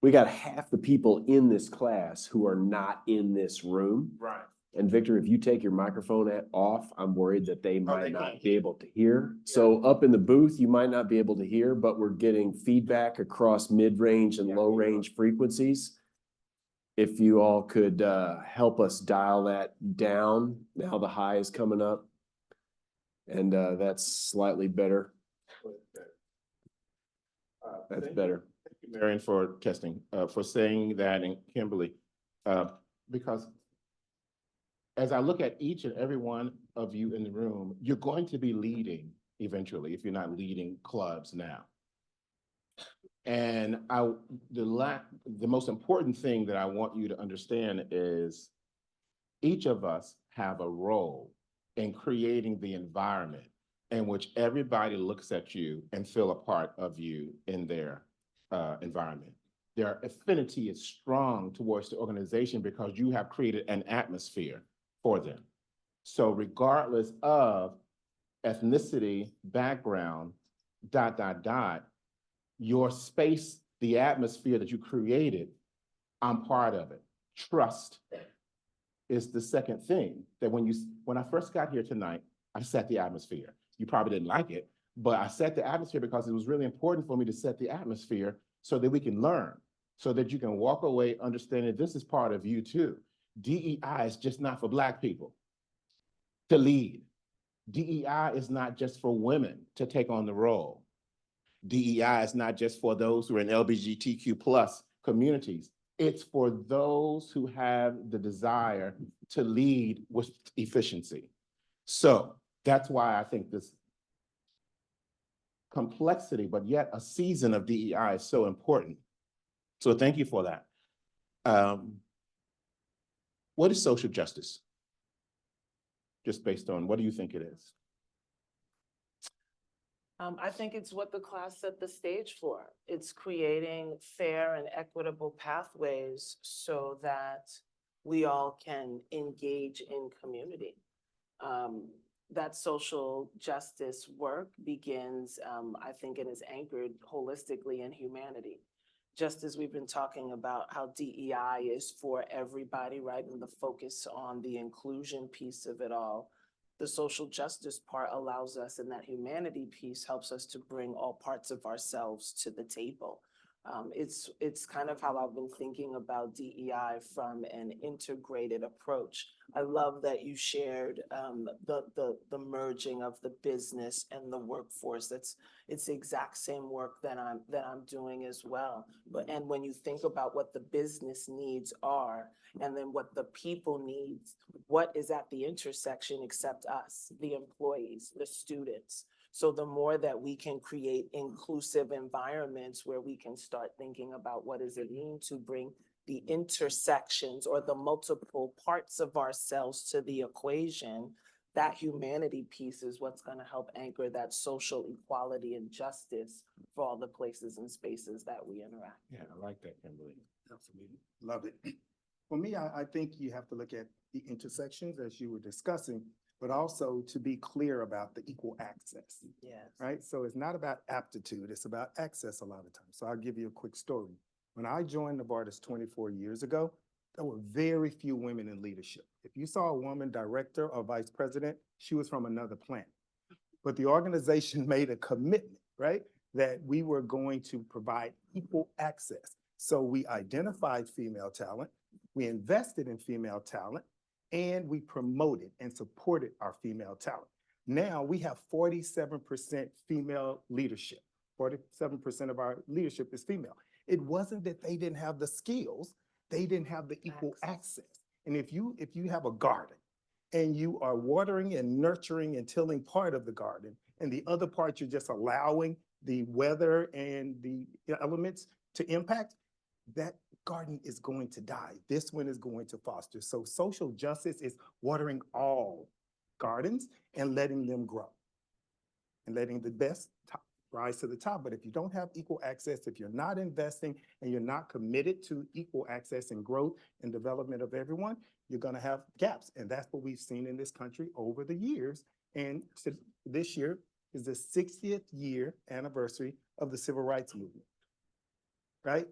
Speaker 9: we got half the people in this class who are not in this room.
Speaker 10: Right.
Speaker 9: And Victor, if you take your microphone off, I'm worried that they might
Speaker 10: they
Speaker 9: not
Speaker 10: can't.
Speaker 9: be able to hear. So up in the booth, you might not be able to hear, but we're getting feedback across mid-range and low-range frequencies. If you all could help us dial that down, now the high is coming up. And that's slightly better. That's better.
Speaker 10: Thank you, Marion, for testing, for saying that, and Kimberly, because as I look at each and every one of you in the room, you're going to be leading eventually, if you're not leading clubs now. And the most important thing that I want you to understand is each of us have a role in creating the environment in which everybody looks at you and feel a part of you in their environment. Their affinity is strong towards the organization because you have created an atmosphere for them. So regardless of ethnicity, background, ... your space, the atmosphere that you created, I'm part of it. Trust is the second thing that when I first got here tonight, I set the atmosphere. You probably didn't like it, but I set the atmosphere because it was really important for me to set the atmosphere so that we can learn, so that you can walk away understanding this is part of you too. DEI is just not for Black people to lead. DEI is not just for women to take on the role. DEI is not just for those who are in LGBTQ plus communities. It's for those who have the desire to lead with efficiency. So that's why I think this complexity, but yet a season of DEI is so important. So thank you for that. What is social justice? Just based on, what do you think it is?
Speaker 12: I think it's what the class set the stage for. It's creating fair and equitable pathways so that we all can engage in community. That social justice work begins, I think, and is anchored holistically in humanity. Just as we've been talking about how DEI is for everybody, right? And the focus on the inclusion piece of it all. The social justice part allows us, and that humanity piece helps us to bring all parts of ourselves to the table. It's kind of how I've been thinking about DEI from an integrated approach. I love that you shared the merging of the business and the workforce. It's the exact same work that I'm doing as well. And when you think about what the business needs are, and then what the people needs, what is at the intersection except us, the employees, the students. So the more that we can create inclusive environments where we can start thinking about what does it mean to bring the intersections or the multiple parts of ourselves to the equation, that humanity piece is what's going to help anchor that social equality and justice for all the places and spaces that we interact.
Speaker 10: Yeah, I like that, Kimberly.
Speaker 14: Absolutely. Love it. For me, I think you have to look at the intersections as you were discussing, but also to be clear about the equal access.
Speaker 12: Yes.
Speaker 14: Right? So it's not about aptitude, it's about access a lot of times. So I'll give you a quick story. When I joined Novartis 24 years ago, there were very few women in leadership. If you saw a woman director or vice president, she was from another planet. But the organization made a commitment, right, that we were going to provide equal access. So we identified female talent, we invested in female talent, and we promoted and supported our female talent. Now we have 47% female leadership. 47% of our leadership is female. It wasn't that they didn't have the skills, they didn't have the equal access. And if you have a garden and you are watering and nurturing and tilling part of the garden, and the other part you're just allowing the weather and the elements to impact, that garden is going to die. This one is going to foster. So social justice is watering all gardens and letting them grow and letting the best rise to the top. But if you don't have equal access, if you're not investing and you're not committed to equal access and growth and development of everyone, you're going to have gaps. And that's what we've seen in this country over the years. And so this year is the 60th year anniversary of the Civil Rights Movement, right?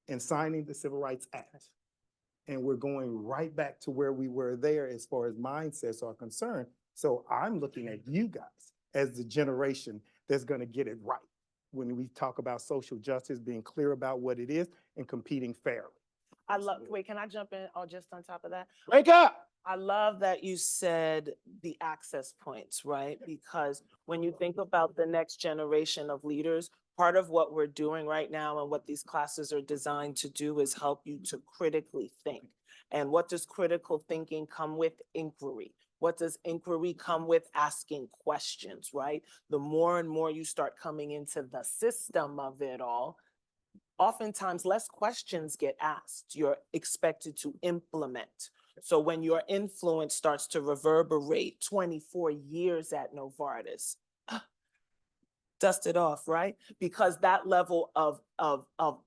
Speaker 14: And signing the Civil Rights Act. and we're going right back to where we were there as far as mindsets are concerned. So I'm looking at you guys as the generation that's going to get it right when we talk about social justice, being clear about what it is and competing fairly.
Speaker 12: Wait, can I jump in or just on top of that?
Speaker 10: Wake up!
Speaker 12: I love that you said the access points, right? Because when you think about the next generation of leaders, part of what we're doing right now and what these classes are designed to do is help you to critically think. And what does critical thinking come with? Inquiry. What does inquiry come with? Asking questions, right? The more and more you start coming into the system of it all, oftentimes less questions get asked. You're expected to implement. So when your influence starts to reverberate 24 years at Novartis, dust it off, right? Because that level of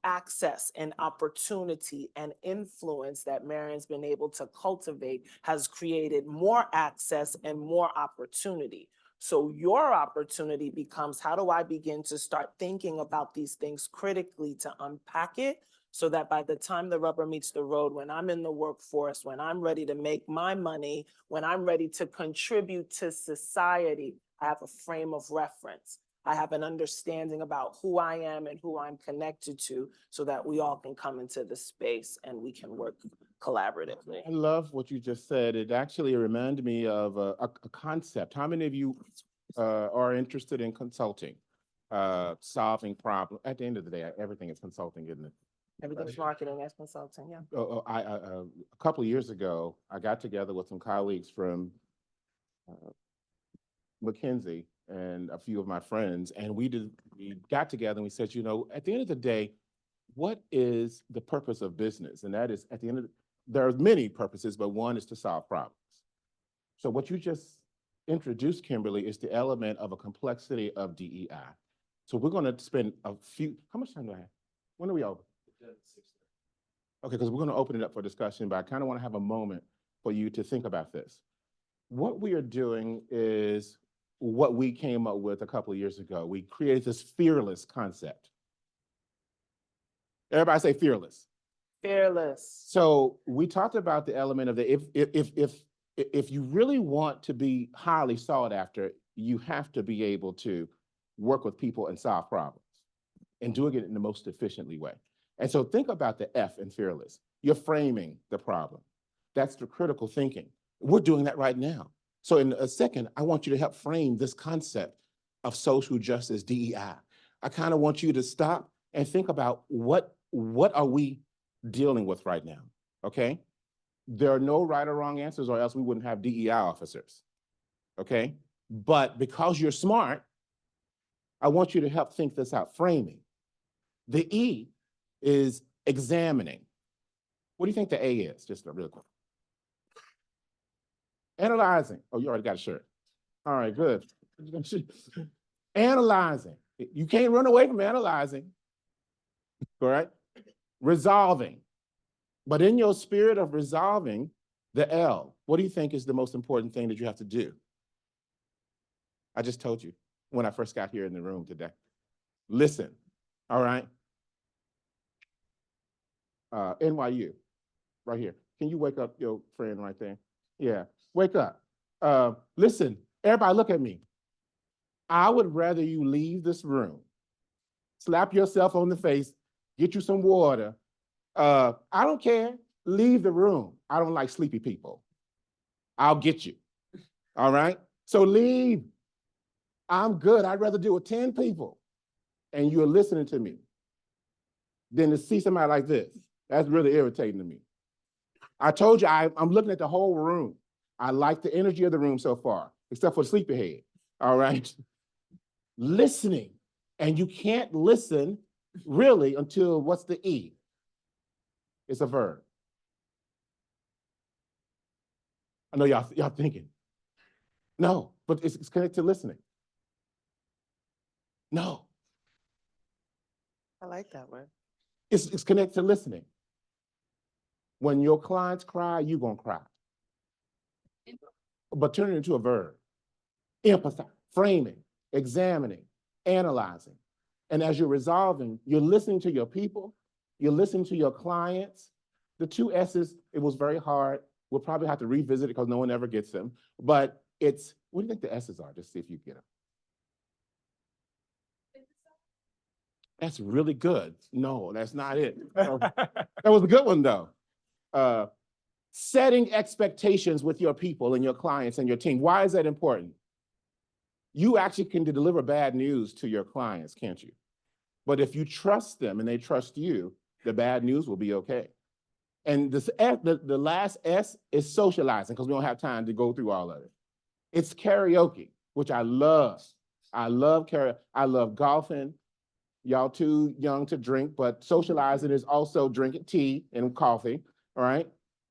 Speaker 12: access and opportunity and influence that Marion's been able to cultivate has created more access and more opportunity. So your opportunity becomes, how do I begin to start thinking about these things critically to unpack it so that by the time the rubber meets the road, when I'm in the workforce, when I'm ready to make my money, when I'm ready to contribute to society, I have a frame of reference. I have an understanding about who I am and who I'm connected to so that we all can come into the space and we can work collaboratively.
Speaker 10: I love what you just said. It actually reminded me of a concept. How many of you are interested in consulting, solving problems? At the end of the day, everything is consulting, isn't it?
Speaker 12: Everything's marketing as consulting, yeah.
Speaker 10: A couple of years ago, I got together with some colleagues from McKinsey and a few of my friends, and we got together and we said, you know, at the end of the day, what is the purpose of business? And that is, at the end of there are many purposes, but one is to solve problems. So what you just introduced, Kimberly, is the element of a complexity of DEI. So we're going to spend how much time do I have? When are we over? Okay, because we're going to open it up for discussion, but I kind of want to have a moment for you to think about this. What we are doing is what we came up with a couple of years ago. We created this fearless concept. Everybody say fearless.
Speaker 12: Fearless.
Speaker 10: So we talked about the element of if you really want to be highly sought after, you have to be able to work with people and solve problems and doing it in the most efficiently way. And so think about the F in fearless. You're framing the problem. That's the critical thinking. We're doing that right now. So in a second, I want you to help frame this concept of social justice, DEI. I kind of want you to stop and think about what are we dealing with right now, okay? There are no right or wrong answers, or else we wouldn't have DEI officers, okay? But because you're smart, I want you to help think this out, framing. The E is examining. What do you think the A is? Just real quick. Analyzing. Oh, you already got a shirt. All right, good. Analyzing. You can't run away from analyzing, correct? Resolving. But in your spirit of resolving, the L, what do you think is the most important thing that you have to do? I just told you when I first got here in the room today. Listen, all right? NYU, right here. Can you wake up your friend right there? Yeah, wake up. Listen, everybody look at me. I would rather you leave this room, slap yourself on the face, get you some water. I don't care, leave the room. I don't like sleepy people. I'll get you, all right? So leave. I'm good, I'd rather deal with 10 people and you're listening to me than to see somebody like this. That's really irritating to me. I told you, I'm looking at the whole room. I like the energy of the room so far, except for the sleepyhead, all right? Listening, and you can't listen really until, what's the E? It's a verb. I know y'all thinking. No, but it's connected to listening. No.
Speaker 12: I like that word.
Speaker 10: It's connected to listening. When your clients cry, you're gonna cry. But turn it into a verb. Empathize, framing, examining, analyzing. And as you're resolving, you're listening to your people, you're listening to your clients, The two S's, it was very hard. We'll probably have to revisit it because no one ever gets them. But it's, what do you think the S's are? Just see if you get them. That's really good. No, that's not it. That was a good one though. Setting expectations with your people and your clients and your team. Why is that important? You actually can deliver bad news to your clients, can't you? But if you trust them and they trust you, the bad news will be okay. And this the last S is socializing, because we don't have time to go through all of it. It's karaoke, which I love. I love karaoke. I love golfing. Y'all too young to drink, but socializing is also drinking tea and coffee, all right?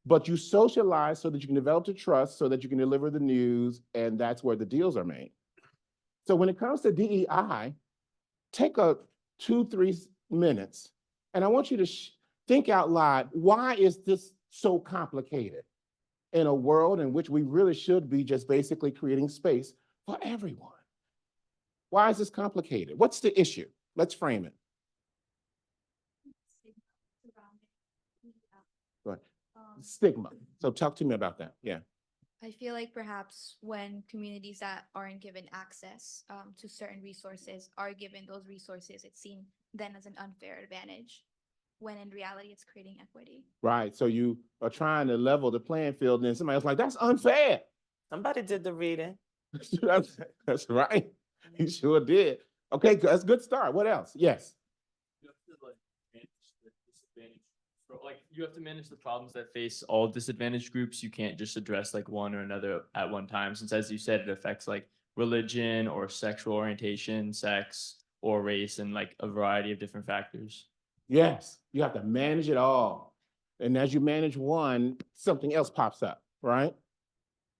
Speaker 10: But you socialize so that you can develop the trust, so that you can deliver the news, and that's where the deals are made. So when it comes to DEI, take a 2-3 minutes, and I want you to think out loud, why is this so complicated in a world in which we really should be just basically creating space for everyone? Why is this complicated? What's the issue? Let's frame it. Go ahead. Stigma. So talk to me about that. Yeah.
Speaker 5: I feel like perhaps when communities that aren't given access to certain resources are given those resources, it's seen then as an unfair advantage, when in reality it's creating equity.
Speaker 10: Right. So you are trying to level the playing field, and then somebody else like, that's unfair.
Speaker 12: Somebody did the reading.
Speaker 10: That's right. You sure did. Okay, that's a good start. What else? Yes.
Speaker 11: You have to like manage the disadvantage. Like you have to manage the problems that face all disadvantaged groups. You can't just address like one or another at one time, since as you said, it affects like religion or sexual orientation, sex or race, and like a variety of different factors.
Speaker 10: Yes, you have to manage it all. And as you manage one, something else pops up, right?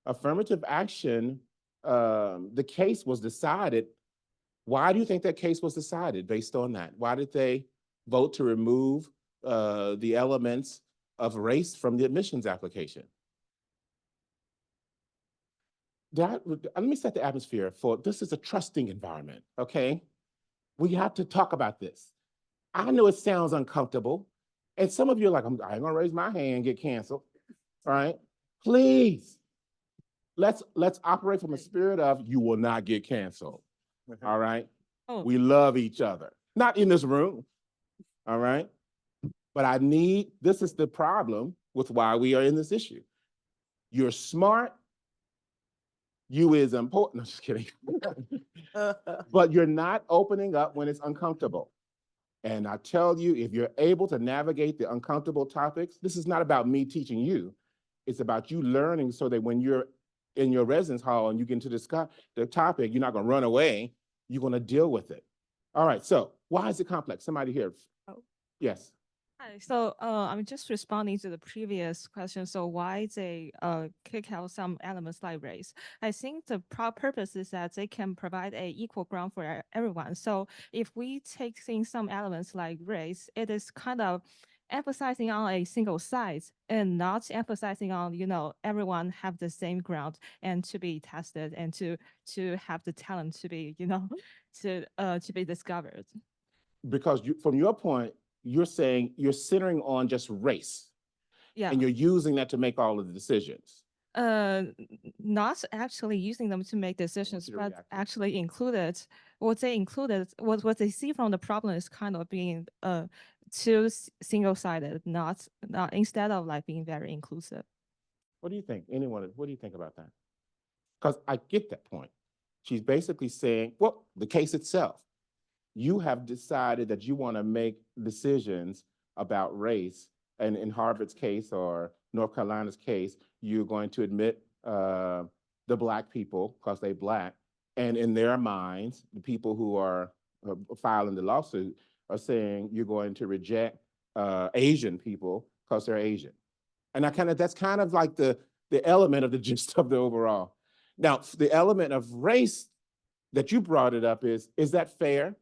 Speaker 10: Affirmative action, the case was decided. Why do you think that case was decided based on that? Why did they vote to remove the elements of race from the admissions application? Let me set the atmosphere for, this is a trusting environment, okay? We have to talk about this. I know it sounds uncomfortable, and some of you are like, I ain't gonna raise my hand and get canceled, all right? Please, let's operate from a spirit of, you will not get canceled, all right? We love each other, not in this room, all right? But this is the problem with why we are in this issue. You're smart, you is important, no, just kidding. But you're not opening up when it's uncomfortable. And I tell you, if you're able to navigate the uncomfortable topics, this is not about me teaching you. It's about you learning so that when you're in your residence hall and you get into the topic, you're not gonna run away, you're gonna deal with it. All right, so why is it complex? Somebody here.
Speaker 15: Oh.
Speaker 10: Yes.
Speaker 15: Hi, so I'm just responding to the previous question. So why they kick out some elements like race? I think the purpose is that they can provide a equal ground for everyone. So if we take some elements like race, it is kind of emphasizing on a single side and not emphasizing on, everyone have the same ground and to be tested and to have the talent to be, to be discovered.
Speaker 10: Because from your point, you're saying you're centering on just race.
Speaker 15: Yeah.
Speaker 10: And you're using that to make all of the decisions.
Speaker 15: Not actually using them to make decisions, but actually included what they see from the problem is kind of being too single-sided, not instead of like being very inclusive.
Speaker 10: What do you think? What do you think about that? Because I get that point. She's basically saying, well, the case itself, you have decided that you want to make decisions about race, and in Harvard's case or North Carolina's case, you're going to admit the Black people because they're Black, and in their minds, the people who are filing the lawsuit are saying you're going to reject Asian people because they're Asian. And that's kind of like the element of the gist of the overall. Now, the element of race that you brought it up is that fair?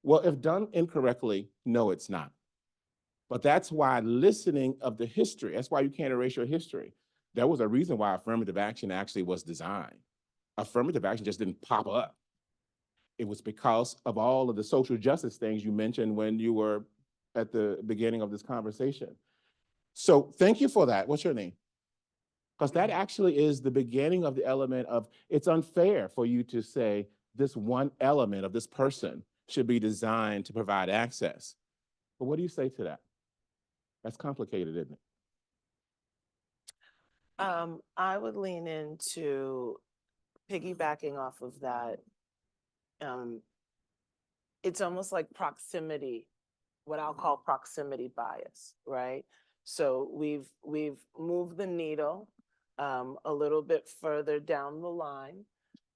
Speaker 10: Well, if done incorrectly, no, it's not. But that's why listening of the history, that's why you can't erase your history. There was a reason why affirmative action actually was designed. Affirmative action just didn't pop up. It was because of all of the social justice things you mentioned when you were at the beginning of this conversation. So thank you for that. What's your name? Because that actually is the beginning of the element of, it's unfair for you to say this one element of this person should be designed to provide access. But what do you say to that? That's complicated, isn't it?
Speaker 12: I would lean into piggybacking off of that. It's almost like proximity, what I'll call proximity bias, right? So we've moved the needle a little bit further down the line,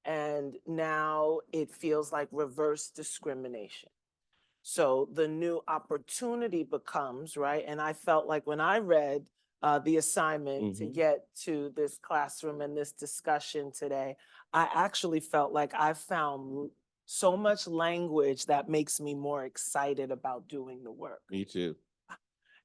Speaker 12: and now it feels like reverse discrimination. So the new opportunity becomes, right? And I felt like when I read the assignment to get to this classroom and this discussion today, I actually felt like I found so much language that makes me more excited about doing the work.
Speaker 10: Me too.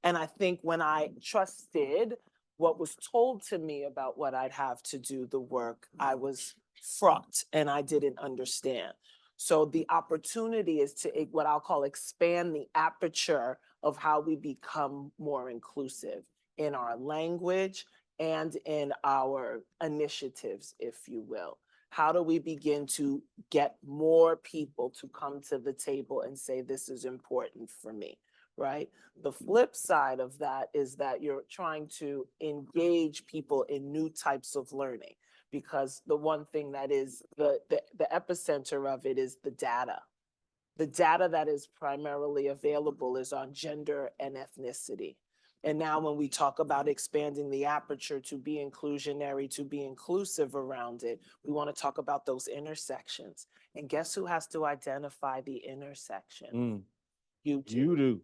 Speaker 12: And I think when I trusted what was told to me about what I'd have to do the work, I was fraught and I didn't understand. So the opportunity is to what I'll call expand the aperture of how we become more inclusive in our language and in our initiatives, if you will. How do we begin to get more people to come to the table and say, this is important for me, right? The flip side of that is that you're trying to engage people in new types of learning, because the one thing that is the epicenter of it is the data. The data that is primarily available is on gender and ethnicity. And now when we talk about expanding the aperture to be inclusionary, to be inclusive around it, we want to talk about those intersections. And guess who has to identify the intersection? You do.
Speaker 10: You do.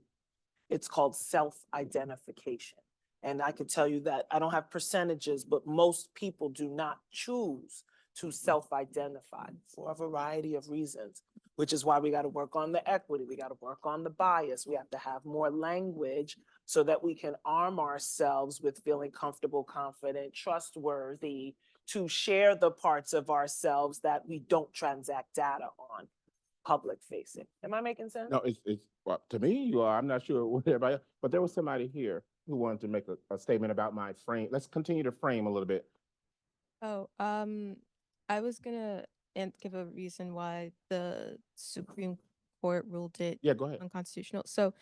Speaker 12: It's called self-identification. And I can tell you that I don't have percentages, but most people do not choose to self-identify for a variety of reasons, which is why we got to work on the equity. We got to work on the bias. We have to have more language so that we can arm ourselves with feeling comfortable, confident, trustworthy to share the parts of ourselves that we don't transact data on public facing. Am I making sense?
Speaker 10: No, it's well, to me, you are. I'm not sure what everybody, but there was somebody here who wanted to make a statement about my frame. Let's continue to frame a little bit.
Speaker 15: Oh, I was gonna give a reason why the Supreme Court ruled it
Speaker 10: Yeah, go ahead.
Speaker 15: unconstitutional. So,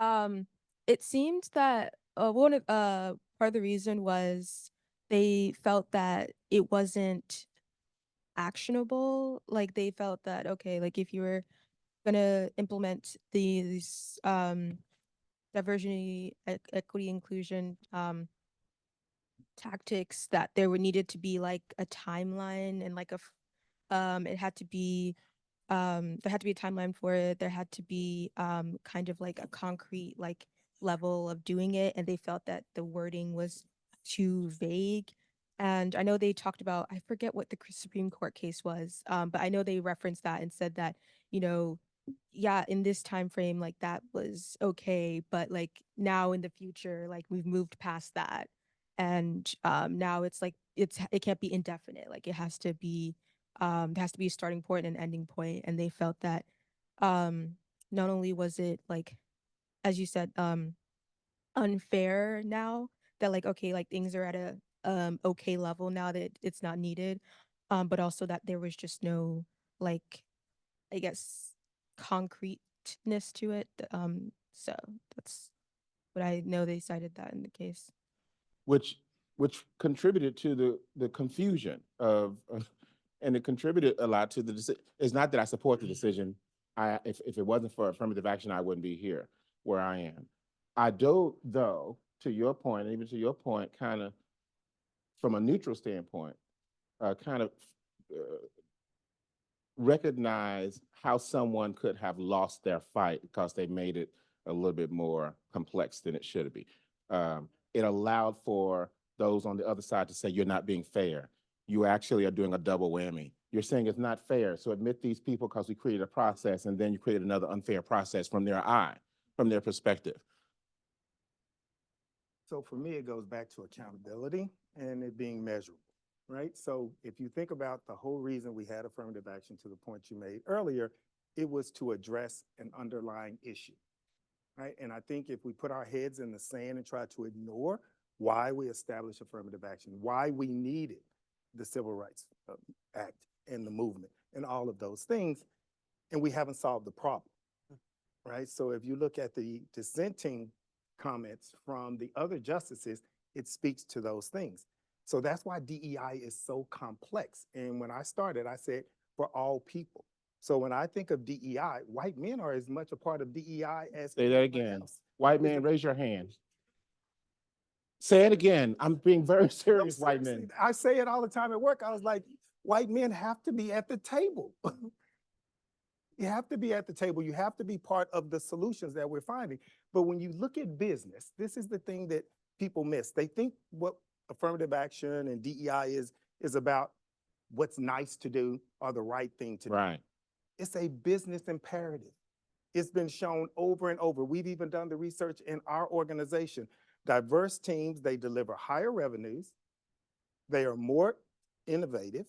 Speaker 15: it seemed that part of the reason was they felt that it wasn't actionable. Like they felt that, okay, like if you were gonna implement these diversity, equity, inclusion tactics, that there would needed to be like a timeline and like it had to be there had to be a timeline for it. There had to be kind of like a concrete like level of doing it, and they felt that the wording was too vague. And I know they talked about, I forget what the Supreme Court case was, but I know they referenced that and said that, you know, yeah, in this time frame, like that was okay, but like now in the future, like we've moved past that, and now it's like it can't be indefinite. Like it has to be there has to be a starting point and an ending point. And they felt that not only was it like, as you said, unfair now, that like okay, like things are at a okay level now that it's not needed, but also that there was just no like, I guess, concreteness to it. So that's what I know. They cited that in the case.
Speaker 10: which contributed to the confusion of and it contributed a lot to the decision. It's not that I support the decision. If it wasn't for affirmative action, I wouldn't be here where I am. I do, though, to your point, and even to your point, kind of from a neutral standpoint, kind of recognize how someone could have lost their fight because they made it a little bit more complex than it should be. It allowed for those on the other side to say, you're not being fair. You actually are doing a double whammy. You're saying it's not fair. So admit these people because we created a process, and then you create another unfair process from their eye, from their perspective.
Speaker 14: So for me, it goes back to accountability and it being measurable, right? So if you think about the whole reason we had affirmative action, to the point you made earlier, it was to address an underlying issue, right? And I think if we put our heads in the sand and try to ignore why we established affirmative action, why we needed the Civil Rights Act and the movement and all of those things, and we haven't solved the problem, right? So if you look at the dissenting comments from the other justices, it speaks to those things. So that's why DEI is so complex. And when I started, I said, for all people. So when I think of DEI, white men are as much a part of DEI as
Speaker 10: Say that
Speaker 14: anyone
Speaker 10: again.
Speaker 14: else.
Speaker 10: White man, raise your hand. Say it again. I'm being very
Speaker 14: No,
Speaker 10: serious, white
Speaker 14: seriously,
Speaker 10: men.
Speaker 14: I say it all the time at work. I was like, white men have to be at the table. You have to be at the table. You have to be part of the solutions that we're finding. But when you look at business, this is the thing that people miss. They think what affirmative action and DEI is about what's nice to do or the right thing to do.
Speaker 10: Right.
Speaker 14: It's a business imperative. It's been shown over and over. We've even done the research in our organization. Diverse teams, they deliver higher revenues, they are more innovative,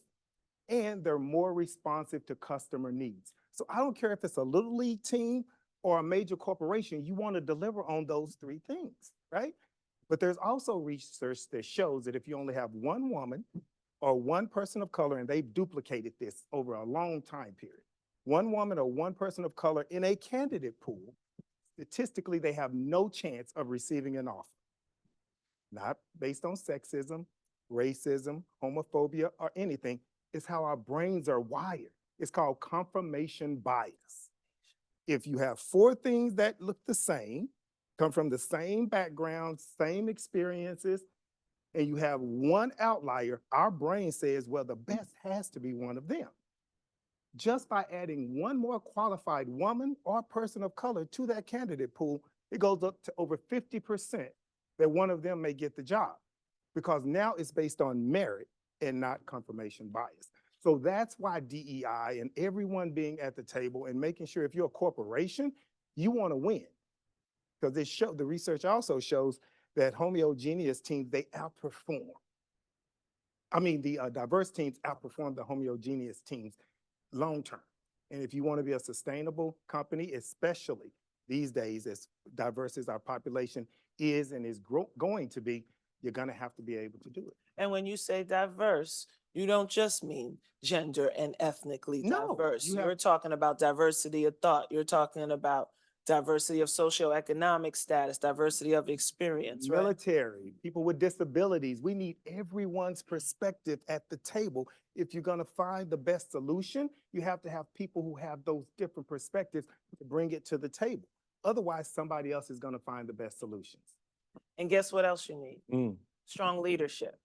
Speaker 14: and they're more responsive to customer needs. So I don't care if it's a little league team or a major corporation, you want to deliver on those three things, right? But there's also research that shows that if you only have one woman or one person of color, and they've duplicated this over a long time period, one woman or one person of color in a candidate pool, statistically, they have no chance of receiving an offer. Not based on sexism, racism, homophobia, or anything. It's how our brains are wired. It's called confirmation bias. If you have four things that look the same, come from the same background, same experiences, and you have one outlier, our brain says, well, the best has to be one of them. Just by adding one more qualified woman or person of color to that candidate pool, it goes up to over 50% that one of them may get the job, because now it's based on merit and not confirmation bias. So that's why DEI and everyone being at the table and making sure if you're a corporation, you want to win. Because the research also shows that homogeneous teams, they outperform. I mean, the diverse teams outperform the homogeneous teams long-term. And if you want to be a sustainable company, especially these days, as diverse as our population is and is going to be, you're going to have to be able to do it.
Speaker 12: And when you say diverse, you don't just mean gender and ethnically diverse. You're talking about diversity of thought. You're talking about diversity of socioeconomic status, diversity of experience, right?
Speaker 14: Military, people with disabilities. We need everyone's perspective at the table. If you're going to find the best solution, you have to have people who have those different perspectives to bring it to the table. Otherwise, somebody else is going to find the best solutions.
Speaker 12: And guess what else you need? Strong leadership.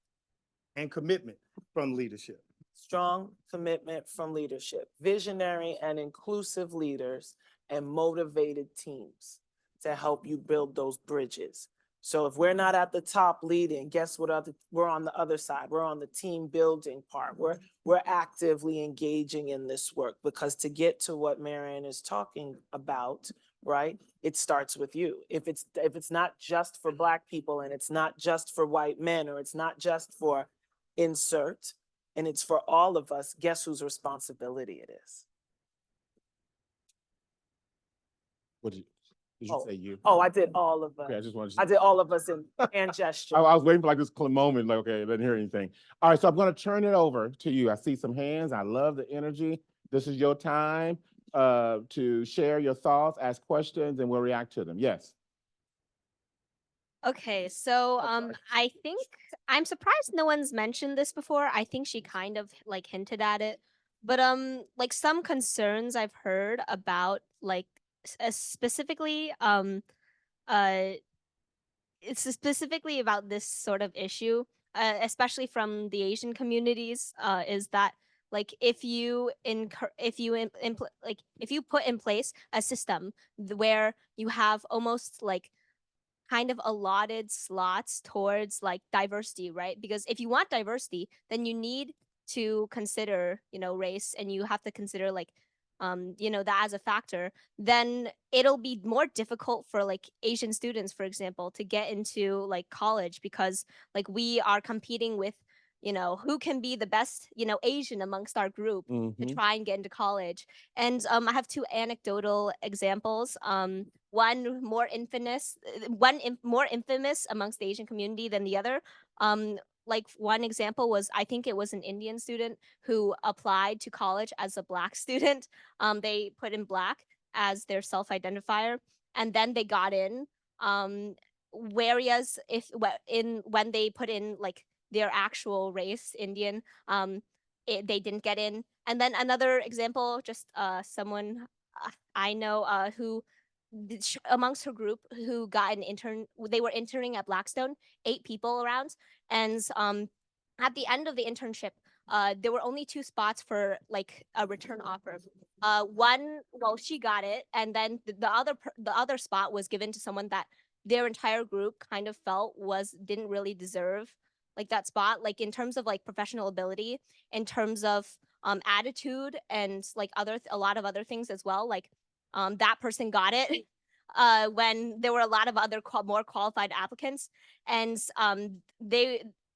Speaker 14: And commitment from leadership.
Speaker 12: Strong commitment from leadership. Visionary and inclusive leaders and motivated teams to help you build those bridges. So if we're not at the top leading, guess what? We're on the other side. We're on the team building part. We're actively engaging in this work, because to get to what Marian is talking about, right? It starts with you. If it's not just for Black people, and it's not just for white men, or it's not just for insert, and it's for all of us, guess whose responsibility it is?
Speaker 10: Did you say you?
Speaker 12: Oh, I did all of us.
Speaker 10: Okay, I just wanted to.
Speaker 12: I did all of us in hand gesture.
Speaker 10: I was waiting for like this moment, like, okay, I didn't hear anything. All right, so I'm going to turn it over to you. I see some hands. I love the energy. This is your time to share your thoughts, ask questions, and we'll react to them. Yes.
Speaker 16: Okay, so I think I'm surprised no one's mentioned this before. I think she kind of like hinted at it. But like some concerns I've heard about like specifically it's specifically about this sort of issue, especially from the Asian communities, is that like if you put in place a system where you have almost like kind of allotted slots towards like diversity, right? Because if you want diversity, then you need to consider, race, and you have to consider like, that as a factor. Then it'll be more difficult for like Asian students, for example, to get into like college, because like we are competing with, who can be the best, Asian amongst our group to try and get into college. And I have two anecdotal examples. one more infamous, more infamous amongst the Asian community than the other. Like one example was, I think it was an Indian student who applied to college as a Black student. They put in Black as their self-identifier, and then they got in. Whereas when they put in like their actual race, Indian, they didn't get in. And then another example, just someone I know who amongst her group who got an intern, they were interning at Blackstone, 8 people around, and at the end of the internship, there were only 2 spots for like a return offer. One, well, she got it, and then the other spot was given to someone that their entire group kind of felt didn't really deserve like that spot, like in terms of like professional ability, in terms of attitude, and like a lot of other things as well. Like that person got it when there were a lot of other more qualified applicants, and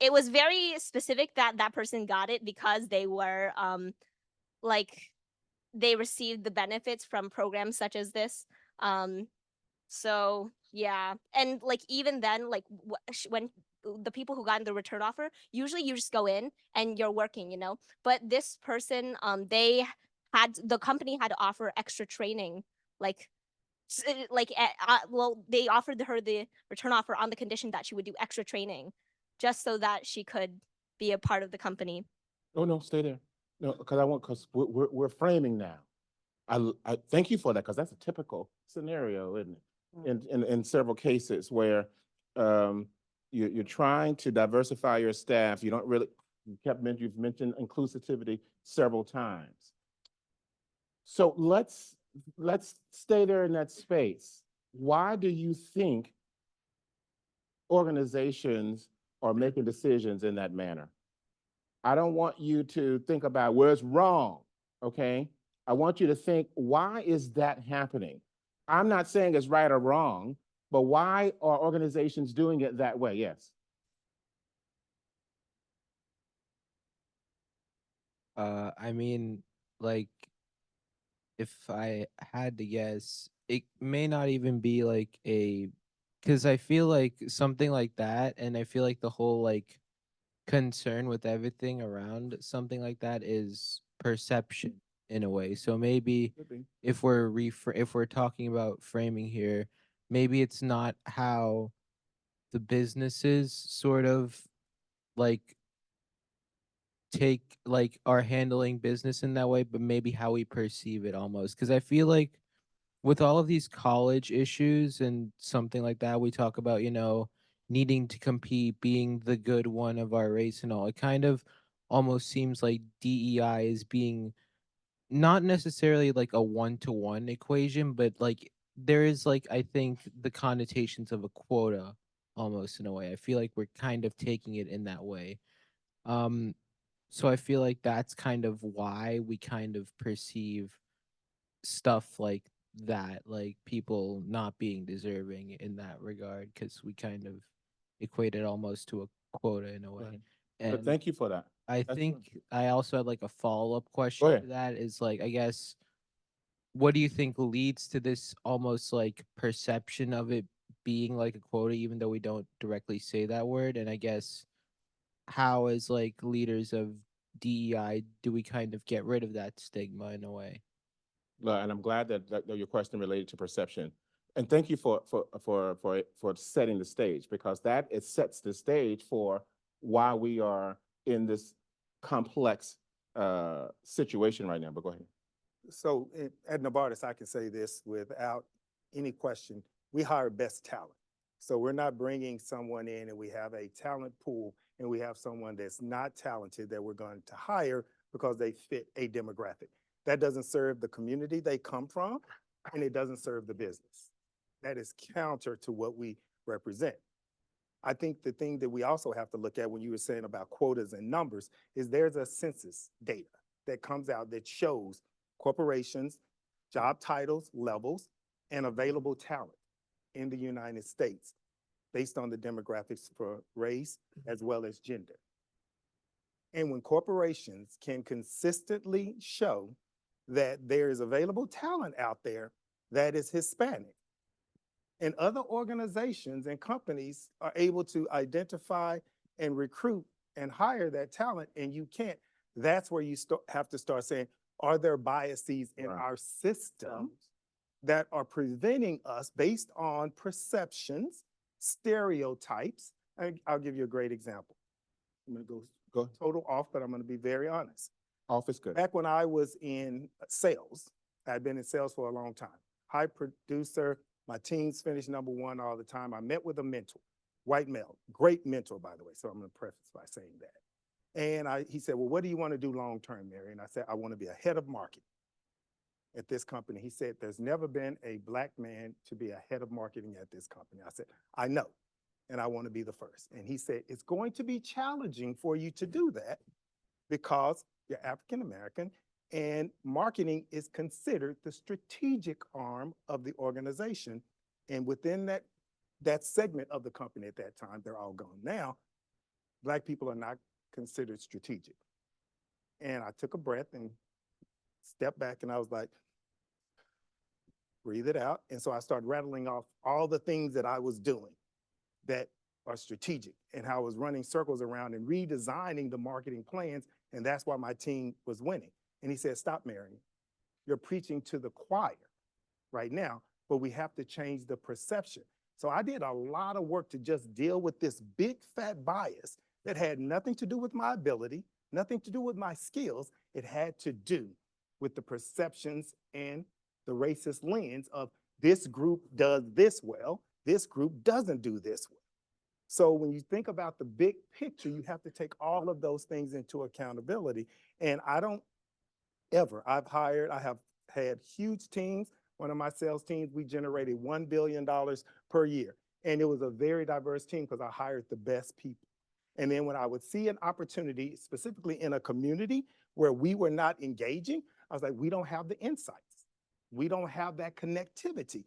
Speaker 16: it was very specific that that person got it because they were like they received the benefits from programs such as this. So yeah, and like even then, like when the people who got the return offer, usually you just go in and you're working, But this person, the company had to offer extra training, like well, they offered her the return offer on the condition that she would do extra training, just so that she could be a part of the company.
Speaker 10: Oh, no, stay there. No, because we're framing now. I thank you for that, because that's a typical scenario, isn't it? In several cases where you're trying to diversify your staff. You don't really, you've mentioned inclusivity several times. So let's stay there in that space. Why do you think organizations are making decisions in that manner? I don't want you to think about where it's wrong, okay? I want you to think, why is that happening? I'm not saying it's right or wrong, but why are organizations doing it that way? Yes.
Speaker 17: I mean, like, if I had to guess, it may not even be like because I feel like something like that, and I feel like the whole like concern with everything around something like that is perception in a way. So maybe if we're talking about framing here, maybe it's not how the businesses sort of like are handling business in that way, but maybe how we perceive it almost. Because I feel like with all of these college issues and something like that, we talk about, needing to compete, being the good one of our race and all. It kind of almost seems like DEI is being not necessarily like a one-to-one equation, but like there is like, I think, the connotations of a quota almost in a way. I feel like we're kind of taking it in that way. So I feel like that's kind of why we kind of perceive stuff like that, like people not being deserving in that regard, because we kind of equate it almost to a quota in a way.
Speaker 10: Right.
Speaker 17: And
Speaker 10: But thank you for that.
Speaker 17: I
Speaker 10: That's
Speaker 17: think
Speaker 10: good.
Speaker 17: I also had like a follow-up
Speaker 10: Go
Speaker 17: question
Speaker 10: ahead.
Speaker 17: to that is like, I guess, what do you think leads to this almost like perception of it being like a quota, even though we don't directly say that word? And I guess how, as like leaders of DEI, do we kind of get rid of that stigma in a way?
Speaker 10: And I'm glad that your question related to perception. And thank you for setting the stage, because it sets the stage for why we are in this complex situation right now. But go ahead.
Speaker 14: So at Novartis, I can say this without any question, we hire best talent. So we're not bringing someone in and we have a talent pool and we have someone that's not talented that we're going to hire because they fit a demographic. That doesn't serve the community they come from, and it doesn't serve the business. That is counter to what we represent. I think the thing that we also have to look at when you were saying about quotas and numbers is there's a census data that comes out that shows corporations, job titles, levels, and available talent in the United States based on the demographics for race as well as gender. And when corporations can consistently show that there is available talent out there that is Hispanic, And other organizations and companies are able to identify and recruit and hire that talent, and you can't. That's where you have to start saying, are there biases in our system that are preventing us based on perceptions, stereotypes? I'll give you a great example. I'm gonna go total off, but I'm gonna be very honest.
Speaker 10: Off is good.
Speaker 14: Back when I was in sales, I'd been in sales for a long time. High producer, my teams finished #1 all the time. I met with a mentor, white male, great mentor, by the way. So I'm gonna preface by saying that. And he said, well, what do you want to do long-term, Mary? And I said, I want to be a head of marketing at this company. He said, there's never been a Black man to be a head of marketing at this company. I said, I know, and I want to be the first. And he said, it's going to be challenging for you to do that because you're African-American and marketing is considered the strategic arm of the organization. And within that segment of the company at that time, they're all gone now, Black people are not considered strategic. And I took a breath and stepped back and I was like, breathe it out. And so I started rattling off all the things that I was doing that are strategic and how I was running circles around and redesigning the marketing plans. And that's why my team was winning. And he said, stop, Marion. You're preaching to the choir right now, but we have to change the perception. So I did a lot of work to just deal with this big fat bias that had nothing to do with my ability, nothing to do with my skills. It had to do with the perceptions and the racist lens of this group does this well, this group doesn't do this well. So when you think about the big picture, you have to take all of those things into accountability. And I have had huge teams. One of my sales teams, we generated $1 billion per year. And it was a very diverse team because I hired the best people. And then when I would see an opportunity, specifically in a community where we were not engaging, I was like, we don't have the insights. We don't have that connectivity.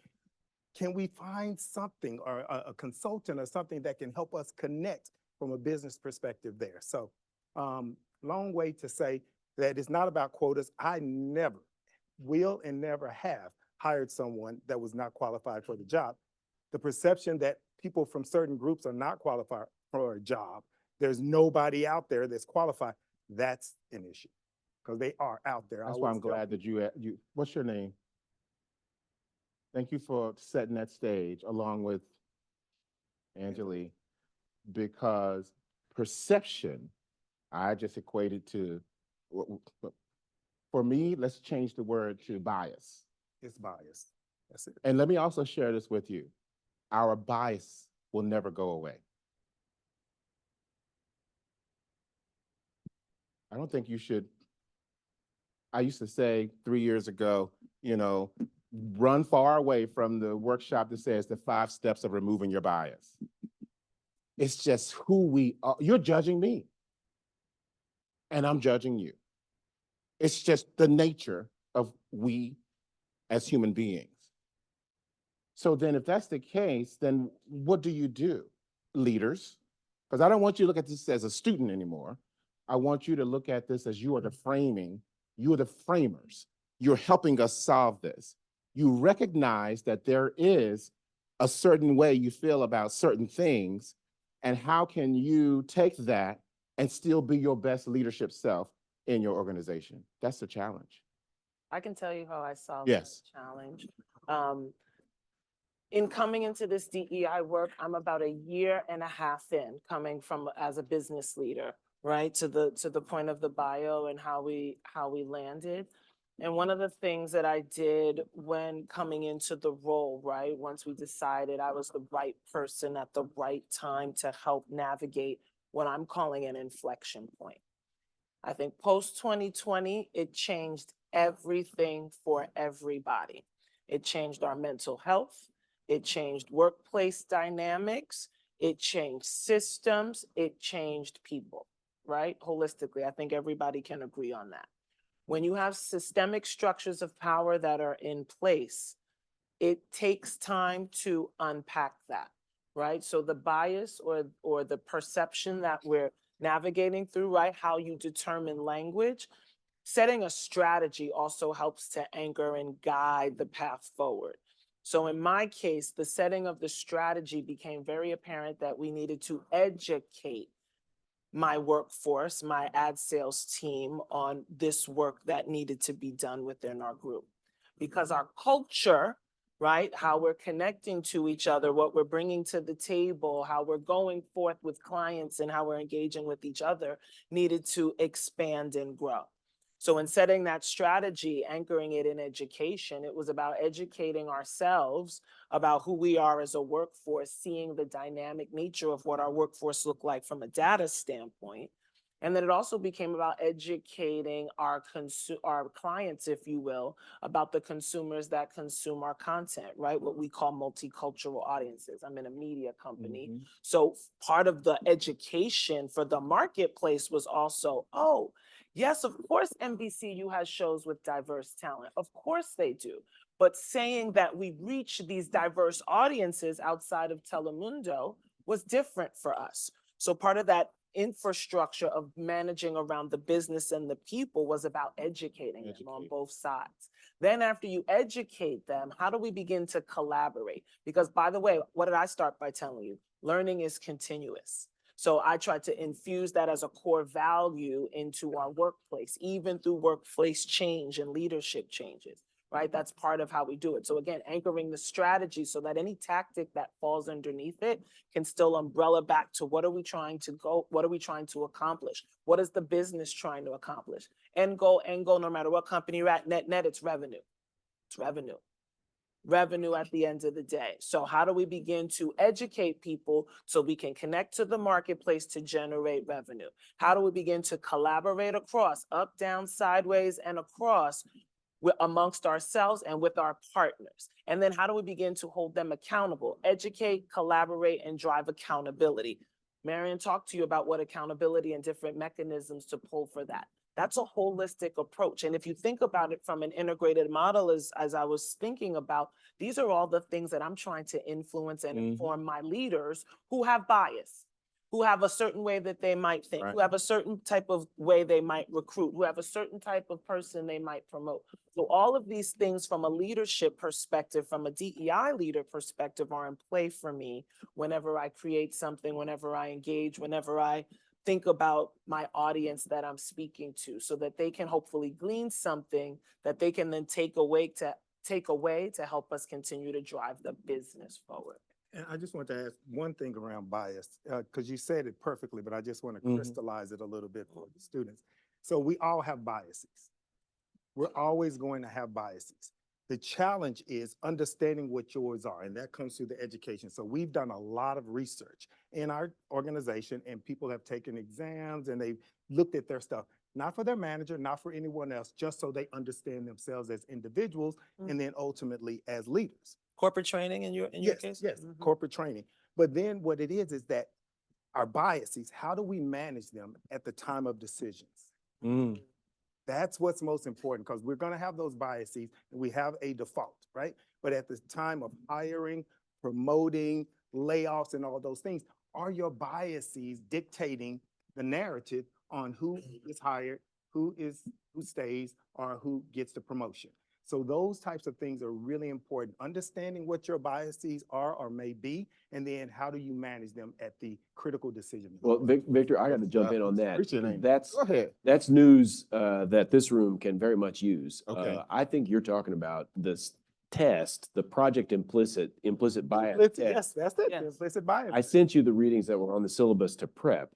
Speaker 14: Can we find something or a consultant or something that can help us connect from a business perspective there? So long way to say that it's not about quotas. I never will and never have hired someone that was not qualified for the job. The perception that people from certain groups are not qualified for a job, there's nobody out there that's qualified, that's an issue because they are out there.
Speaker 10: That's why I'm glad that you, what's your name? Thank you for setting that stage along with Angeli, because perception, I just equated to, for me, let's change the word to bias.
Speaker 14: It's bias. That's it.
Speaker 10: And let me also share this with you. Our bias will never go away. I don't think you should. I used to say 3 years ago, run far away from the workshop that says the 5 steps of removing your bias. It's just who we are. You're judging me, and I'm judging you. It's just the nature of we as human beings. So then if that's the case, then what do? Leaders, because I don't want you to look at this as a student anymore. I want you to look at this as you are the framers. You're helping us solve this. You recognize that there is a certain way you feel about certain things, and how can you take that and still be your best leadership self in your organization? That's the challenge.
Speaker 12: I can tell you how I solved
Speaker 10: Yes.
Speaker 12: that challenge. In coming into this DEI work, I'm about 1.5 years in, coming from as a business leader, right? To the point of the bio and how we landed. And one of the things that I did when coming into the role, right, once we decided I was the right person at the right time to help navigate what I'm calling an inflection point. I think post 2020, it changed everything for everybody. It changed our mental health. It changed workplace dynamics. It changed systems. It changed people, right? Holistically, I think everybody can agree on that. When you have systemic structures of power that are in place, it takes time to unpack that, right? So the bias or the perception that we're navigating through, right? How you determine language, setting a strategy also helps to anchor and guide the path forward. So in my case, the setting of the strategy became very apparent that we needed to educate my workforce, my ad sales team on this work that needed to be done within our group. Because our culture, right, how we're connecting to each other, what we're bringing to the table, how we're going forth with clients and how we're engaging with each other needed to expand and grow. So in setting that strategy, anchoring it in education, it was about educating ourselves about who we are as a workforce, seeing the dynamic nature of what our workforce looked like from a data standpoint. And then it also became about educating our clients, if you will, about the consumers that consume our content, right? What we call multicultural audiences. I'm in a media company. So part of the education for the marketplace was also, oh, yes, of course, NBCU has shows with diverse talent. Of course they do. But saying that we reach these diverse audiences outside of Telemundo was different for us. So part of that infrastructure of managing around the business and the people was about educating them on both sides. Then after you educate them, how do we begin to collaborate? Because by the way, what did I start by telling you? Learning is continuous. So I tried to infuse that as a core value into our workplace, even through workplace change and leadership changes, right? That's part of how we do it. So again, anchoring the strategy so that any tactic that falls underneath it can still umbrella back to what are we trying to accomplish? What is the business trying to accomplish? End goal, no matter what company you're at, net, it's revenue. It's revenue. Revenue at the end of the day. So how do we begin to educate people so we can connect to the marketplace to generate revenue? How do we begin to collaborate across, up, down, sideways, and across amongst ourselves and with our partners? And then how do we begin to hold them accountable? Educate, collaborate, and drive accountability. Marion talked to you about what accountability and different mechanisms to pull for that. That's a holistic approach. And if you think about it from an integrated model, as I was thinking about, these are all the things that I'm trying to influence and inform my leaders who have bias, who have a certain way that they might think, who have a certain type of way they might recruit, who have a certain type of person they might promote. So all of these things from a leadership perspective, from a DEI leader perspective, are in play for me whenever I create something, whenever I engage, whenever I think about my audience that I'm speaking to, so that they can hopefully glean something that they can then take away to help us continue to drive the business forward.
Speaker 14: And I just want to ask one thing around bias, because you said it perfectly, but I just want to crystallize it a little bit for the students. So we all have biases. We're always going to have biases. The challenge is understanding what yours are, and that comes through the education. So we've done a lot of research in our organization, and people have taken exams and they've looked at their stuff, not for their manager, not for anyone else, just so they understand themselves as individuals and then ultimately as leaders.
Speaker 12: Corporate training in your case?
Speaker 14: Yes, corporate training. But then what it is that our biases, how do we manage them at the time of decisions? That's what's most important, because we're going to have those biases and we have a default, right? But at the time of hiring, promoting, layoffs, and all those things, are your biases dictating the narrative on who is hired, who stays, or who gets the promotion? So those types of things are really important. Understanding what your biases are or may be, and then how do you manage them at the critical decision?
Speaker 9: Well, Victor, I got to jump in on that.
Speaker 10: Appreciate it.
Speaker 9: That's
Speaker 10: Go ahead.
Speaker 9: That's news that this room can very much use.
Speaker 10: Okay.
Speaker 9: I think you're talking about this test, the project implicit bias test.
Speaker 14: Yes, that's it. Implicit bias.
Speaker 9: I sent you the readings that were on the syllabus to prep.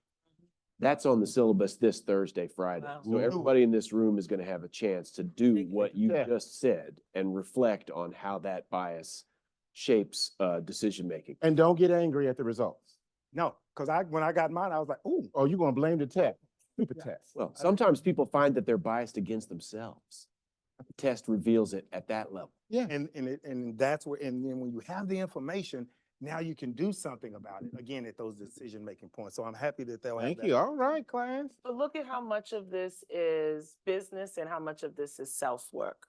Speaker 9: That's on the syllabus this Thursday, Friday.
Speaker 12: Wow.
Speaker 9: So everybody in this room is going to have a chance to do what you just said and reflect on how that bias shapes decision-making.
Speaker 10: And don't get angry at the results.
Speaker 14: No, because when I got mine, I was like, ooh.
Speaker 10: Oh, you're going to blame the test. Stupid test.
Speaker 9: Well, sometimes people find that they're biased against themselves. The test reveals it at that level.
Speaker 10: Yeah.
Speaker 14: And that's where, and then when you have the information, now you can do something about it, again, at those decision-making points. So I'm happy that they'll have
Speaker 10: Thank
Speaker 14: that.
Speaker 10: you. All right, class.
Speaker 12: But look at how much of this is business and how much of this is self-work,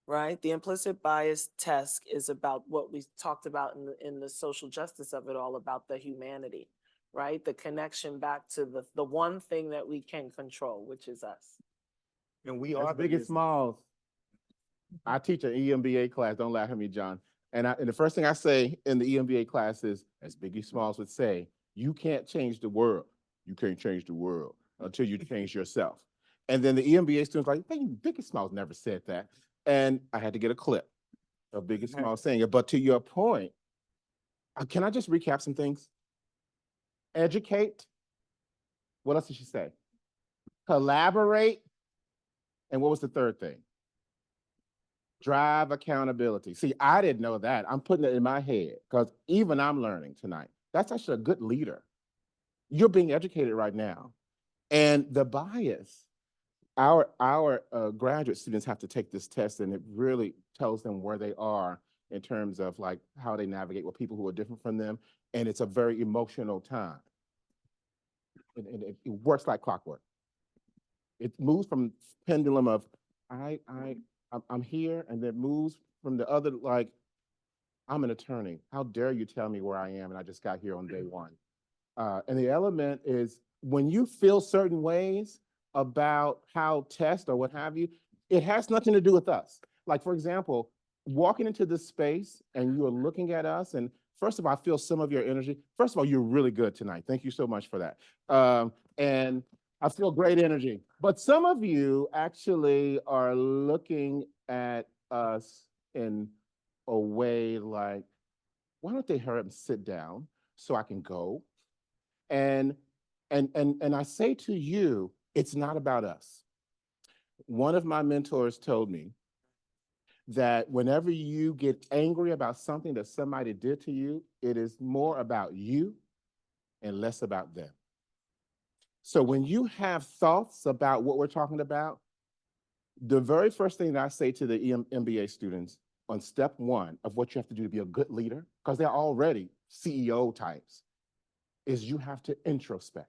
Speaker 12: right? The implicit bias test is about what we talked about in the social justice of it all, about the humanity, right? The connection back to the one thing that we can control, which is us.
Speaker 14: And we
Speaker 10: That's
Speaker 14: are
Speaker 10: big and small. I teach an EMBA class. Don't laugh at me, John. And the first thing I say in the EMBA class is, as Biggie Smalls would say, you can't change the world. You can't change the world until you change yourself. And then the EMBA students like, hey, Biggie Smalls never said that. And I had to get a clip of Biggie Smalls saying it. But to your point, can I just recap some things? Educate. What else did she say? Collaborate. And what was the third thing? Drive accountability. See, I didn't know that. I'm putting it in my head because even I'm learning tonight. That's actually a good leader. You're being educated right now. And the bias, our graduate students have to take this test, and it really tells them where they are in terms of like how they navigate with people who are different from them. And it's a very emotional time. And it works like clockwork. It moves from pendulum of I'm here, and then moves from the other, like, I'm an attorney. How dare you tell me where I am, and I just got here on day one. And the element is when you feel certain ways about how tests or what have you, it has nothing to do with us. Like, for example, walking into this space and you are looking at us, and first of all, I feel some of your energy. First of all, you're really good tonight. Thank you so much for that. And I feel great energy. But some of you actually are looking at us in a way like, why don't they hurry up and sit down so I can go? And I say to you, it's not about us. One of my mentors told me that whenever you get angry about something that somebody did to you, it is more about you and less about them. So when you have thoughts about what we're talking about, the very first thing that I say to the MBA students on step one of what you have to do to be a good leader, because they're already CEO types, is you have to introspect.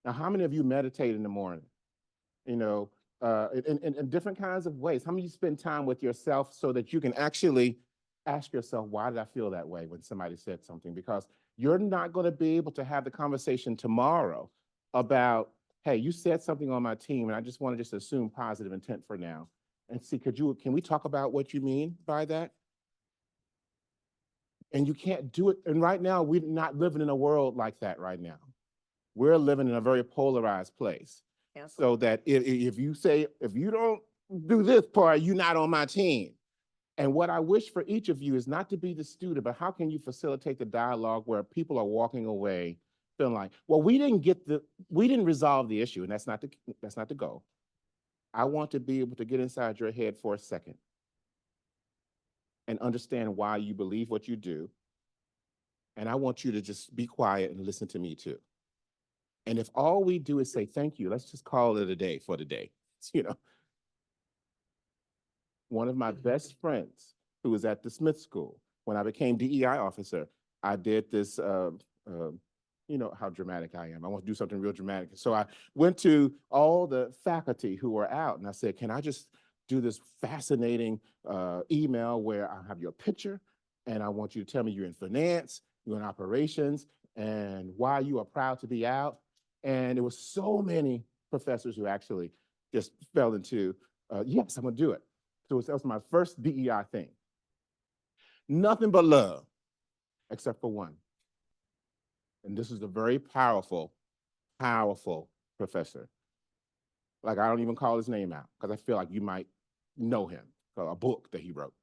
Speaker 10: Now, how many of you meditate in the morning? You know, in different kinds of ways. How many of you spend time with yourself so that you can actually ask yourself, why did I feel that way when somebody said something? Because you're not going to be able to have the conversation tomorrow about, hey, you said something on my team, and I just want to just assume positive intent for now. And see, can we talk about what you mean by that? And you can't do it. And right now, we're not living in a world like that right now. We're living in a very polarized place. So that if you say, if you don't do this part, you're not on my team. And what I wish for each of you is not to be the student, but how can you facilitate the dialogue where people are walking away feeling like, well, we didn't resolve the issue, and that's not the goal. I want to be able to get inside your head for a second and understand why you believe what you do. And I want you to just be quiet and listen to me too. And if all we do is say thank you, let's just call it a day for the day. You know, one of my best friends who was at the Smith School, when I became DEI officer, I did this, you know how dramatic I am. I want to do something real dramatic. So I went to all the faculty who were out and I said, can I just do this fascinating email where I have your picture and I want you to tell me you're in finance, you're in operations, and why you are proud to be out. And there was so many professors who actually just fell into, yes, I'm gonna do it. So that was my first DEI thing. Nothing but love, except for one. And this is a very powerful, powerful professor. Like, I don't even call his name out because I feel like you might know him, a book that he wrote,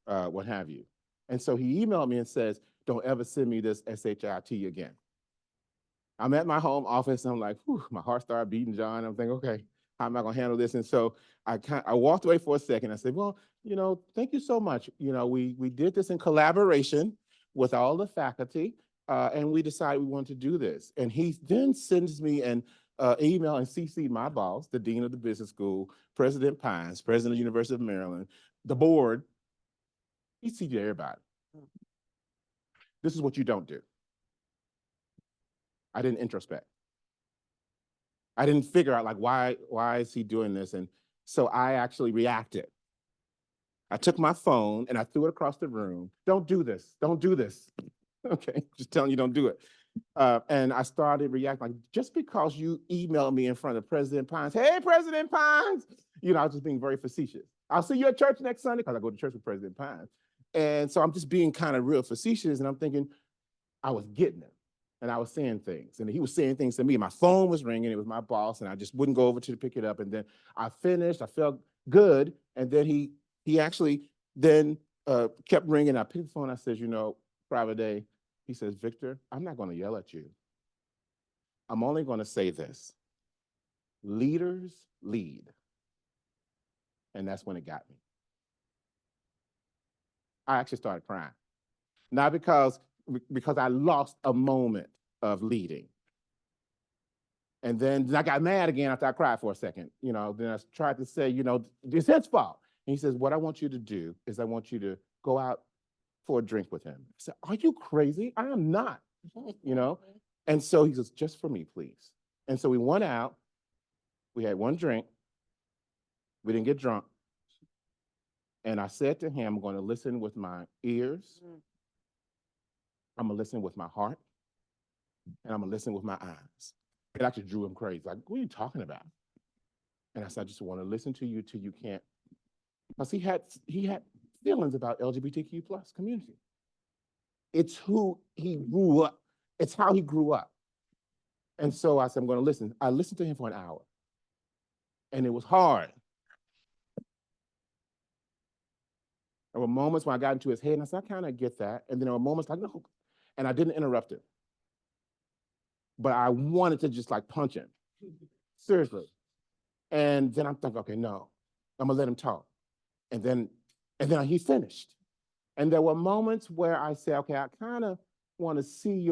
Speaker 10: what have you. And so he emailed me and says, don't ever send me this SHIT again. I'm at my home office and I'm like, whew, my heart started beating, John. I'm thinking, okay, how am I gonna handle this? And so I walked away for a second. I said, well, you know, thank you so much. You know, we did this in collaboration with all the faculty, and we decided we wanted to do this. And he then sends me an email and CC'd my boss, the dean of the business school, President Pines, president of the University of Maryland, the board. He CC'd everybody. This is what you don't do. I didn't introspect. I didn't figure out like why is he doing this? And so I actually reacted. I took my phone and I threw it across the room. Don't do this. Don't do this. Okay, just telling you don't do it. And I started reacting like, just because you emailed me in front of President Pines, hey, President Pines, you know, I was just being very facetious. I'll see you at church next Sunday because I go to church with President Pines. And so I'm just being kind of real facetious, and I'm thinking I was getting him. And I was saying things, and he was saying things to me. My phone was ringing. It was my boss, and I just wouldn't go over to pick it up. And then I finished. I felt good, and then he actually then kept ringing. I picked the phone. I said, private day. He says, Victor, I'm not going to yell at you. I'm only going to say this: leaders lead, and that's when it got me. I actually started crying, not because I lost a moment of leading. And then I got mad again after I cried for a second. Then I tried to say, it's his fault. And he says, what I want you to do is I want you to go out for a drink with him. I said, are you crazy? I am not, And so he says, just for me, please. And so we went out. We had one drink. We didn't get drunk. And I said to him, I'm going to listen with my ears. I'm going to listen with my heart. And I'm going to listen with my eyes. It actually drew him crazy. Like, what are you talking about? And I said, I just want to listen to you till you can't. Because he had feelings about LGBTQ plus community. It's who he grew up. It's how he grew up. And so I said, I'm going to listen. I listened to him for an hour. And it was hard. There were moments when I got into his head and I said, I kind of get that. And then there were moments like, no. And I didn't interrupt him. But I wanted to just like punch him. Seriously. And then I'm thinking, okay, no, I'm gonna let him talk. And then he finished. And there were moments where I said, okay, I kind of want to see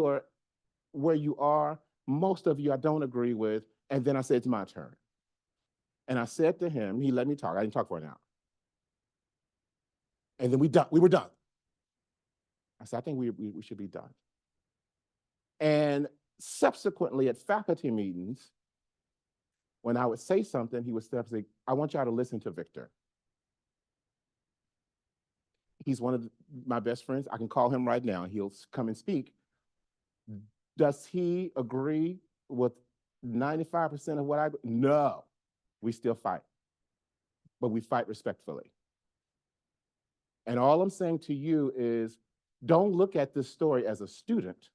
Speaker 10: where you are. Most of you I don't agree with. And then I said, it's my turn. And I said to him, he let me talk. I didn't talk for an hour. And then we were done. I said, I think we should be done. And subsequently at faculty meetings, when I would say something, he would step and say, I want y'all to listen to Victor. He's one of my best friends. I can call him right now. He'll come and speak. Does he agree with 95% of what I? No, we still fight, but we fight respectfully. And all I'm saying to you is, don't look at this story as a student.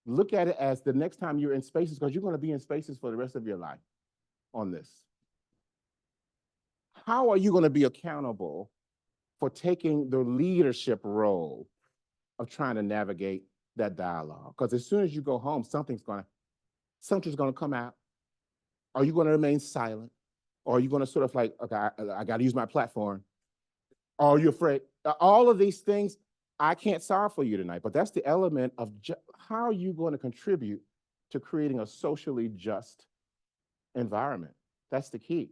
Speaker 10: Look at it as the next time you're in spaces, because you're going to be in spaces for the rest of your life on this. How are you going to be accountable for taking the leadership role of trying to navigate that dialogue? Because as soon as you go home, something's going to come out. Are you going to remain silent? Or are you going to sort of like, okay, I got to use my platform? Or are you afraid? All of these things I can't solve for you tonight, but that's the element of how are you going to contribute to creating a socially just environment? That's the key.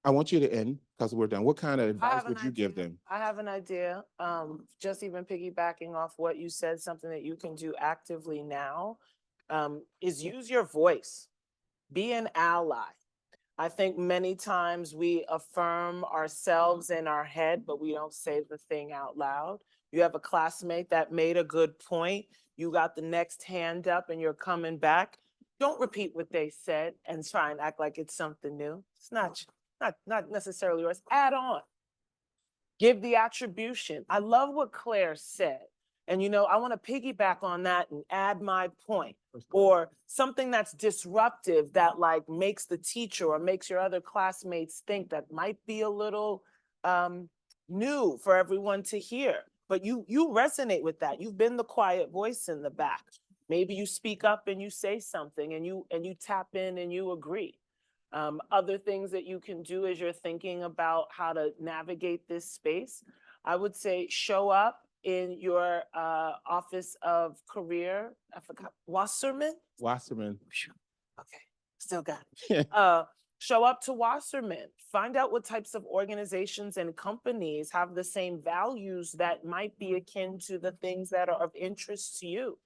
Speaker 10: I want you to end because we're done. What kind of advice would you give them?
Speaker 12: I have an idea. Just even piggybacking off what you said, something that you can do actively now is use your voice. Be an ally. I think many times we affirm ourselves in our head, but we don't say the thing out loud. You have a classmate that made a good point. You got the next hand up and you're coming back. Don't repeat what they said and try and act like it's something new. It's not necessarily yours. Add on. Give the attribution. I love what Claire said. And I want to piggyback on that and add my point, or something that's disruptive that like makes the teacher or makes your other classmates think that might be a little new for everyone to hear. But you resonate with that. You've been the quiet voice in the back. Maybe you speak up and you say something and you tap in and you agree. Other things that you can do as you're thinking about how to navigate this space, I would say show up in your office of career. I forgot, Wasserman?
Speaker 10: Wasserman.
Speaker 12: Okay, still got it. Show up to Wasserman. Find out what types of organizations and companies have the same values that might be akin to the things that are of interest to you.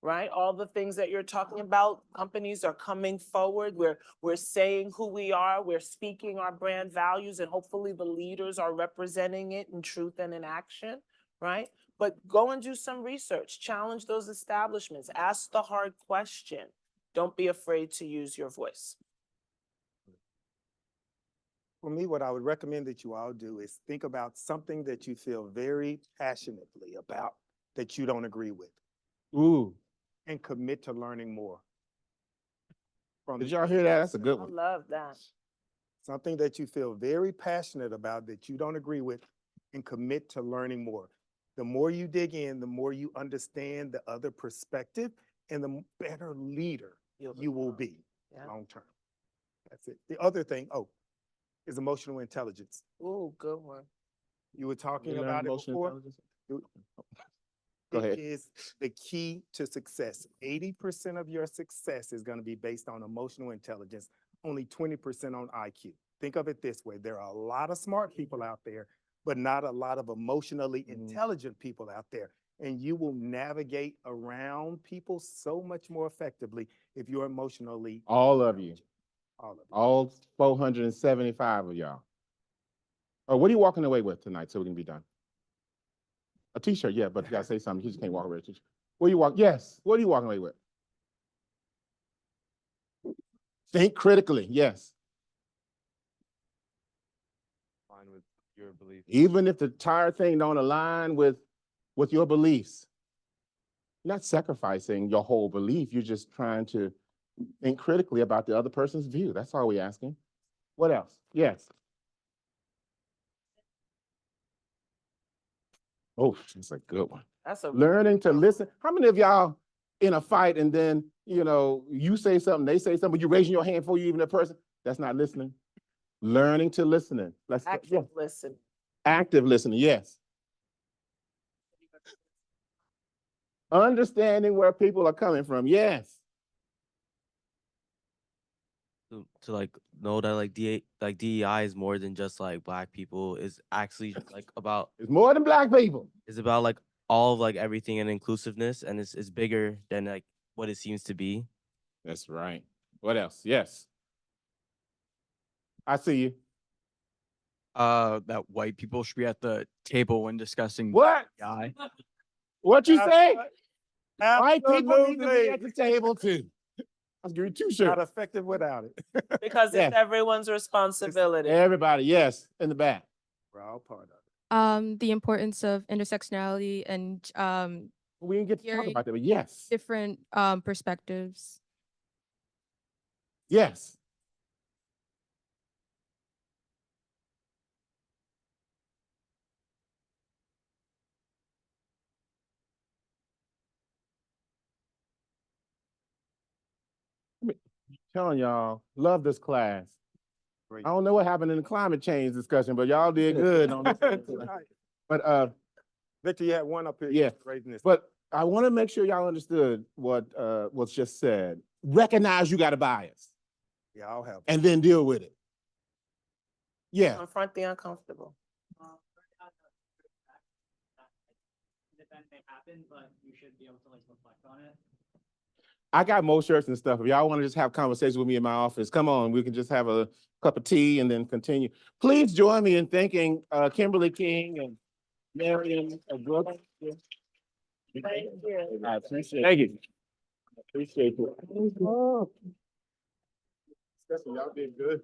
Speaker 12: Right? All the things that you're talking about, companies are coming forward. We're saying who we are. We're speaking our brand values, and hopefully the leaders are representing it in truth and in action, right? But go and do some research. Challenge those establishments. Ask the hard question. Don't be afraid to use your voice.
Speaker 14: For me, what I would recommend that you all do is think about something that you feel very passionately about that you don't agree with.
Speaker 10: Ooh,
Speaker 14: And commit to learning more.
Speaker 10: did y'all hear that? That's a good
Speaker 12: I
Speaker 10: one.
Speaker 12: love that.
Speaker 14: Something that you feel very passionate about that you don't agree with, and commit to learning more. The more you dig in, the more you understand the other perspective, and the better leader you will be
Speaker 12: Yeah.
Speaker 14: long term. That's it. The other thing, is emotional intelligence.
Speaker 12: Ooh, good one.
Speaker 14: You were talking
Speaker 10: You learn
Speaker 14: about it
Speaker 10: emotional
Speaker 14: before.
Speaker 10: intelligence? Go
Speaker 14: It
Speaker 10: ahead.
Speaker 14: is the key to success. 80% of your success is going to be based on emotional intelligence, only 20% on IQ. Think of it this way. There are a lot of smart people out there, but not a lot of emotionally intelligent people out there. And you will navigate around people so much more effectively if you're emotionally
Speaker 10: All of you.
Speaker 14: all of it.
Speaker 10: All 475 of y'all. Oh, what are you walking away with tonight so we can be done? A t-shirt, yeah, but you gotta say something. You just can't walk away with a t-shirt. What are you yes, what are you walking away with? Think critically, yes.
Speaker 13: Fine with your beliefs.
Speaker 10: Even if the entire thing don't align with your beliefs. You're not sacrificing your whole belief. You're just trying to think critically about the other person's view. That's all we're asking. What else? Yes. Oh, that's a good one.
Speaker 12: That's a
Speaker 10: Learning to listen. How many of y'all in a fight and then, you say something, they say something, but you raising your hand before you even a person? That's not listening. Learning to listening. Let's
Speaker 12: active listen.
Speaker 10: Active listening, yes. Understanding where people are coming from, yes.
Speaker 18: To like know that like DEI is more than just like black people, is actually like about
Speaker 10: It's more than black people.
Speaker 18: It's about like all of like everything and inclusiveness, and it's bigger than like what it seems to be.
Speaker 10: That's right. What else? Yes. I see you.
Speaker 19: That white people should be at the table when discussing
Speaker 10: What?
Speaker 19: DEI.
Speaker 10: What you say? White people need to be
Speaker 14: Absolutely.
Speaker 10: at the table too. I was giving you two shirts.
Speaker 14: Not effective without it.
Speaker 12: Because
Speaker 10: Yes.
Speaker 12: it's everyone's responsibility.
Speaker 10: Everybody, yes, in the back.
Speaker 14: We're all part of it.
Speaker 20: The importance of intersectionality and
Speaker 10: We didn't get to talk
Speaker 20: hearing
Speaker 10: about that, but yes.
Speaker 20: different perspectives.
Speaker 10: Yes. Telling y'all, love this class.
Speaker 14: Great.
Speaker 10: I don't know what happened in the climate change discussion, but y'all did good on this. But
Speaker 14: Victor, you had one up here.
Speaker 10: yeah,
Speaker 14: Raising this.
Speaker 10: but I want to make sure y'all understood what was just said. Recognize you got a bias
Speaker 14: Yeah, I'll have.
Speaker 10: and then deal with it. Yeah.
Speaker 12: Confront the uncomfortable.
Speaker 4: Event may happen, but you should be able to like reflect on it.
Speaker 10: I got more shirts and stuff. If y'all want to just have conversations with me in my office, come on, we can just have a cup of tea and then continue. Please join me in thanking Kimberly King and Marion Brooks.
Speaker 12: Thank you.
Speaker 10: I appreciate it. Thank you. I appreciate it. Especially y'all did good.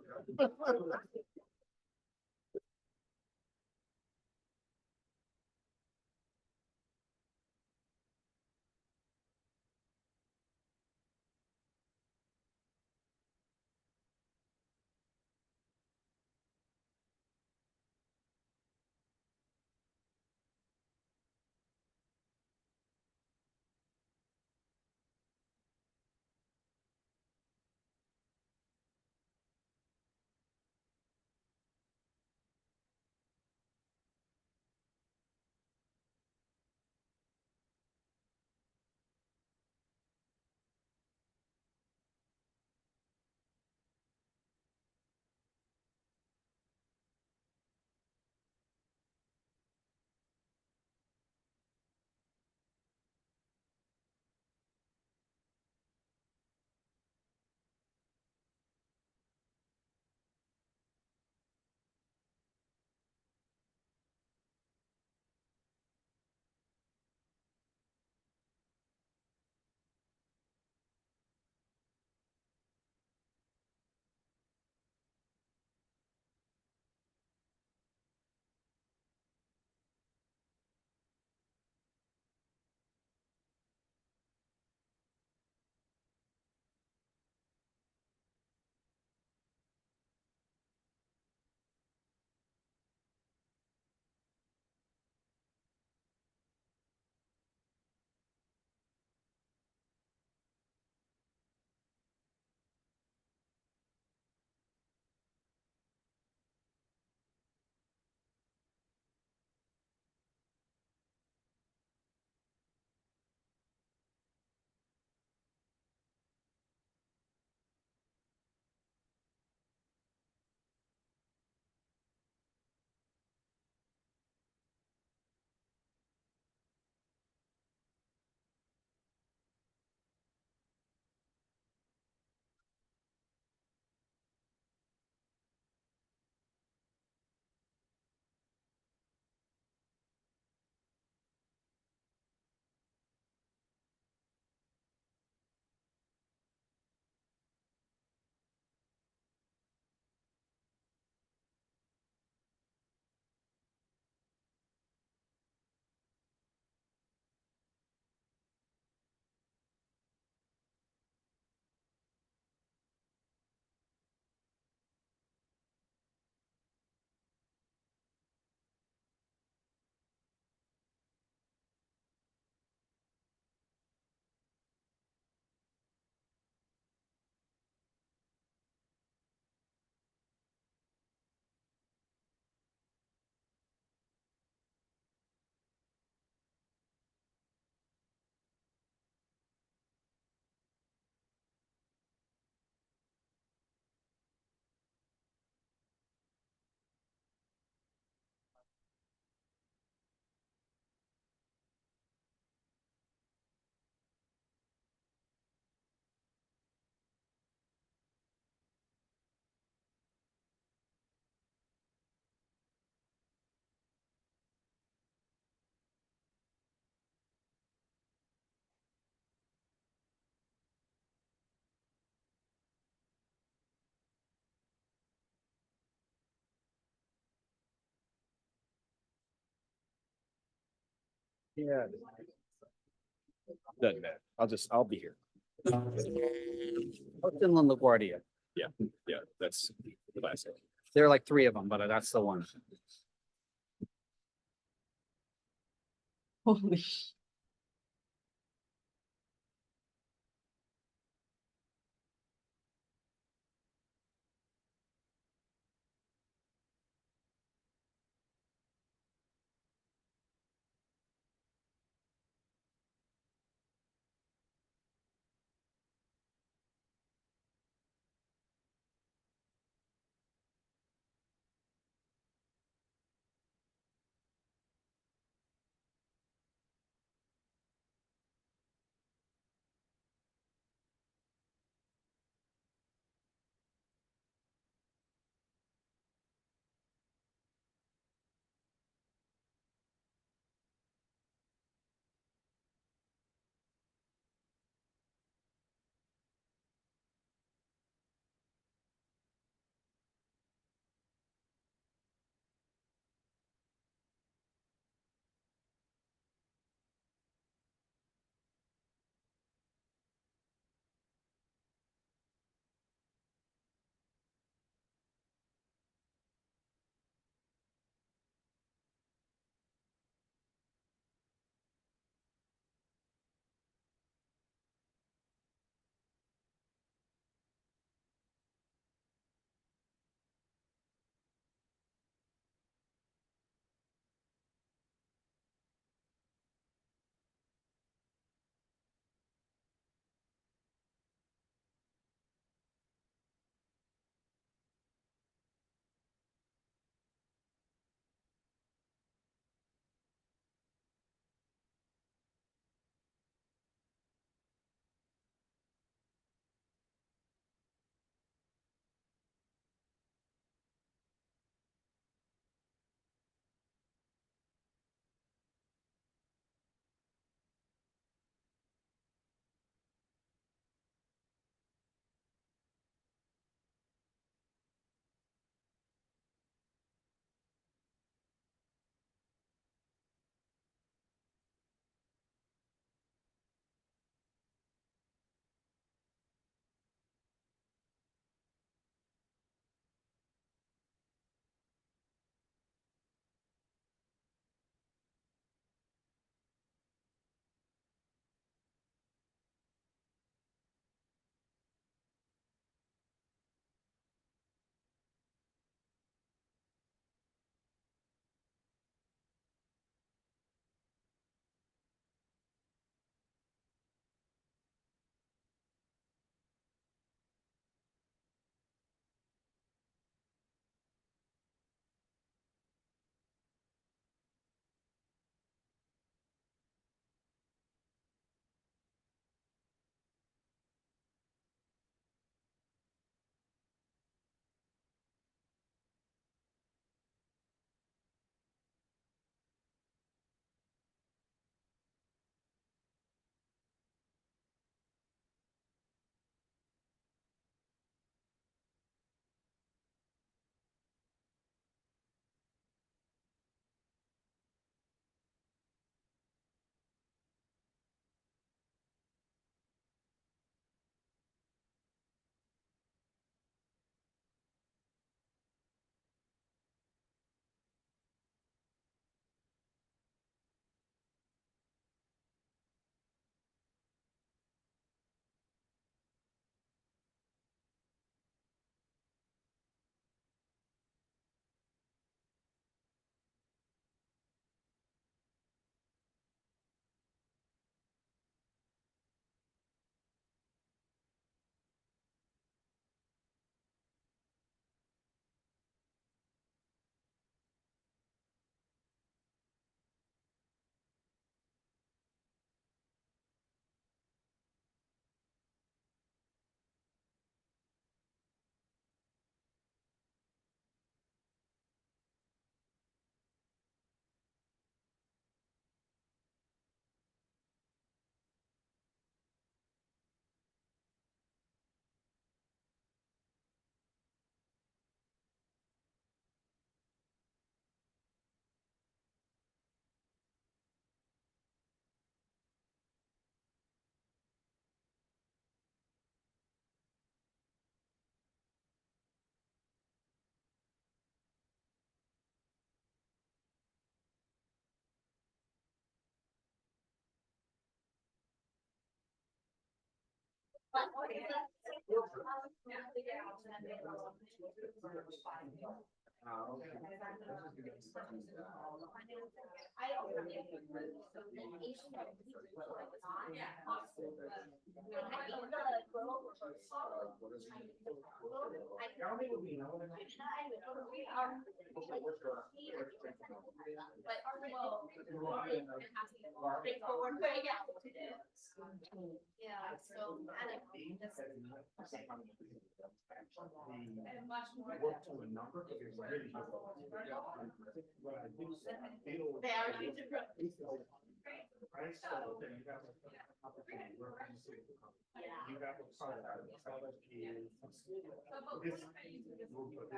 Speaker 1: Yeah. Doesn't matter. I'll be here. Finland LaGuardia. Yeah, that's the classic. There are like three of them, but that's the one.
Speaker 12: Holy.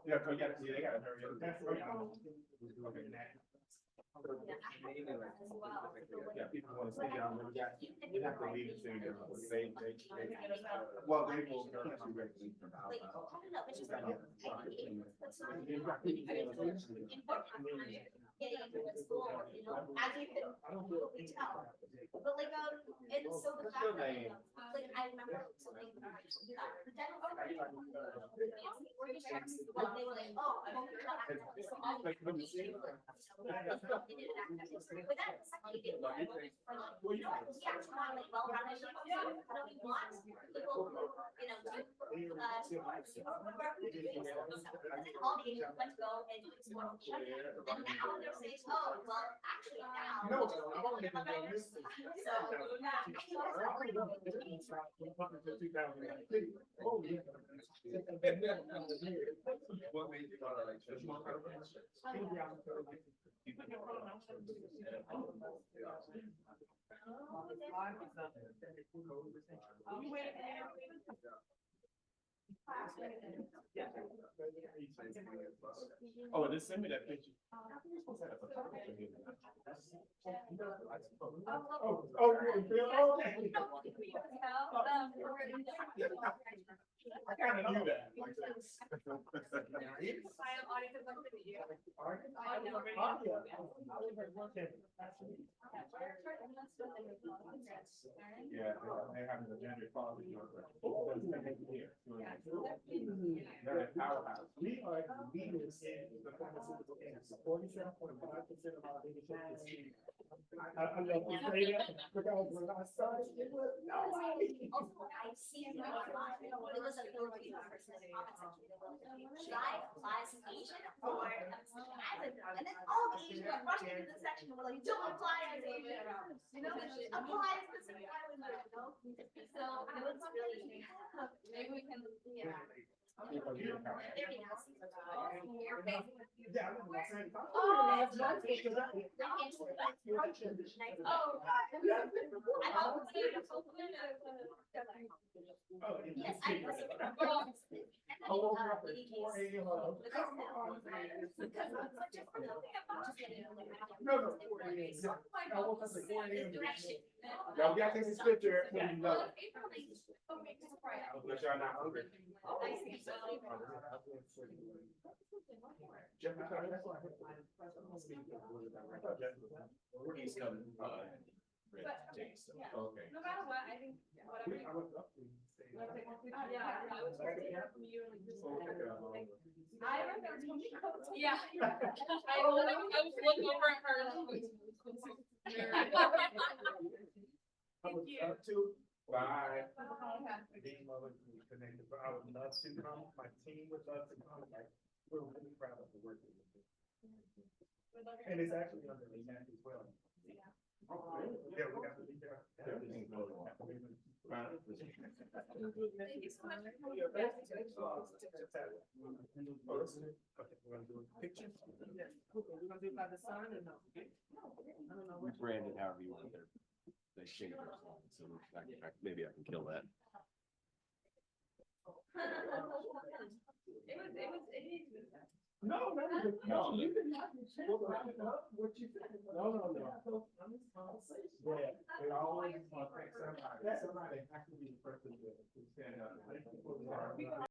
Speaker 10: Yeah, they gotta hurry up. Yeah, people wanna stay down there. You have to leave the thing. Well, they will.
Speaker 21: But like, and so the fact that, like, I remember something, the dental they were like, oh, I won't cut access. So all the but that's exactly it. We actually want like well-rounded, we want people who, you know, do, all the agents went to go and do this one. Then now they're saying, oh, well, actually now.
Speaker 10: No, what made you thought like oh, and just send me that picture. I kind of knew that. Yeah, they have an agenda quality. They're a powerhouse. We are the leaders in the pharmaceutical industry. 47.5% of our leadership is. I love to say that because when I started, it was nobody.
Speaker 21: Also, I see it online. It was a Filipino person in the comment section. Should I apply as an Asian or as a and then all the Asians got rushed into the section and were like, don't apply as Asian. You know, apply as Pacific Islander, you know? So it was really, maybe we can, yeah. They're being asked.
Speaker 10: Yeah,
Speaker 21: yes, I was.
Speaker 10: I woke up at 4 a.m. No, 4 a.m. I woke up at 4 a.m. Now we got to take this picture. Unless y'all not hungry. He's coming. Okay.
Speaker 21: No matter what, I think whatever. Yeah, I was from you and like I remember. Yeah. I was looking over at her.
Speaker 10: Thank you. Bye. Connected, but I would love to come. My team would love to come. We're really proud of the work that we do. And it's actually under the net as well. Yeah, we got to be there. Everything's going on. Thank you so much. Pictures? We're gonna do by the sign or no?
Speaker 9: We branded however you want there. They shape it, so maybe I can kill that.
Speaker 10: No, you didn't have to. What you said? No. Yeah. They always want to thank somebody. Somebody has to be the person to stand up.